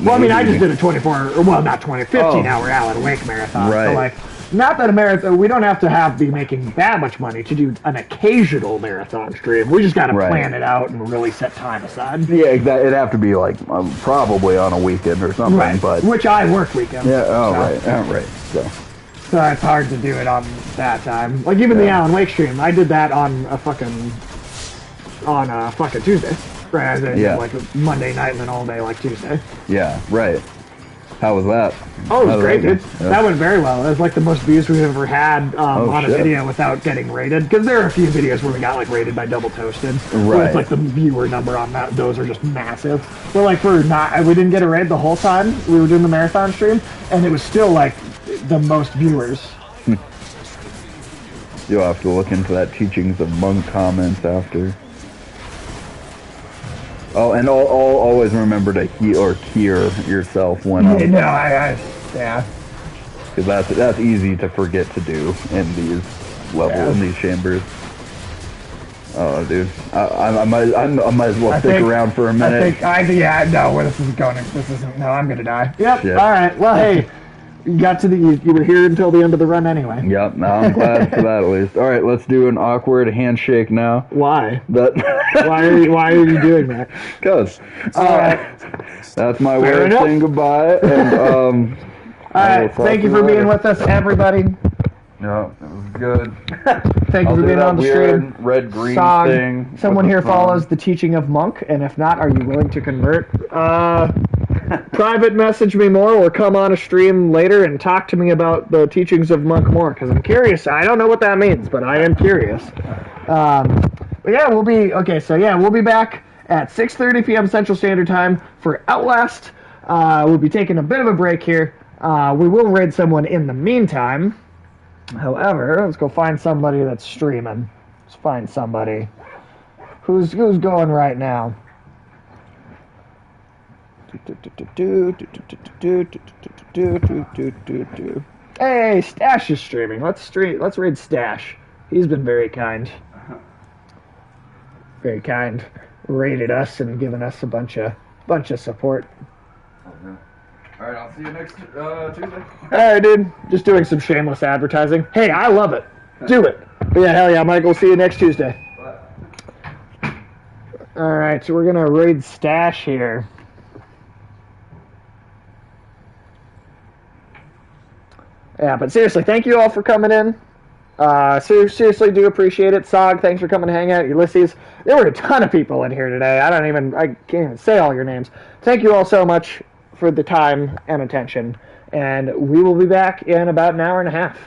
Well, I mean, I just did a 15-hour Alan Wake marathon. Right. So, like, not that a marathon, we don't have to be making that much money to do an occasional marathon stream. We just got to plan it out and really set time aside. Yeah, exactly. It'd have to be like probably on a weekend or something. Right. But which I work weekends. Yeah. Oh, so. Right. So it's hard to do it on that time. Like even the Alan Wake stream, I did that on a fucking Tuesday. Right. Like a Monday night and then all day like Tuesday. Yeah. Right. How was that? Oh, it was great, dude. Yeah. That went very well. It was like the most views we've ever had on a video without getting rated. Because there are a few videos where we got like rated by Double Toasted. Right. It's like the viewer number on that; those are just massive. But like we didn't get a raid the whole time we were doing the marathon stream, and it was still like the most viewers. You'll have to look into that Teachings of Monk comments after. Oh, and always remember to hear yourself when. Yeah. Because that's easy to forget to do in these levels, in these chambers. Oh, dude, I might as well stick around for a minute. Where this is going? No, I'm gonna die. Yep. Shit. All right. Well, hey. You were here until the end of the run anyway. Yep, no, I'm glad for that at least. All right, let's do an awkward handshake now. Why? Why are you doing that? Because that's my way of saying goodbye. And all right, thank you for being with us, everybody. No, it was good. Thank you for being on the stream. Red-green thing. Someone here follows the teaching of Monk, and if not, are you willing to convert? Private message me more or come on a stream later and talk to me about the teachings of Monk more, because I'm curious. I don't know what that means, but I am curious. But yeah, we'll be back at 6:30 p.m. Central Standard Time for Outlast. We'll be taking a bit of a break here. We will raid someone in the meantime. However, let's go find somebody that's streaming. Let's find somebody who's going right now. Hey, Stash is streaming. Let's raid Stash. He's been very kind. Very kind. Raided us and given us a bunch of support. All right, I'll see you next Tuesday. All right, dude. Just doing some shameless advertising. Hey, I love it. Do it. But yeah, hell yeah, Michael. See you next Tuesday. All right, so we're gonna raid stash here. Yeah, but seriously, thank you all for coming in. Seriously, do appreciate it. Sog, thanks for coming to hang out. Ulysses, there were a ton of people in here today. I can't even say all your names. Thank you all so much for the time and attention, and we will be back in about an hour and a half.